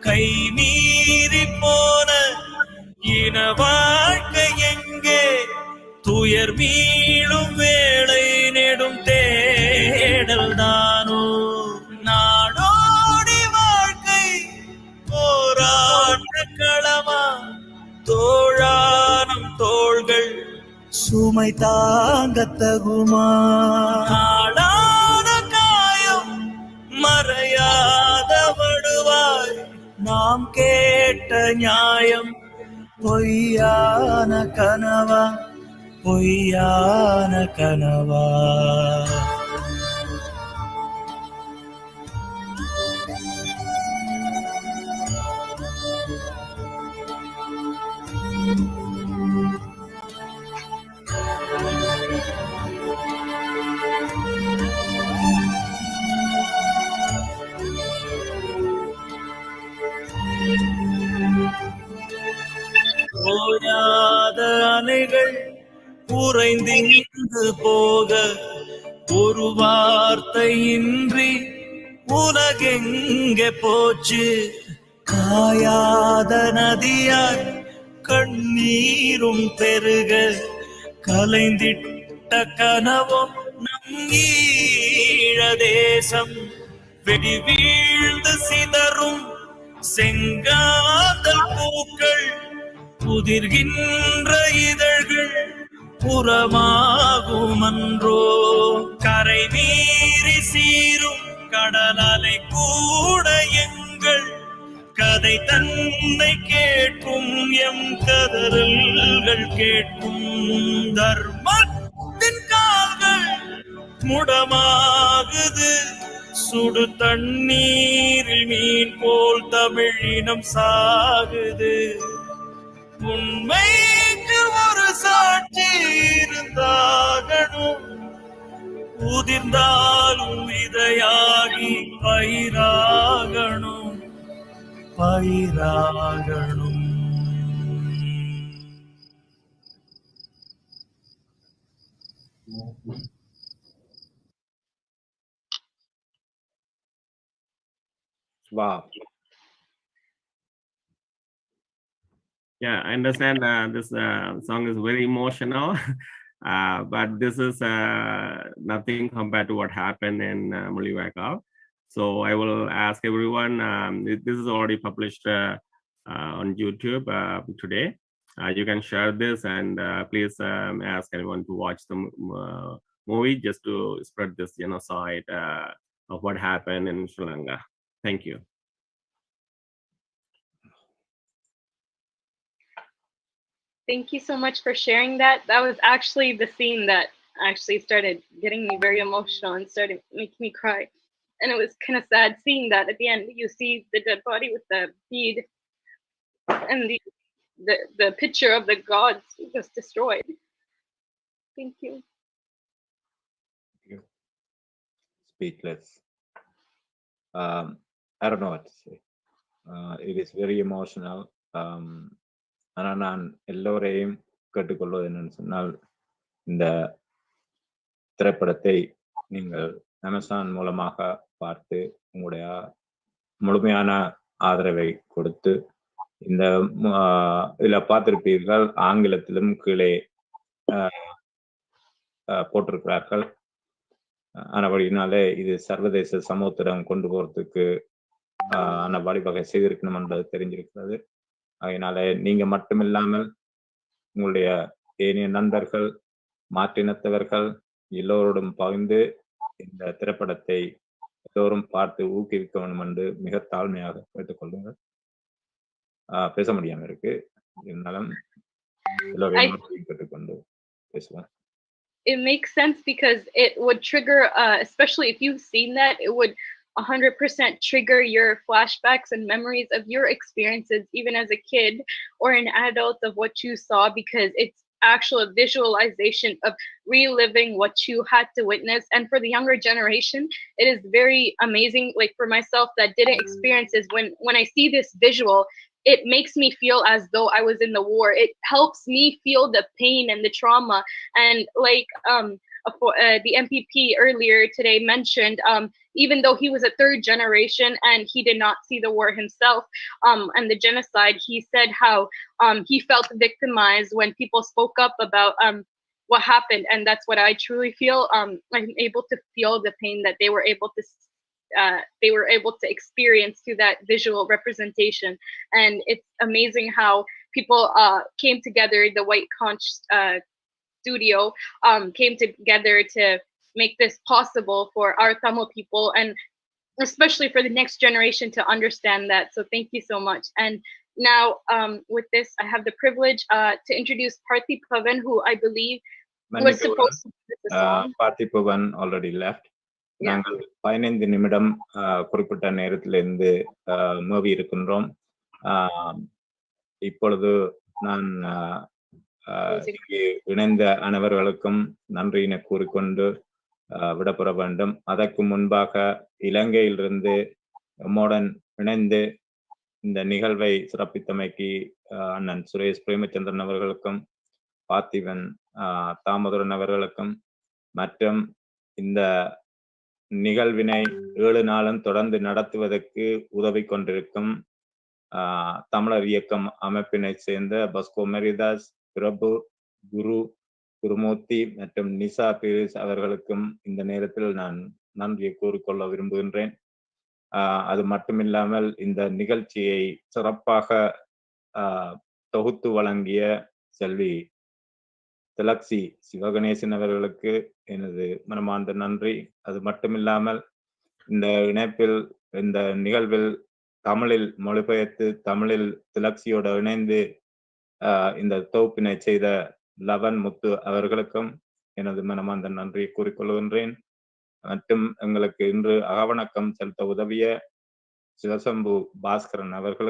கை மீறி போன இன வாழ்க்கை எங்கே, துயர் மீளும் வேளை நெடும் தேடல் தானோ. நாடோடி வாழ்க்கை போராட்ட களமா, தோழானம் தோள்கள் சுமை தாங்க தகுமா. நாளான காயம் மறையாத வடுவாய், நாம் கேட்ட நியாயம் பொய்யான கனவா, பொய்யான கனவா. ஓயாத அலைகள் உறைந்து போக, ஒரு வார்த்தையின்றி உலகெங்கே போச்சு. காயாத நதியாய் கண்ணீரும் பெருக, கலைந்திட்ட கனவும் நம் ஈழ தேசம். வெடி வீழ்ந்து சிதறும் செங்காதல் பூக்கள், புதிர்கின்ற இதழ்கள் புறமாகுமன்றோ. கரை மீறி சீரும் கடல் அலை கூட எங்கள் கதை தன்னை கேட்கும், எம் கதறல்கள் கேட்கும். தர்மத்தின் கால்கள் முடமாகுது, சுடு தண்ணீரில் மீன் போல் தமிழினம் சாகுது. உண்மைக்கு ஒரு சாட்சி இருந்தாகணும், உதிர்ந்தாலும் விதையாகி பயிராகணும், பயிராகணும். Wow. Yeah, I understand this song is very emotional, but this is nothing compared to what happened in Muliwaikal. So I will ask everyone, this is already published on YouTube today. You can share this and please ask anyone to watch the movie just to spread this genocide of what happened in Sri Lanka. Thank you. Thank you so much for sharing that. That was actually the scene that actually started getting me very emotional and started making me cry. And it was kind of sad seeing that at the end you see the dead body with the bead and the picture of the gods was destroyed. Thank you. Speechless. I don't know what to say. It is very emotional. ஆனால் நான் எல்லோரையும் கேட்டுக்கொள்வது என்னன்னு சொன்னால், இந்த திரைப்படத்தை நீங்கள் Amazon மூலமாக பார்த்து உங்களுடைய முழுமையான ஆதரவை கொடுத்து, இந்த இதில் பார்த்திருப்பீர்கள், ஆங்கிலத்திலும் கீழே போட்டிருக்கிறார்கள். ஆனபடினாலே இது சர்வதேச சமூகத்திடம் கொண்டு போறதுக்கு வழிவகை செய்திருக்கணும் என்பது தெரிஞ்சிருக்கிறது. அதனால நீங்க மட்டுமில்லாமல் உங்களுடைய ஏனைய நண்பர்கள், மாற்றினத்தவர்கள் எல்லோரோடும் பகிர்ந்து இந்த திரைப்படத்தை எல்லோரும் பார்த்து ஊக்குவிக்க வேண்டும் என்று மிக தாழ்மையாக கேட்டுக்கொள்ளுங்கள். பேச முடியாம இருக்கு, இருந்தாலும் எல்லோரையும் கேட்டுக்கொண்டு பேசுவோம். It makes sense because it would trigger, especially if you've seen that, it would 100% trigger your flashbacks and memories of your experiences, even as a kid or an adult, of what you saw, because it's actual visualization of reliving what you had to witness. And for the younger generation, it is very amazing. Like for myself that didn't experience this, when I see this visual, it makes me feel as though I was in the war. It helps me feel the pain and the trauma. And like the MPP earlier today mentioned, even though he was a third generation and he did not see the war himself and the genocide, he said how he felt victimized when people spoke up about what happened. And that's what I truly feel. I'm able to feel the pain that they were able to experience through that visual representation. And it's amazing how people came together. The White Conch studio came together to make this possible for our Tamil people, and especially for the next generation to understand that. So thank you so much. And now with this, I have the privilege to introduce Parthi Pavan, who I believe was supposed to do the song. Parthi Pavan already left. நாங்கள் 15 நிமிடம் குறிப்பிட்ட நேரத்திலிருந்து movie இருக்கின்றோம். இப்பொழுது நான் இணைந்த அனைவர்களுக்கும் நன்றியினை கூறிக்கொண்டு விடப்பெற வேண்டும். அதற்கு முன்பாக இலங்கையிலிருந்து நம்முடன் இணைந்து இந்த நிகழ்வை சிறப்பித்தமைக்கு அண்ணன் சுரேஷ் பிரேமச்சந்திரன் அவர்களுக்கும் பார்த்திபன் தாமோதரன் அவர்களுக்கும் மற்றும் இந்த நிகழ்வினை 7 நாளும் தொடர்ந்து நடத்துவதற்கு உதவி கொண்டிருக்கும் தமிழர் இயக்கம் அமைப்பினை சேர்ந்த பஸ்கோ மரிதாஸ், பிரபு, குருமூர்த்தி மற்றும் நிசா பீரிஸ் அவர்களுக்கும் இந்த நேரத்தில் நான் நன்றியை கூறிக்கொள்ள விரும்புகின்றேன். அது மட்டுமில்லாமல் இந்த நிகழ்ச்சியை சிறப்பாக தொகுத்து வழங்கிய செல்வி திலக்ஷி சிவகணேசன் அவர்களுக்கு எனது மனமார்ந்த நன்றி. அது மட்டுமில்லாமல் இந்த இணைப்பில் இந்த நிகழ்வில் தமிழில் மொழிபெயர்த்து தமிழில் திலக்ஷியோடு இணைந்து இந்த தொகுப்பினை செய்த லவன் முத்து அவர்களுக்கும் எனது மனமார்ந்த நன்றியை கூறிக்கொள்கின்றேன். மற்றும் எங்களுக்கு இன்று அகவணக்கம் செலுத்த உதவிய சிவசம்பு பாஸ்கரன் அவர்களுக்கு